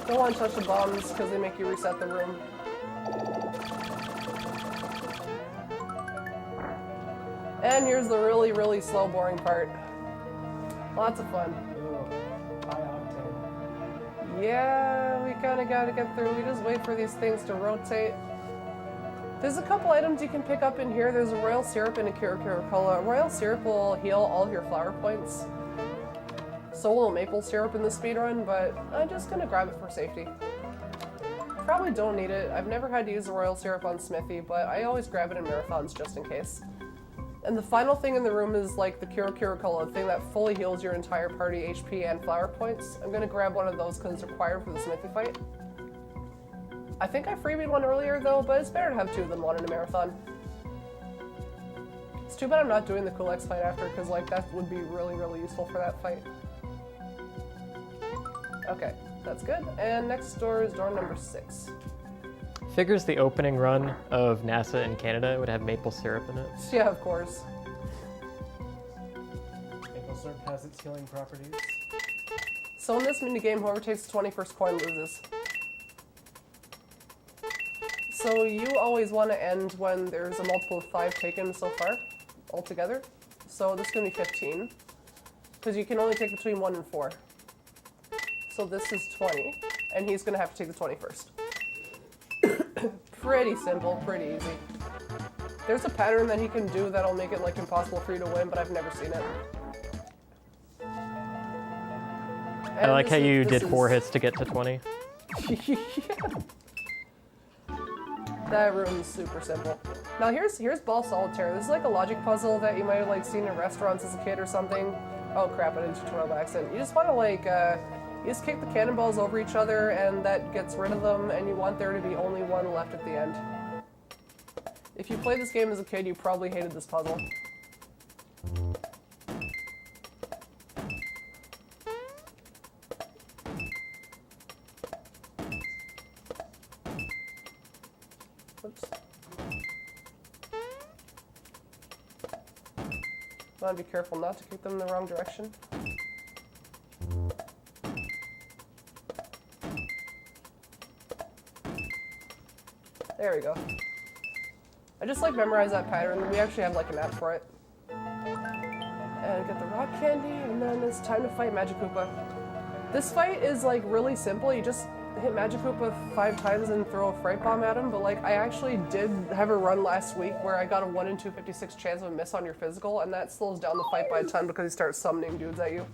Don't want to touch the bombs because they make you reset the room. And here's the really, really slow, boring part. Lots of fun. Ooh, high octane. Yeah, we kind of got to get through. We just wait for these things to rotate. There's a couple items you can pick up in here. There's a royal syrup and a Croco cola. Royal syrup will heal all of your flower points. So will maple syrup in the speedrun, but I'm just gonna grab it for safety. Probably don't need it. I've never had to use the royal syrup on Smithy, but I always grab it in marathons just in case. And the final thing in the room is like the Croco cola, the thing that fully heals your entire party HP and flower points. I'm gonna grab one of those because it's required for the Smithy fight. I think I freebied one earlier though, but it's better to have 2 than 1 in a marathon. It's too bad I'm not doing the Cool X fight after, because like that would be really, really useful for that fight. Okay, that's good. And next door is door number 6. Figures the opening run of NASA in Canada would have maple syrup in it. Yeah, of course. Maple syrup has its healing properties. So in this minigame, whoever takes the 21st coin loses. So you always want to end when there's a multiple of 5 taken so far, altogether. So this is going to be 15, because you can only take between 1 and 4. So this is 20, and he's going to have to take the 21st. Pretty simple, pretty easy. There's a pattern that he can do that'll make it like impossible for you to win, but I've never seen it. I like how you did 4 hits to get to 20. Yeah. That room is super simple. Now here's ball solitaire. This is like a logic puzzle that you might have like seen in restaurants as a kid or something. Oh crap, I did a tutorial by accident. You just want to like, you just kick the cannonballs over each other and that gets rid of them, and you want there to be only one left at the end. If you played this game as a kid, you probably hated this puzzle. Oops. Want to be careful not to kick them in the wrong direction. There we go. I just like memorize that pattern. We actually have like an app for it. And get the rock candy, and then it's time to fight Magic Koopa. This fight is like really simple. You just hit Magic Koopa 5 times and throw a fright bomb at him, but like I actually did have a run last week where I got a 1 in 256 chance of a miss on your physical, and that slows down the fight by a ton because he starts summoning dudes at you.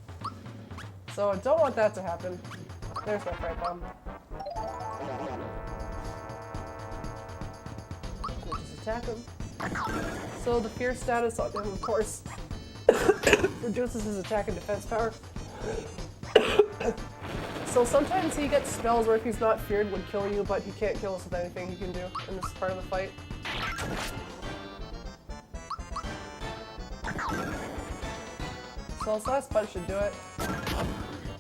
So I don't want that to happen. There's my fright bomb. Just attack him. So the fear status on him, of course, reduces his attack and defense power. So sometimes he gets spells where if he's not feared would kill you, but he can't kill us with anything he can do in this part of the fight. So his last punch should do it.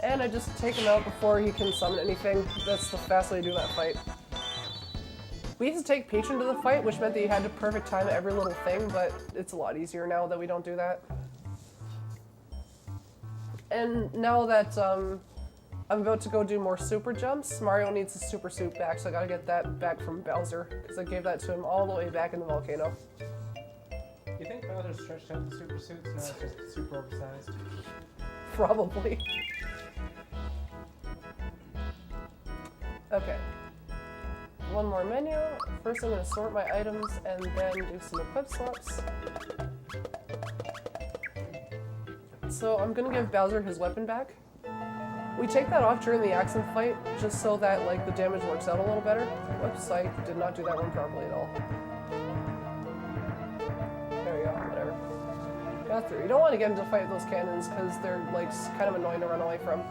And I just take him out before he can summon anything. That's the fast way to do that fight. We used to take Peach into the fight, which meant that you had to perfect time every little thing, but it's a lot easier now that we don't do that. And now that I'm about to go do more super jumps, Mario needs his super suit back, so I gotta get that back from Bowser, because I gave that to him all the way back in the volcano. You think Bowser stretched out the super suits, now it's just super oversized? Probably. Okay. One more menu. First I'm going to sort my items and then do some equip swaps. So I'm going to give Bowser his weapon back. We take that off during the accent fight just so that like the damage works out a little better. Whoops, I did not do that one properly at all. There we go, whatever. Got through. You don't want to get into a fight with those cannons because they're like kind of annoying to run away from.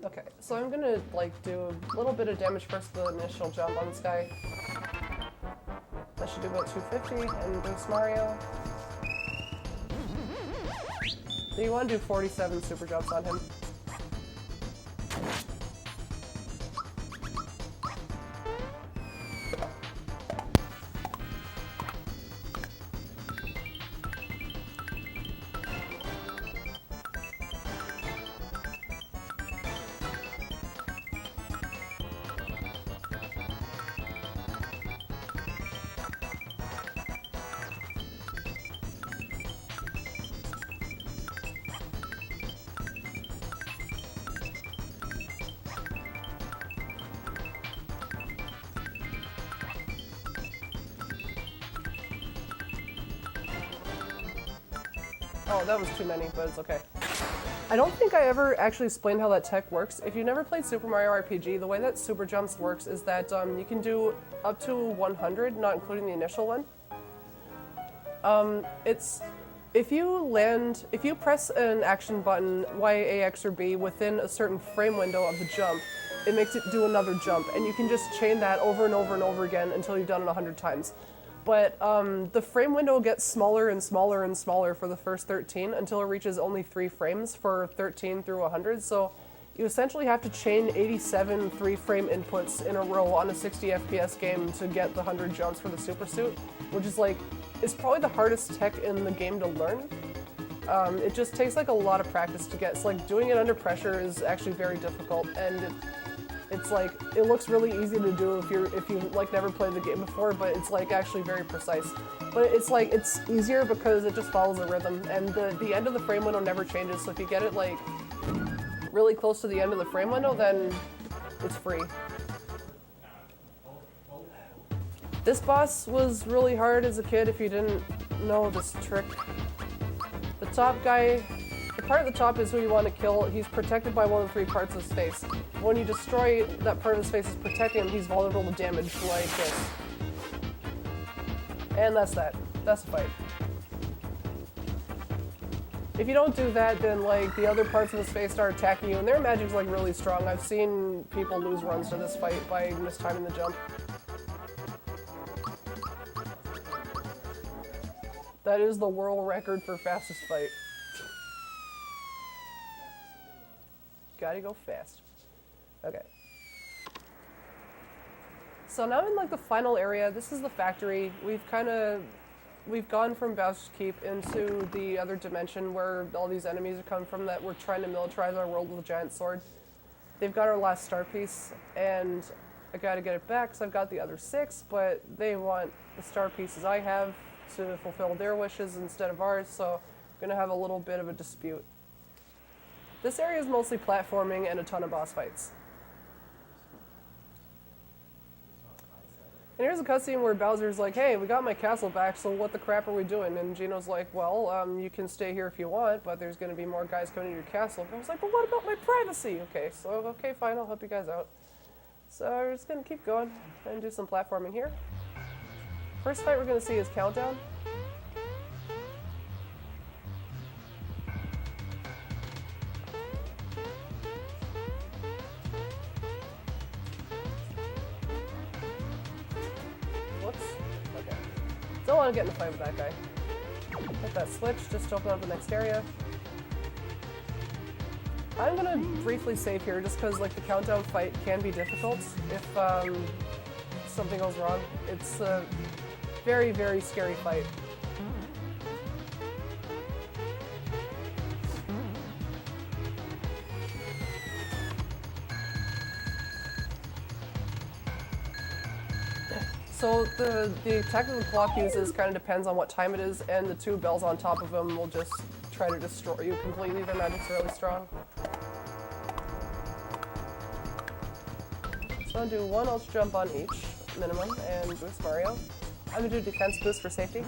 Okay, so I'm gonna like do a little bit of damage first with the initial jump on this guy. should do about 250 and boost Mario. So you want to do 47 super jumps on him. Oh, that was too many, but it's okay. I don't think I ever actually explained how that tech works. If you've never played Super Mario RPG, the way that Super Jumps works is that you can do up to 100, not including the initial one. If you press an action button, Y, A, X, or B, within a certain frame window of the jump, it makes it do another jump, and you can just chain that over and over and over again until you've done it 100 times. But the frame window gets smaller and smaller and smaller for the first 13 until it reaches only 3 frames for 13 through 100. So you essentially have to chain 87 3-frame inputs in a row on a 60 FPS game to get the 100 jumps for the super suit, which is like, it's probably the hardest tech in the game to learn. It just takes like a lot of practice to get. So like doing it under pressure is actually very difficult, and it's like, it looks really easy to do if you like never played the game before, but it's like actually very precise. But it's like, it's easier because it just follows a rhythm, and the end of the frame window never changes, so if you get it like really close to the end of the frame window, then it's free. This boss was really hard as a kid if you didn't know this trick. The top guy, the part at the top is who you want to kill. He's protected by one of the 3 parts of his face. When you destroy that part of his face is protecting him, he's vulnerable to damage like this. And that's that. That's the fight. If you don't do that, then like the other parts of his face start attacking you, and their magic's like really strong. I've seen people lose runs to this fight by mistiming the jump. That is the world record for fastest fight. Gotta go fast. Okay. So now in like the final area, this is the factory. We've gone from Bowser's Keep into the other dimension where all these enemies are coming from that we're trying to militarize our world with a giant sword. They've got our last star piece, and I gotta get it back because I've got the other 6, but they want the star pieces I have to fulfill their wishes instead of ours, so I'm gonna have a little bit of a dispute. This area is mostly platforming and a ton of boss fights. And here's a cutscene where Bowser's like, hey, we got my castle back, so what the crap are we doing? And Geno's like, well, you can stay here if you want, but there's going to be more guys coming to your castle. And I was like, but what about my privacy? Okay, so, okay, fine, I'll help you guys out. So we're just going to keep going and do some platforming here. First fight we're going to see is Countdown. Whoops. Okay. Don't want to get in a fight with that guy. Hit that switch just to open up the next area. I'm going to briefly save here just because like the Countdown fight can be difficult if something goes wrong. It's a very, very scary fight. So the attack that the clock uses kind of depends on what time it is, and the 2 bells on top of them will just try to destroy you completely. Their magic's really strong. So I'm going to do 1 ultra jump on each, minimum, and boost Mario. I'm going to do defense boost for safety.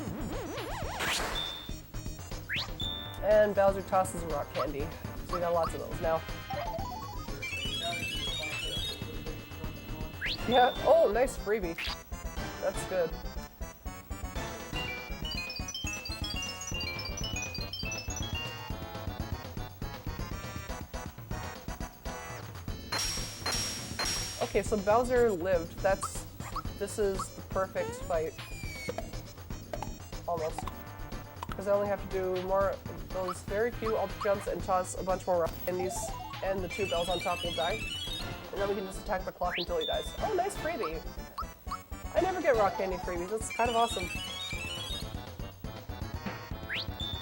And Bowser tosses a rock candy. So we got lots of those now. Yeah, oh, nice freebie. That's good. Okay, so Bowser lived. This is the perfect fight. because I only have to do more of those very few ultra jumps and toss a bunch more rock candies, and the 2 bells on top will die. And then we can just attack the clock until he dies. Oh, nice freebie! I never get rock candy freebies, that's kind of awesome.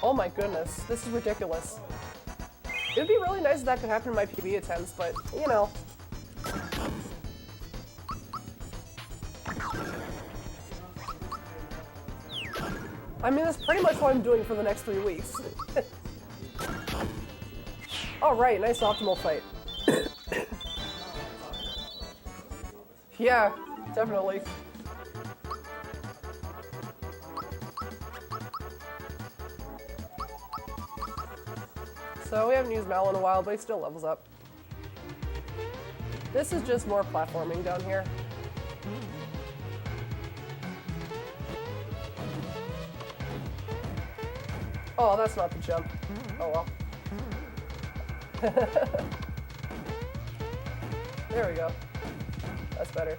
Oh my goodness, this is ridiculous. It would be really nice if that could happen in my PB attempts, but, you know. I mean, that's pretty much what I'm doing for the next 3 weeks. Alright, nice optimal fight. Yeah, definitely. So we haven't used Mallow in a while, but he still levels up. This is just more platforming down here. Oh, that's not the jump. Oh well. There we go. That's better.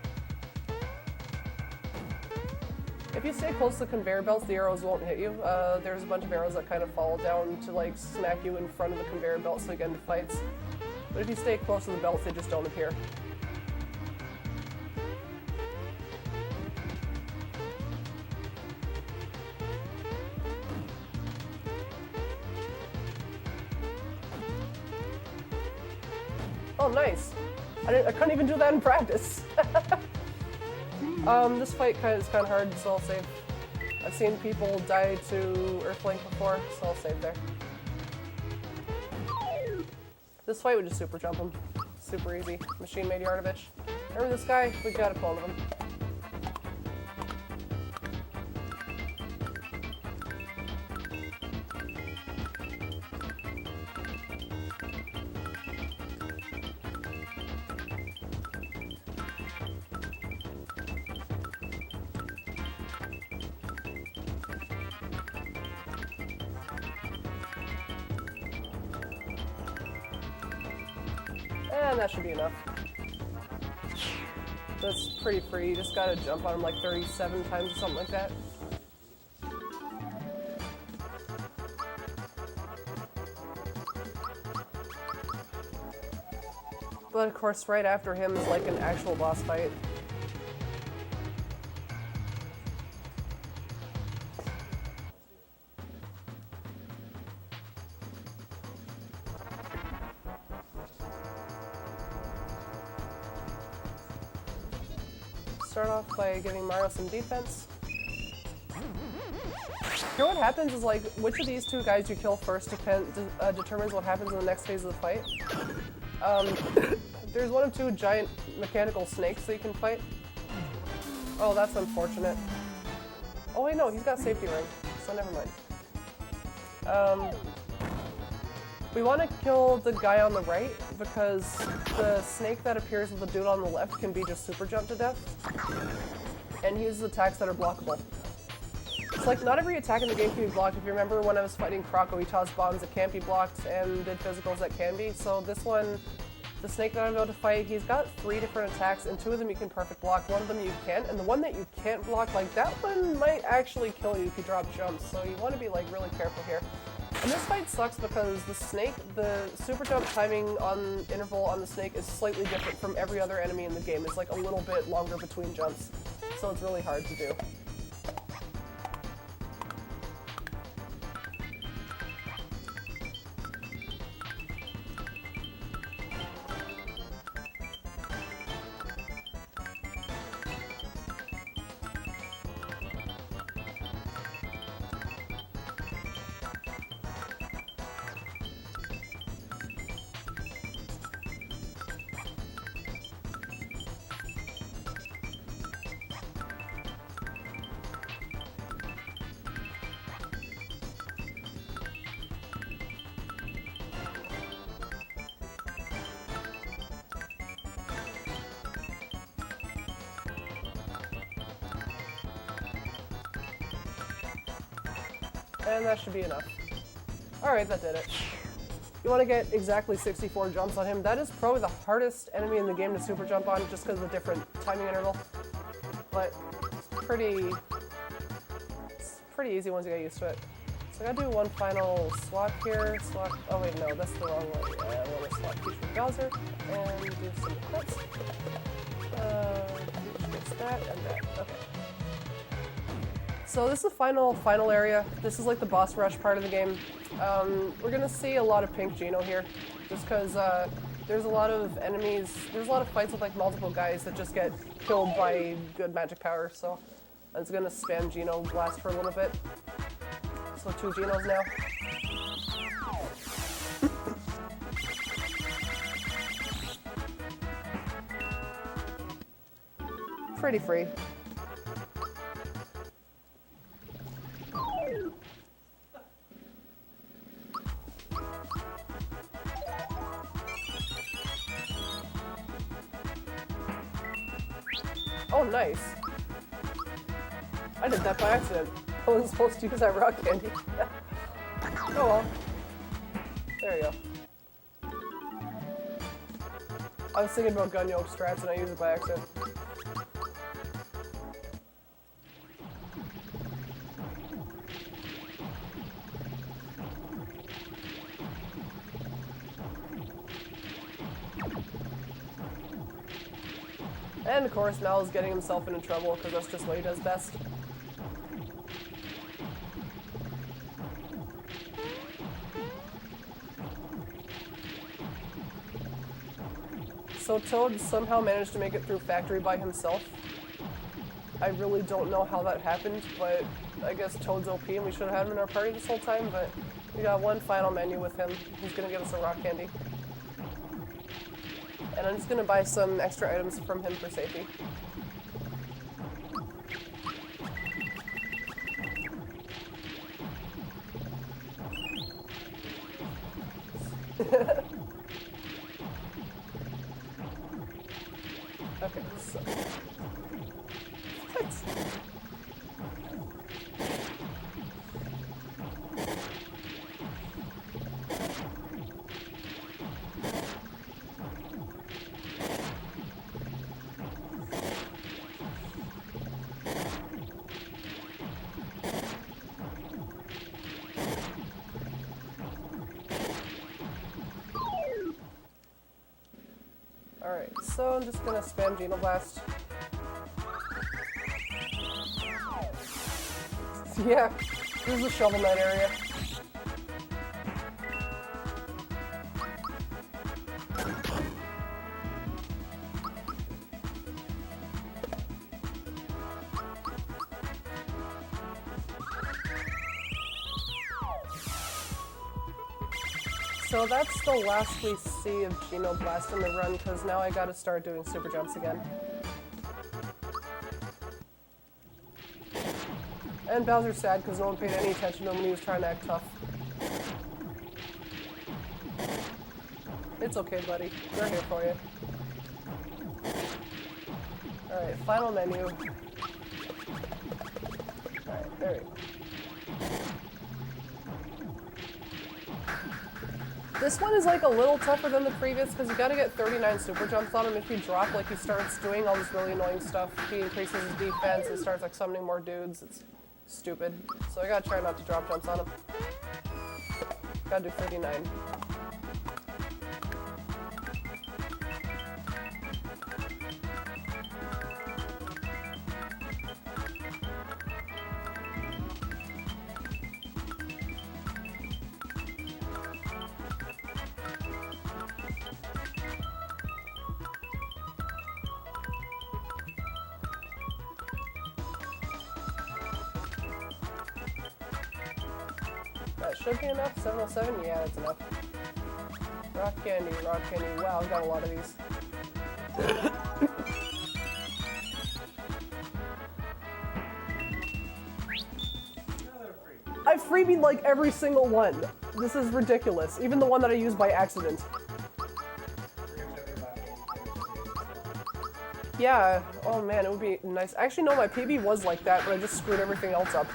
If you stay close to the conveyor belts, the arrows won't hit you. There's a bunch of arrows that kind of fall down to like smack you in front of the conveyor belt so you get into fights. But if you stay close to the belts, they just don't appear. Oh, nice. I couldn't even do that in practice. This fight is kind of hard, so I'll save. I've seen people die to Earthlink before, so I'll save there. This fight would just super jump him. Super easy. Machine made Yardovich. Remember this guy? We got a clone of him. And that should be enough. That's pretty free. You just gotta jump on him like 37 times or something like that. But of course, right after him is like an actual boss fight. Start off by giving Mario some defense. Here what happens is like, which of these 2 guys you kill first determines what happens in the next phase of the fight. There's 1 of 2 giant mechanical snakes that you can fight. Oh, that's unfortunate. Oh wait, no, he's got safety ring, so never mind. We want to kill the guy on the right because the snake that appears with the dude on the left can be just super jump to death. And he uses attacks that are blockable. It's like not every attack in the game can be blocked. If you remember when I was fighting Croco, he tossed bombs that can't be blocked and did physicals that can be. So this one, the snake that I'm about to fight, he's got 3 different attacks and 2 of them you can perfect block, 1 of them you can't, and the one that you can't block, like that one might actually kill you if you drop jumps. So you want to be like really careful here. And this fight sucks because the snake, the super jump timing on interval on the snake is slightly different from every other enemy in the game. It's like a little bit longer between jumps, so it's really hard to do. And that should be enough. Alright, that did it. You want to get exactly 64 jumps on him. That is probably the hardest enemy in the game to super jump on just because of the different timing interval. But it's pretty easy once you get used to it. So I gotta do one final swap here. Swap. Oh wait, no, that's the wrong one. I want to swap Peach with Bowser and do some quits. Peach gets that and that. Okay. So this is the final area. This is like the boss rush part of the game. We're gonna see a lot of pink Geno here, just because there's a lot of enemies. There's a lot of fights with like multiple guys that just get killed by good magic power. So it's gonna spam Geno blast for a little bit. So 2 Genos now. Pretty free. Oh, nice. I did that by accident. I wasn't supposed to use that rock candy. Oh well. There you go. I was thinking about gun yoke strats and I used it by accident. And of course, Mallow's getting himself into trouble because that's just what he does best. So Toad somehow managed to make it through Factory by himself. I really don't know how that happened, but I guess Toad's OP and we should have had him in our party this whole time, but we got one final menu with him. He's gonna give us a rock candy. And I'm just gonna buy some extra items from him for safety. Okay, so... What? Alright, so I'm just gonna spam Geno Blast. Yeah, this is the Shovel Knight area. So that's the last we see of Geno Blast in the run, because now I gotta start doing super jumps again. And Bowser's sad because no one paid any attention to him when he was trying to act tough. It's okay, buddy. We're here for you. Alright, final menu. Alright, there we go. This one is like a little tougher than the previous because you gotta get 39 super jumps on him. If you drop, like he starts doing all this really annoying stuff. He increases his defense and starts like summoning more dudes. It's stupid. So I gotta try not to drop jumps on him. Gotta do 39. That should be enough. 707? Yeah, that's enough. Rock candy, rock candy. Wow, I've got a lot of these. I freebied like every single one. This is ridiculous. Even the one that I used by accident. Yeah. Oh man, it would be nice. Actually, no, my PB was like that, but I just screwed everything else up.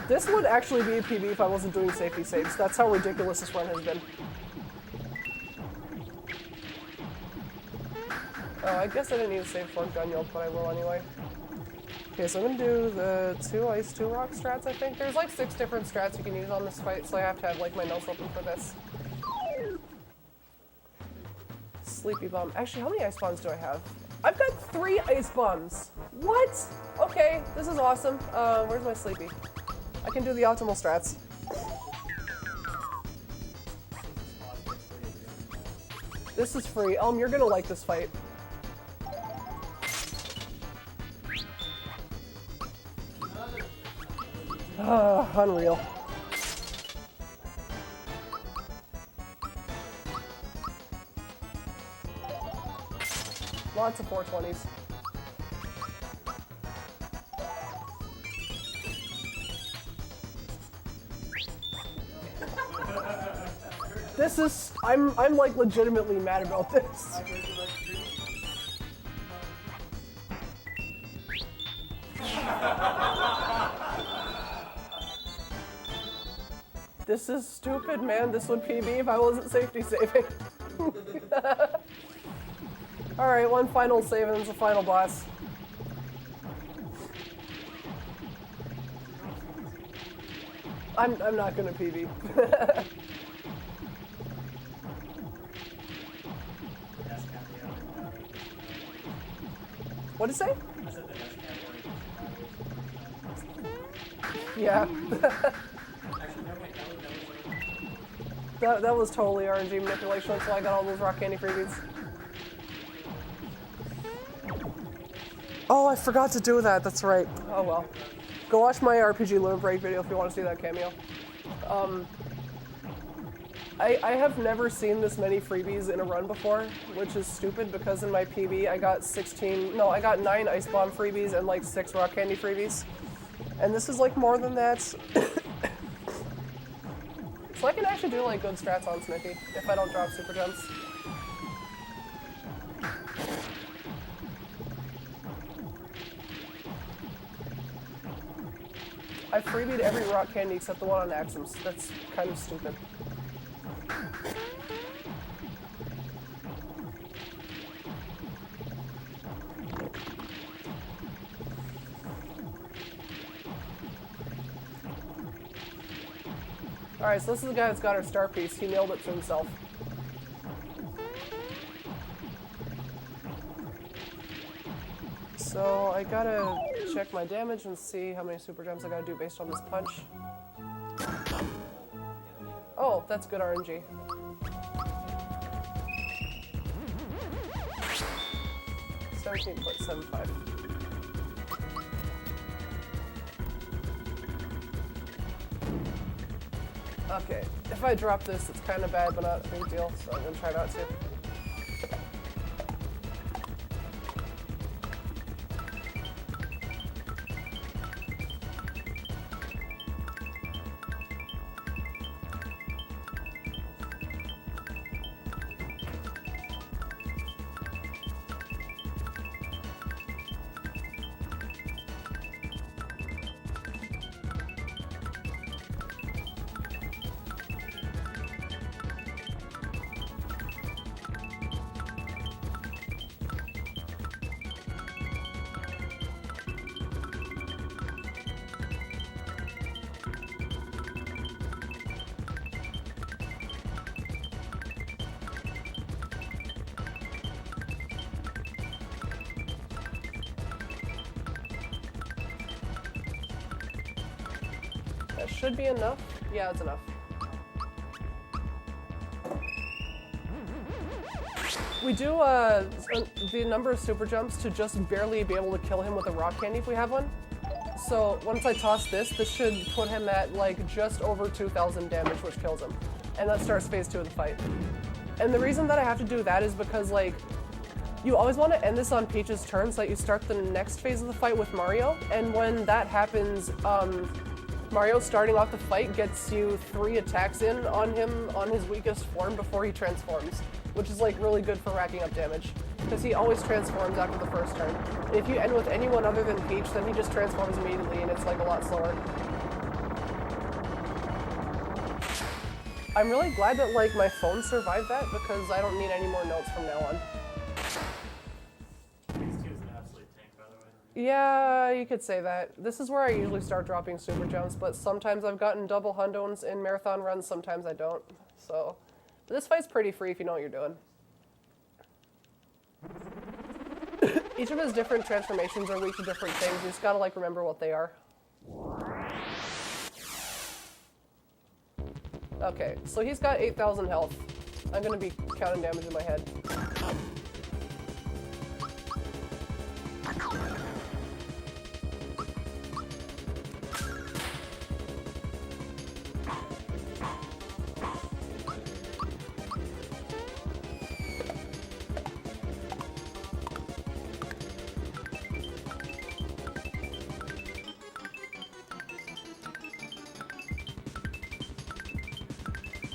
This would actually be a PB if I wasn't doing safety saves. That's how ridiculous this run has been. Oh, I guess I didn't need to save for gun yoke, but I will anyway. Okay, so I'm gonna do the 2 ice, 2 rock strats, I think. There's like 6 different strats you can use on this fight, so I have to have like my notes open for this. Sleepy bomb. Actually, how many ice bombs do I have? I've got 3 ice bombs. What? Okay, this is awesome. Where's my sleepy? I can do the optimal strats. This is free. You're gonna like this fight. Unreal. Lots of 420s. This is, I'm like legitimately mad about this. This is stupid, man. This would PB if I wasn't safety saving. Alright, one final save and it's the final boss. I'm not gonna PB. What'd it say? Yeah. That was totally RNG manipulation until I got all those rock candy freebies. Oh, I forgot to do that. That's right. Oh well. Go watch my RPG Limit Break video if you want to see that cameo. I have never seen this many freebies in a run before, which is stupid because in my PB I got 9 Ice Bomb freebies and like 6 Rock Candy freebies. And this is like more than that. So I can actually do like good strats on Smithy if I don't drop super jumps. I freebied every rock candy except the one on Axums. That's kind of stupid. Alright, so this is the guy that's got our star piece. He nailed it to himself. So I gotta check my damage and see how many super gems I gotta do based on this punch. Oh, that's good RNG. $17.75. Okay, if I drop this, it's kind of bad, but not a big deal, so I'm gonna try not to. That should be enough. Yeah, it's enough. We do the number of super jumps to just barely be able to kill him with a rock candy if we have one. So once I toss this should put him at like just over 2,000 damage, which kills him. And that starts phase 2 of the fight. And the reason that I have to do that is because like, you always want to end this on Peach's turn so that you start the next phase of the fight with Mario. And when that happens, Mario starting off the fight gets you 3 attacks in on him on his weakest form before he transforms, which is like really good for racking up damage because he always transforms after the first turn. If you end with anyone other than Peach, then he just transforms immediately and it's like a lot slower. I'm really glad that like my phone survived that because I don't need any more notes from now on. Phase 2 is an absolute tank, by the way. Yeah, you could say that. This is where I usually start dropping super jumps, but sometimes I've gotten double hundos in marathon runs, sometimes I don't. So, but this fight's pretty free if you know what you're doing. Each of his different transformations are weak to different things. You just gotta, like, remember what they are. Okay, so he's got 8,000 health. I'm gonna be counting damage in my head.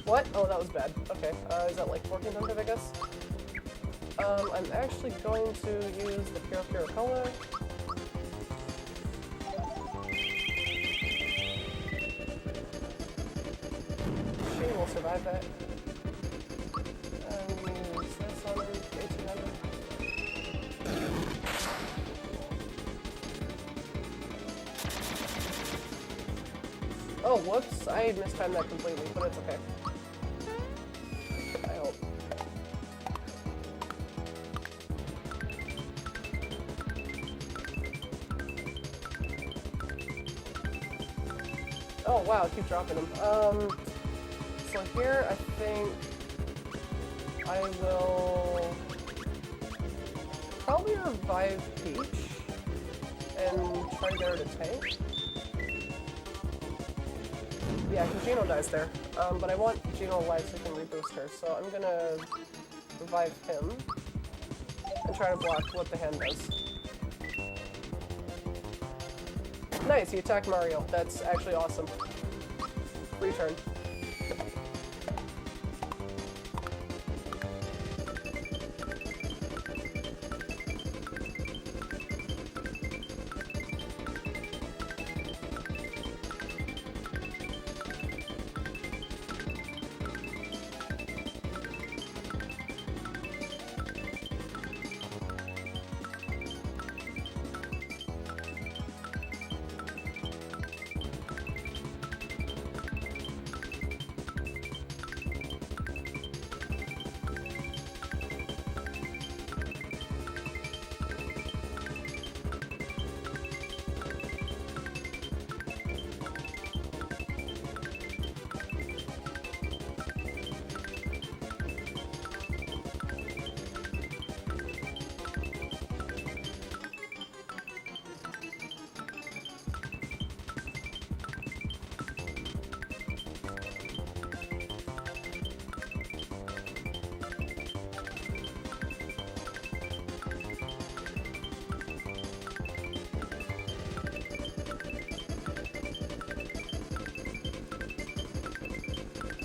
What? Oh, that was bad. Okay, is that like 1400, I guess? I'm actually going to use the Pure Color. She will survive that. Use this on 1800. Oh, whoops. I mistimed that completely, but it's okay. I hope. Oh, wow, keep dropping them. So here, I think I will probably revive Peach and try to get her to tank. Yeah, because Geno dies there. But I want Geno alive so I can reboost her. So I'm gonna revive him and try to block what the hand does. Nice, he attacked Mario. That's actually awesome. Return.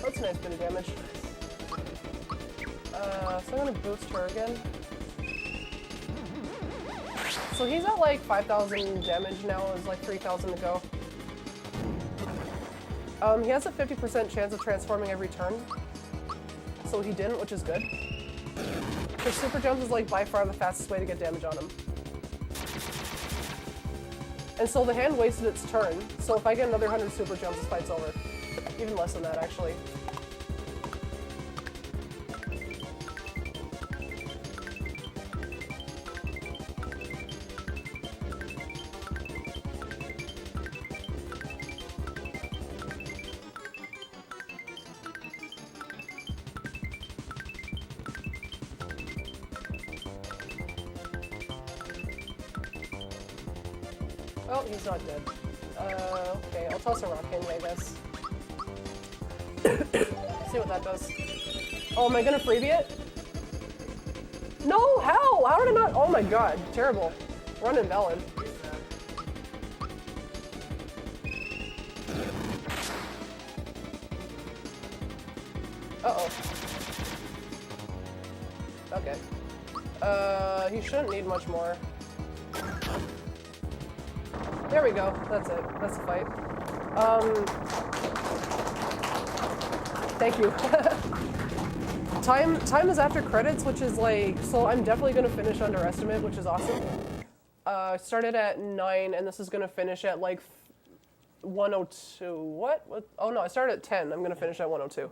That's a nice bit of damage. So I'm gonna boost her again. So he's at like 5,000 damage now, it's like 3,000 to go. He has a 50% chance of transforming every turn. So he didn't, which is good. Because super jumps is like by far the fastest way to get damage on him. And so the hand wasted its turn, so if I get another 100 super jumps, this fight's over. Even less than that, actually. Oh, he's not dead. Okay, I'll toss a rock candy, I guess. See what that does. Oh, am I gonna freebie it? No, how? How did I not? Oh my god, terrible. Run and Bellin. Uh-oh. Okay. He shouldn't need much more. There we go. That's it. That's the fight. Thank you. Time is after credits, which is like, so I'm definitely gonna finish Underestimate, which is awesome. Started at 9, and this is gonna finish at like 102. What? Oh no, I started at 10. I'm gonna finish at 102.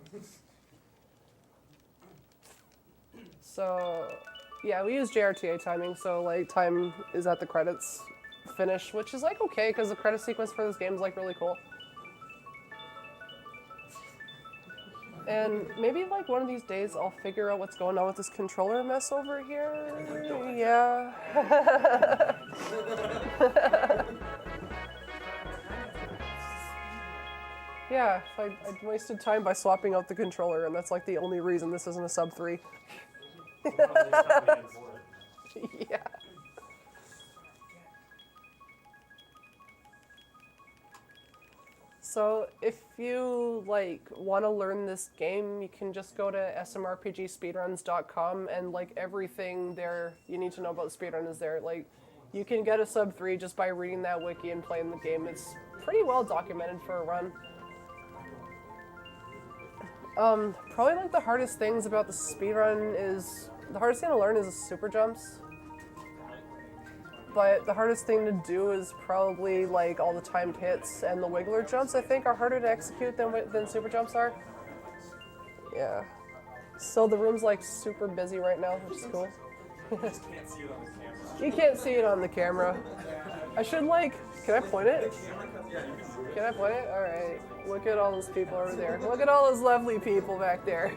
So, yeah, we use JRTA timing, so like time is at the credits finish, which is like okay, because the credit sequence for this game is like really cool. And maybe like one of these days I'll figure out what's going on with this controller mess over here. Yeah. Yeah, I wasted time by swapping out the controller, and that's like the only reason this isn't a sub 3. Yeah. So if you like want to learn this game, you can just go to smrpgspeedruns.com, and like everything there you need to know about the speedrun is there. Like you can get a sub 3 just by reading that wiki and playing the game. It's pretty well documented for a run. Probably like the hardest things about the speedrun is, the hardest thing to learn is the super jumps. But the hardest thing to do is probably like all the timed hits, and the wiggler jumps I think are harder to execute than super jumps are. Yeah. So the room's like super busy right now, which is cool. You can't see it on the camera. I should like, can I point it? Can I point it? Alright. Look at all those people over there. Look at all those lovely people back there.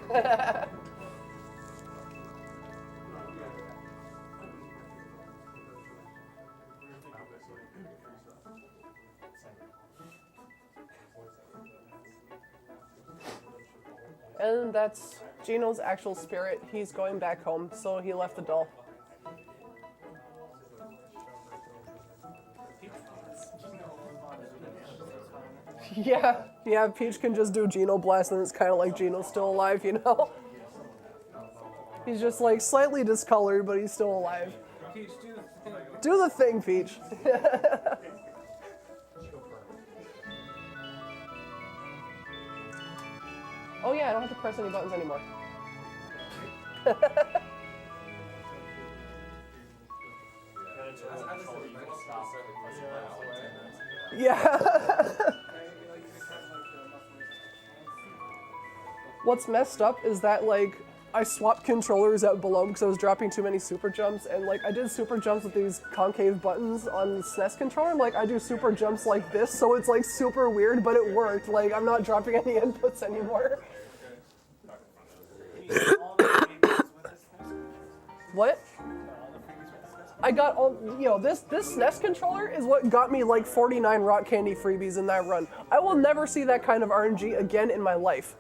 And that's Geno's actual spirit. He's going back home, so he left the doll. Yeah, Peach can just do Geno Blast, and it's kind of like Geno's still alive, you know? He's just like slightly discolored, but he's still alive. Peach, do the thing, Peach. Oh yeah, I don't have to press any buttons anymore. Yeah. What's messed up is that like I swapped controllers out below because I was dropping too many super jumps, and like I did super jumps with these concave buttons on the SNES controller, and like I do super jumps like this, so it's like super weird, but it worked. Like I'm not dropping any inputs anymore. What? I got all, this SNES controller is what got me like 49 rock candy freebies in that run. I will never see that kind of RNG again in my life.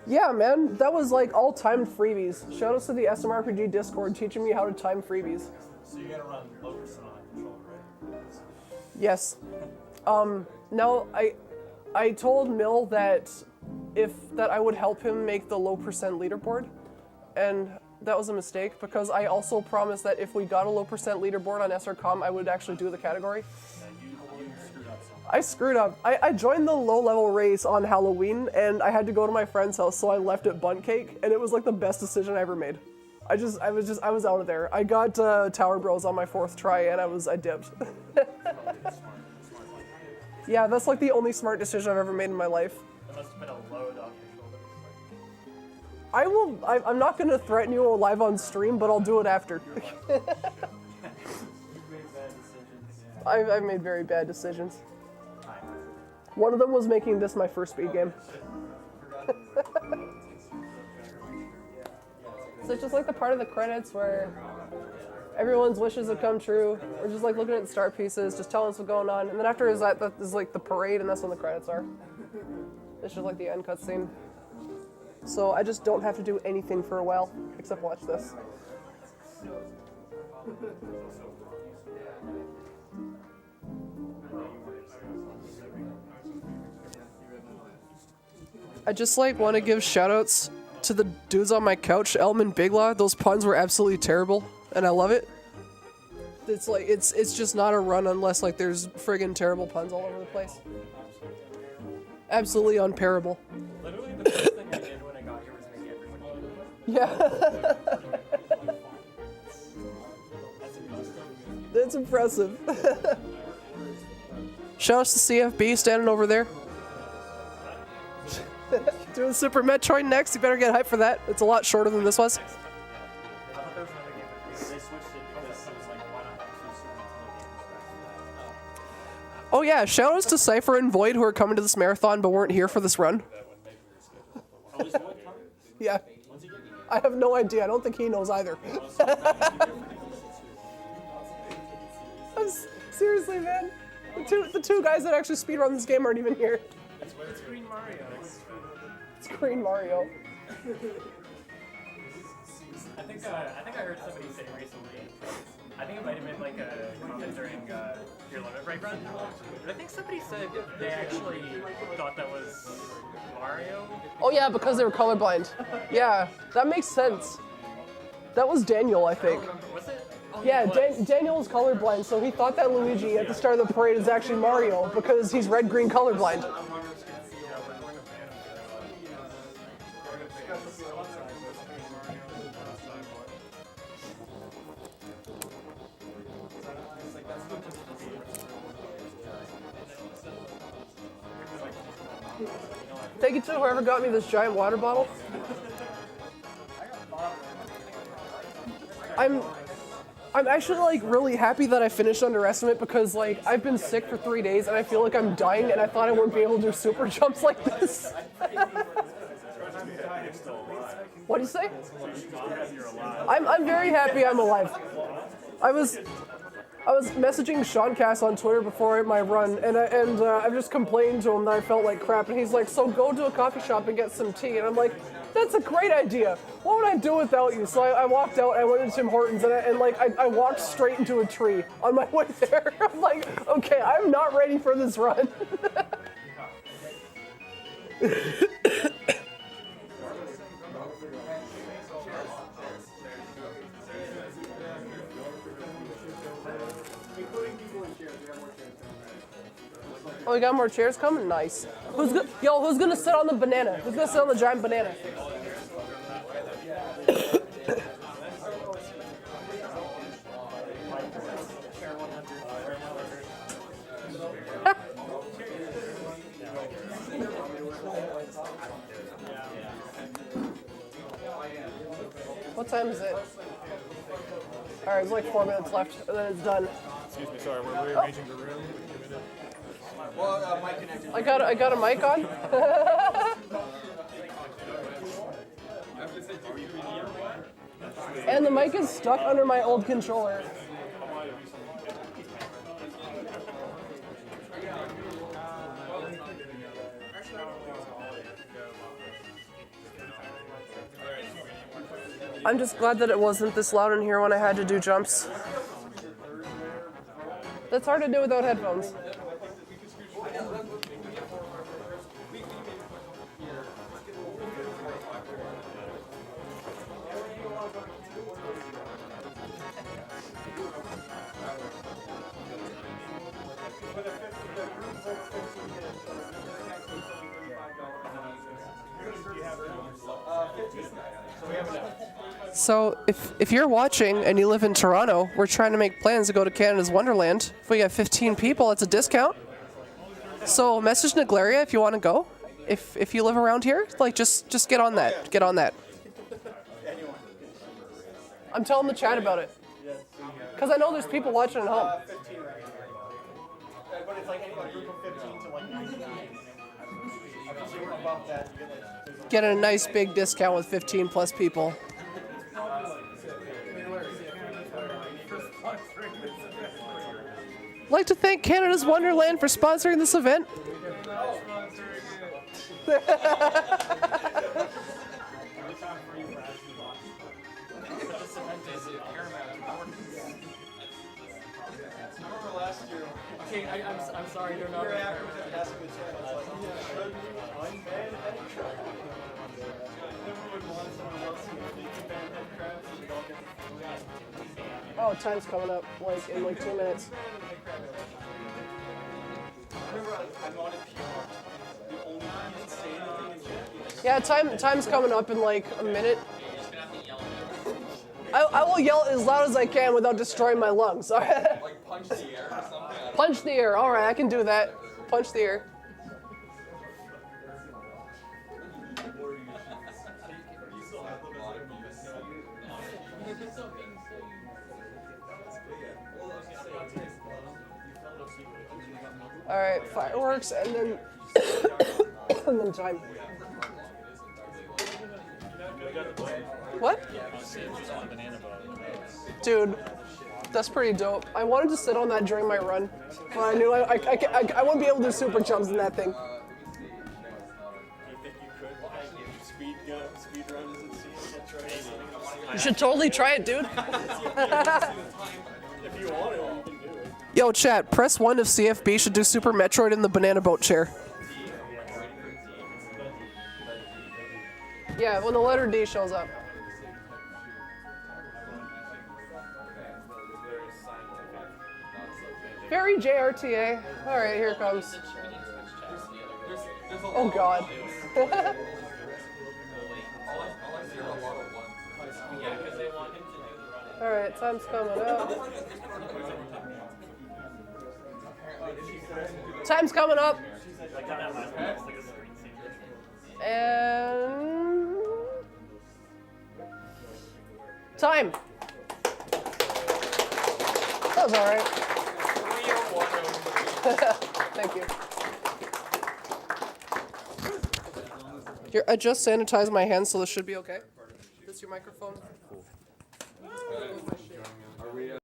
Yeah, man, that was like all timed freebies. Shoutouts to the SMRPG Discord teaching me how to time freebies. So you gotta run low percent on that controller, right? Yes. No, I told Mill that I would help him make the low percent leaderboard, and that was a mistake because I also promised that if we got a low percent leaderboard on SRCom, I would actually do the category. I screwed up. I joined the low-level race on Halloween, and I had to go to my friend's house, so I left at Bunt Cake, and it was like the best decision I ever made. I was out of there. I got Tower Bros on my 4th try, and I dipped. Yeah, that's like the only smart decision I've ever made in my life. There must have been a load off your shoulder. I'm not gonna threaten you live on stream, but I'll do it after. I've made very bad decisions. One of them was making this my first speed game. So it's just like the part of the credits where everyone's wishes have come true. We're just like looking at the start pieces, just telling us what's going on. And then after that is like the parade, and that's when the credits are. It's just like the end cutscene. So I just don't have to do anything for a while, except watch this. I just like want to give shoutouts to the dudes on my couch, Elm and Biglaw. Those puns were absolutely terrible, and I love it. It's like it's just not a run unless like there's friggin' terrible puns all over the place. Absolutely unparable. Literally the first thing I did when I got here was make everyone eat. Yeah. That's impressive. Shout out to CFB standing over there. Doing Super Metroid next. You better get hyped for that. It's a lot shorter than this was. I thought there was another game. They switched it because it was like, why not have two Super Nintendo games back to back? Oh yeah, shout outs to Cypher and Void who are coming to this marathon but weren't here for this run. Oh, is Void coming? Yeah. When's he getting? I have no idea. I don't think he knows either. Seriously, man. The two guys that actually speedrun this game aren't even here. It's Green Mario. It's Green Mario. I think I heard somebody say recently. I think it might have been like a comment during your Limit Break run. But I think somebody said they actually thought that was Mario. Oh yeah, because they were colorblind. Yeah, that makes sense. That was Daniel, I think. Was it? Oh, Yeah, it was. Daniel was colorblind, so he thought that Luigi at the start of the parade is actually Mario because he's red-green colorblind. Thank you to whoever got me this giant water bottle. I'm actually like really happy that I finished Underestimate because like I've been sick for 3 days and I feel like I'm dying and I thought I wouldn't be able to do super jumps like this. What do you say? I'm very happy I'm alive. I was messaging Sean Cass on Twitter before my run, and I've just complained to him that I felt like crap, and he's like, so go to a coffee shop and get some tea, and I'm like, that's a great idea. What would I do without you? So I walked out, I went to Tim Hortons, and I walked straight into a tree on my way there. I'm like, okay, I'm not ready for this run. Oh, we got more chairs coming? Nice. Who's gonna sit on the banana? Who's gonna sit on the giant banana? What time is it? Alright, there's like 4 minutes left, and then it's done. Excuse me, sorry, we're rearranging the room. Well, mic connected. I got a mic on. And the mic is stuck under my old controller. I'm just glad that it wasn't this loud in here when I had to do jumps. That's hard to do without headphones. So if you're watching and you live in Toronto, we're trying to make plans to go to Canada's Wonderland. If we got 15 people, it's a discount. So message Naglaria if you want to go. If you live around here, like just get on that. Get on that. I'm telling the chat about it. Because I know there's people watching at home. But it's like a group of 15 to like 99. So you're above that, you get like... Get a nice big discount with 15 plus people. I'd like to thank Canada's Wonderland for sponsoring this event. Okay, I'm sorry, they're not. Oh, time's coming up, like in like 2 minutes. Yeah, time's coming up in like a minute. I will yell as loud as I can without destroying my lungs. Punch the air. All right, I can do that. Punch the air. All right, fireworks, and then and then time. What? Dude, that's pretty dope. I wanted to sit on that during my run, but I knew I wouldn't be able to do super jumps in that thing. Do you think you could speed runs and see it try? You should totally try it, dude. If you want it, you can do it. Yo, chat, press 1 if CFB should do Super Metroid in the banana boat chair. Yeah, when the letter D shows up. Very JRTA. All right, here it comes. Oh, God. All right, time's coming up. Time's coming up. And time. That was all right. Thank you. Here, I just sanitized my hands, so this should be okay. Is this your microphone?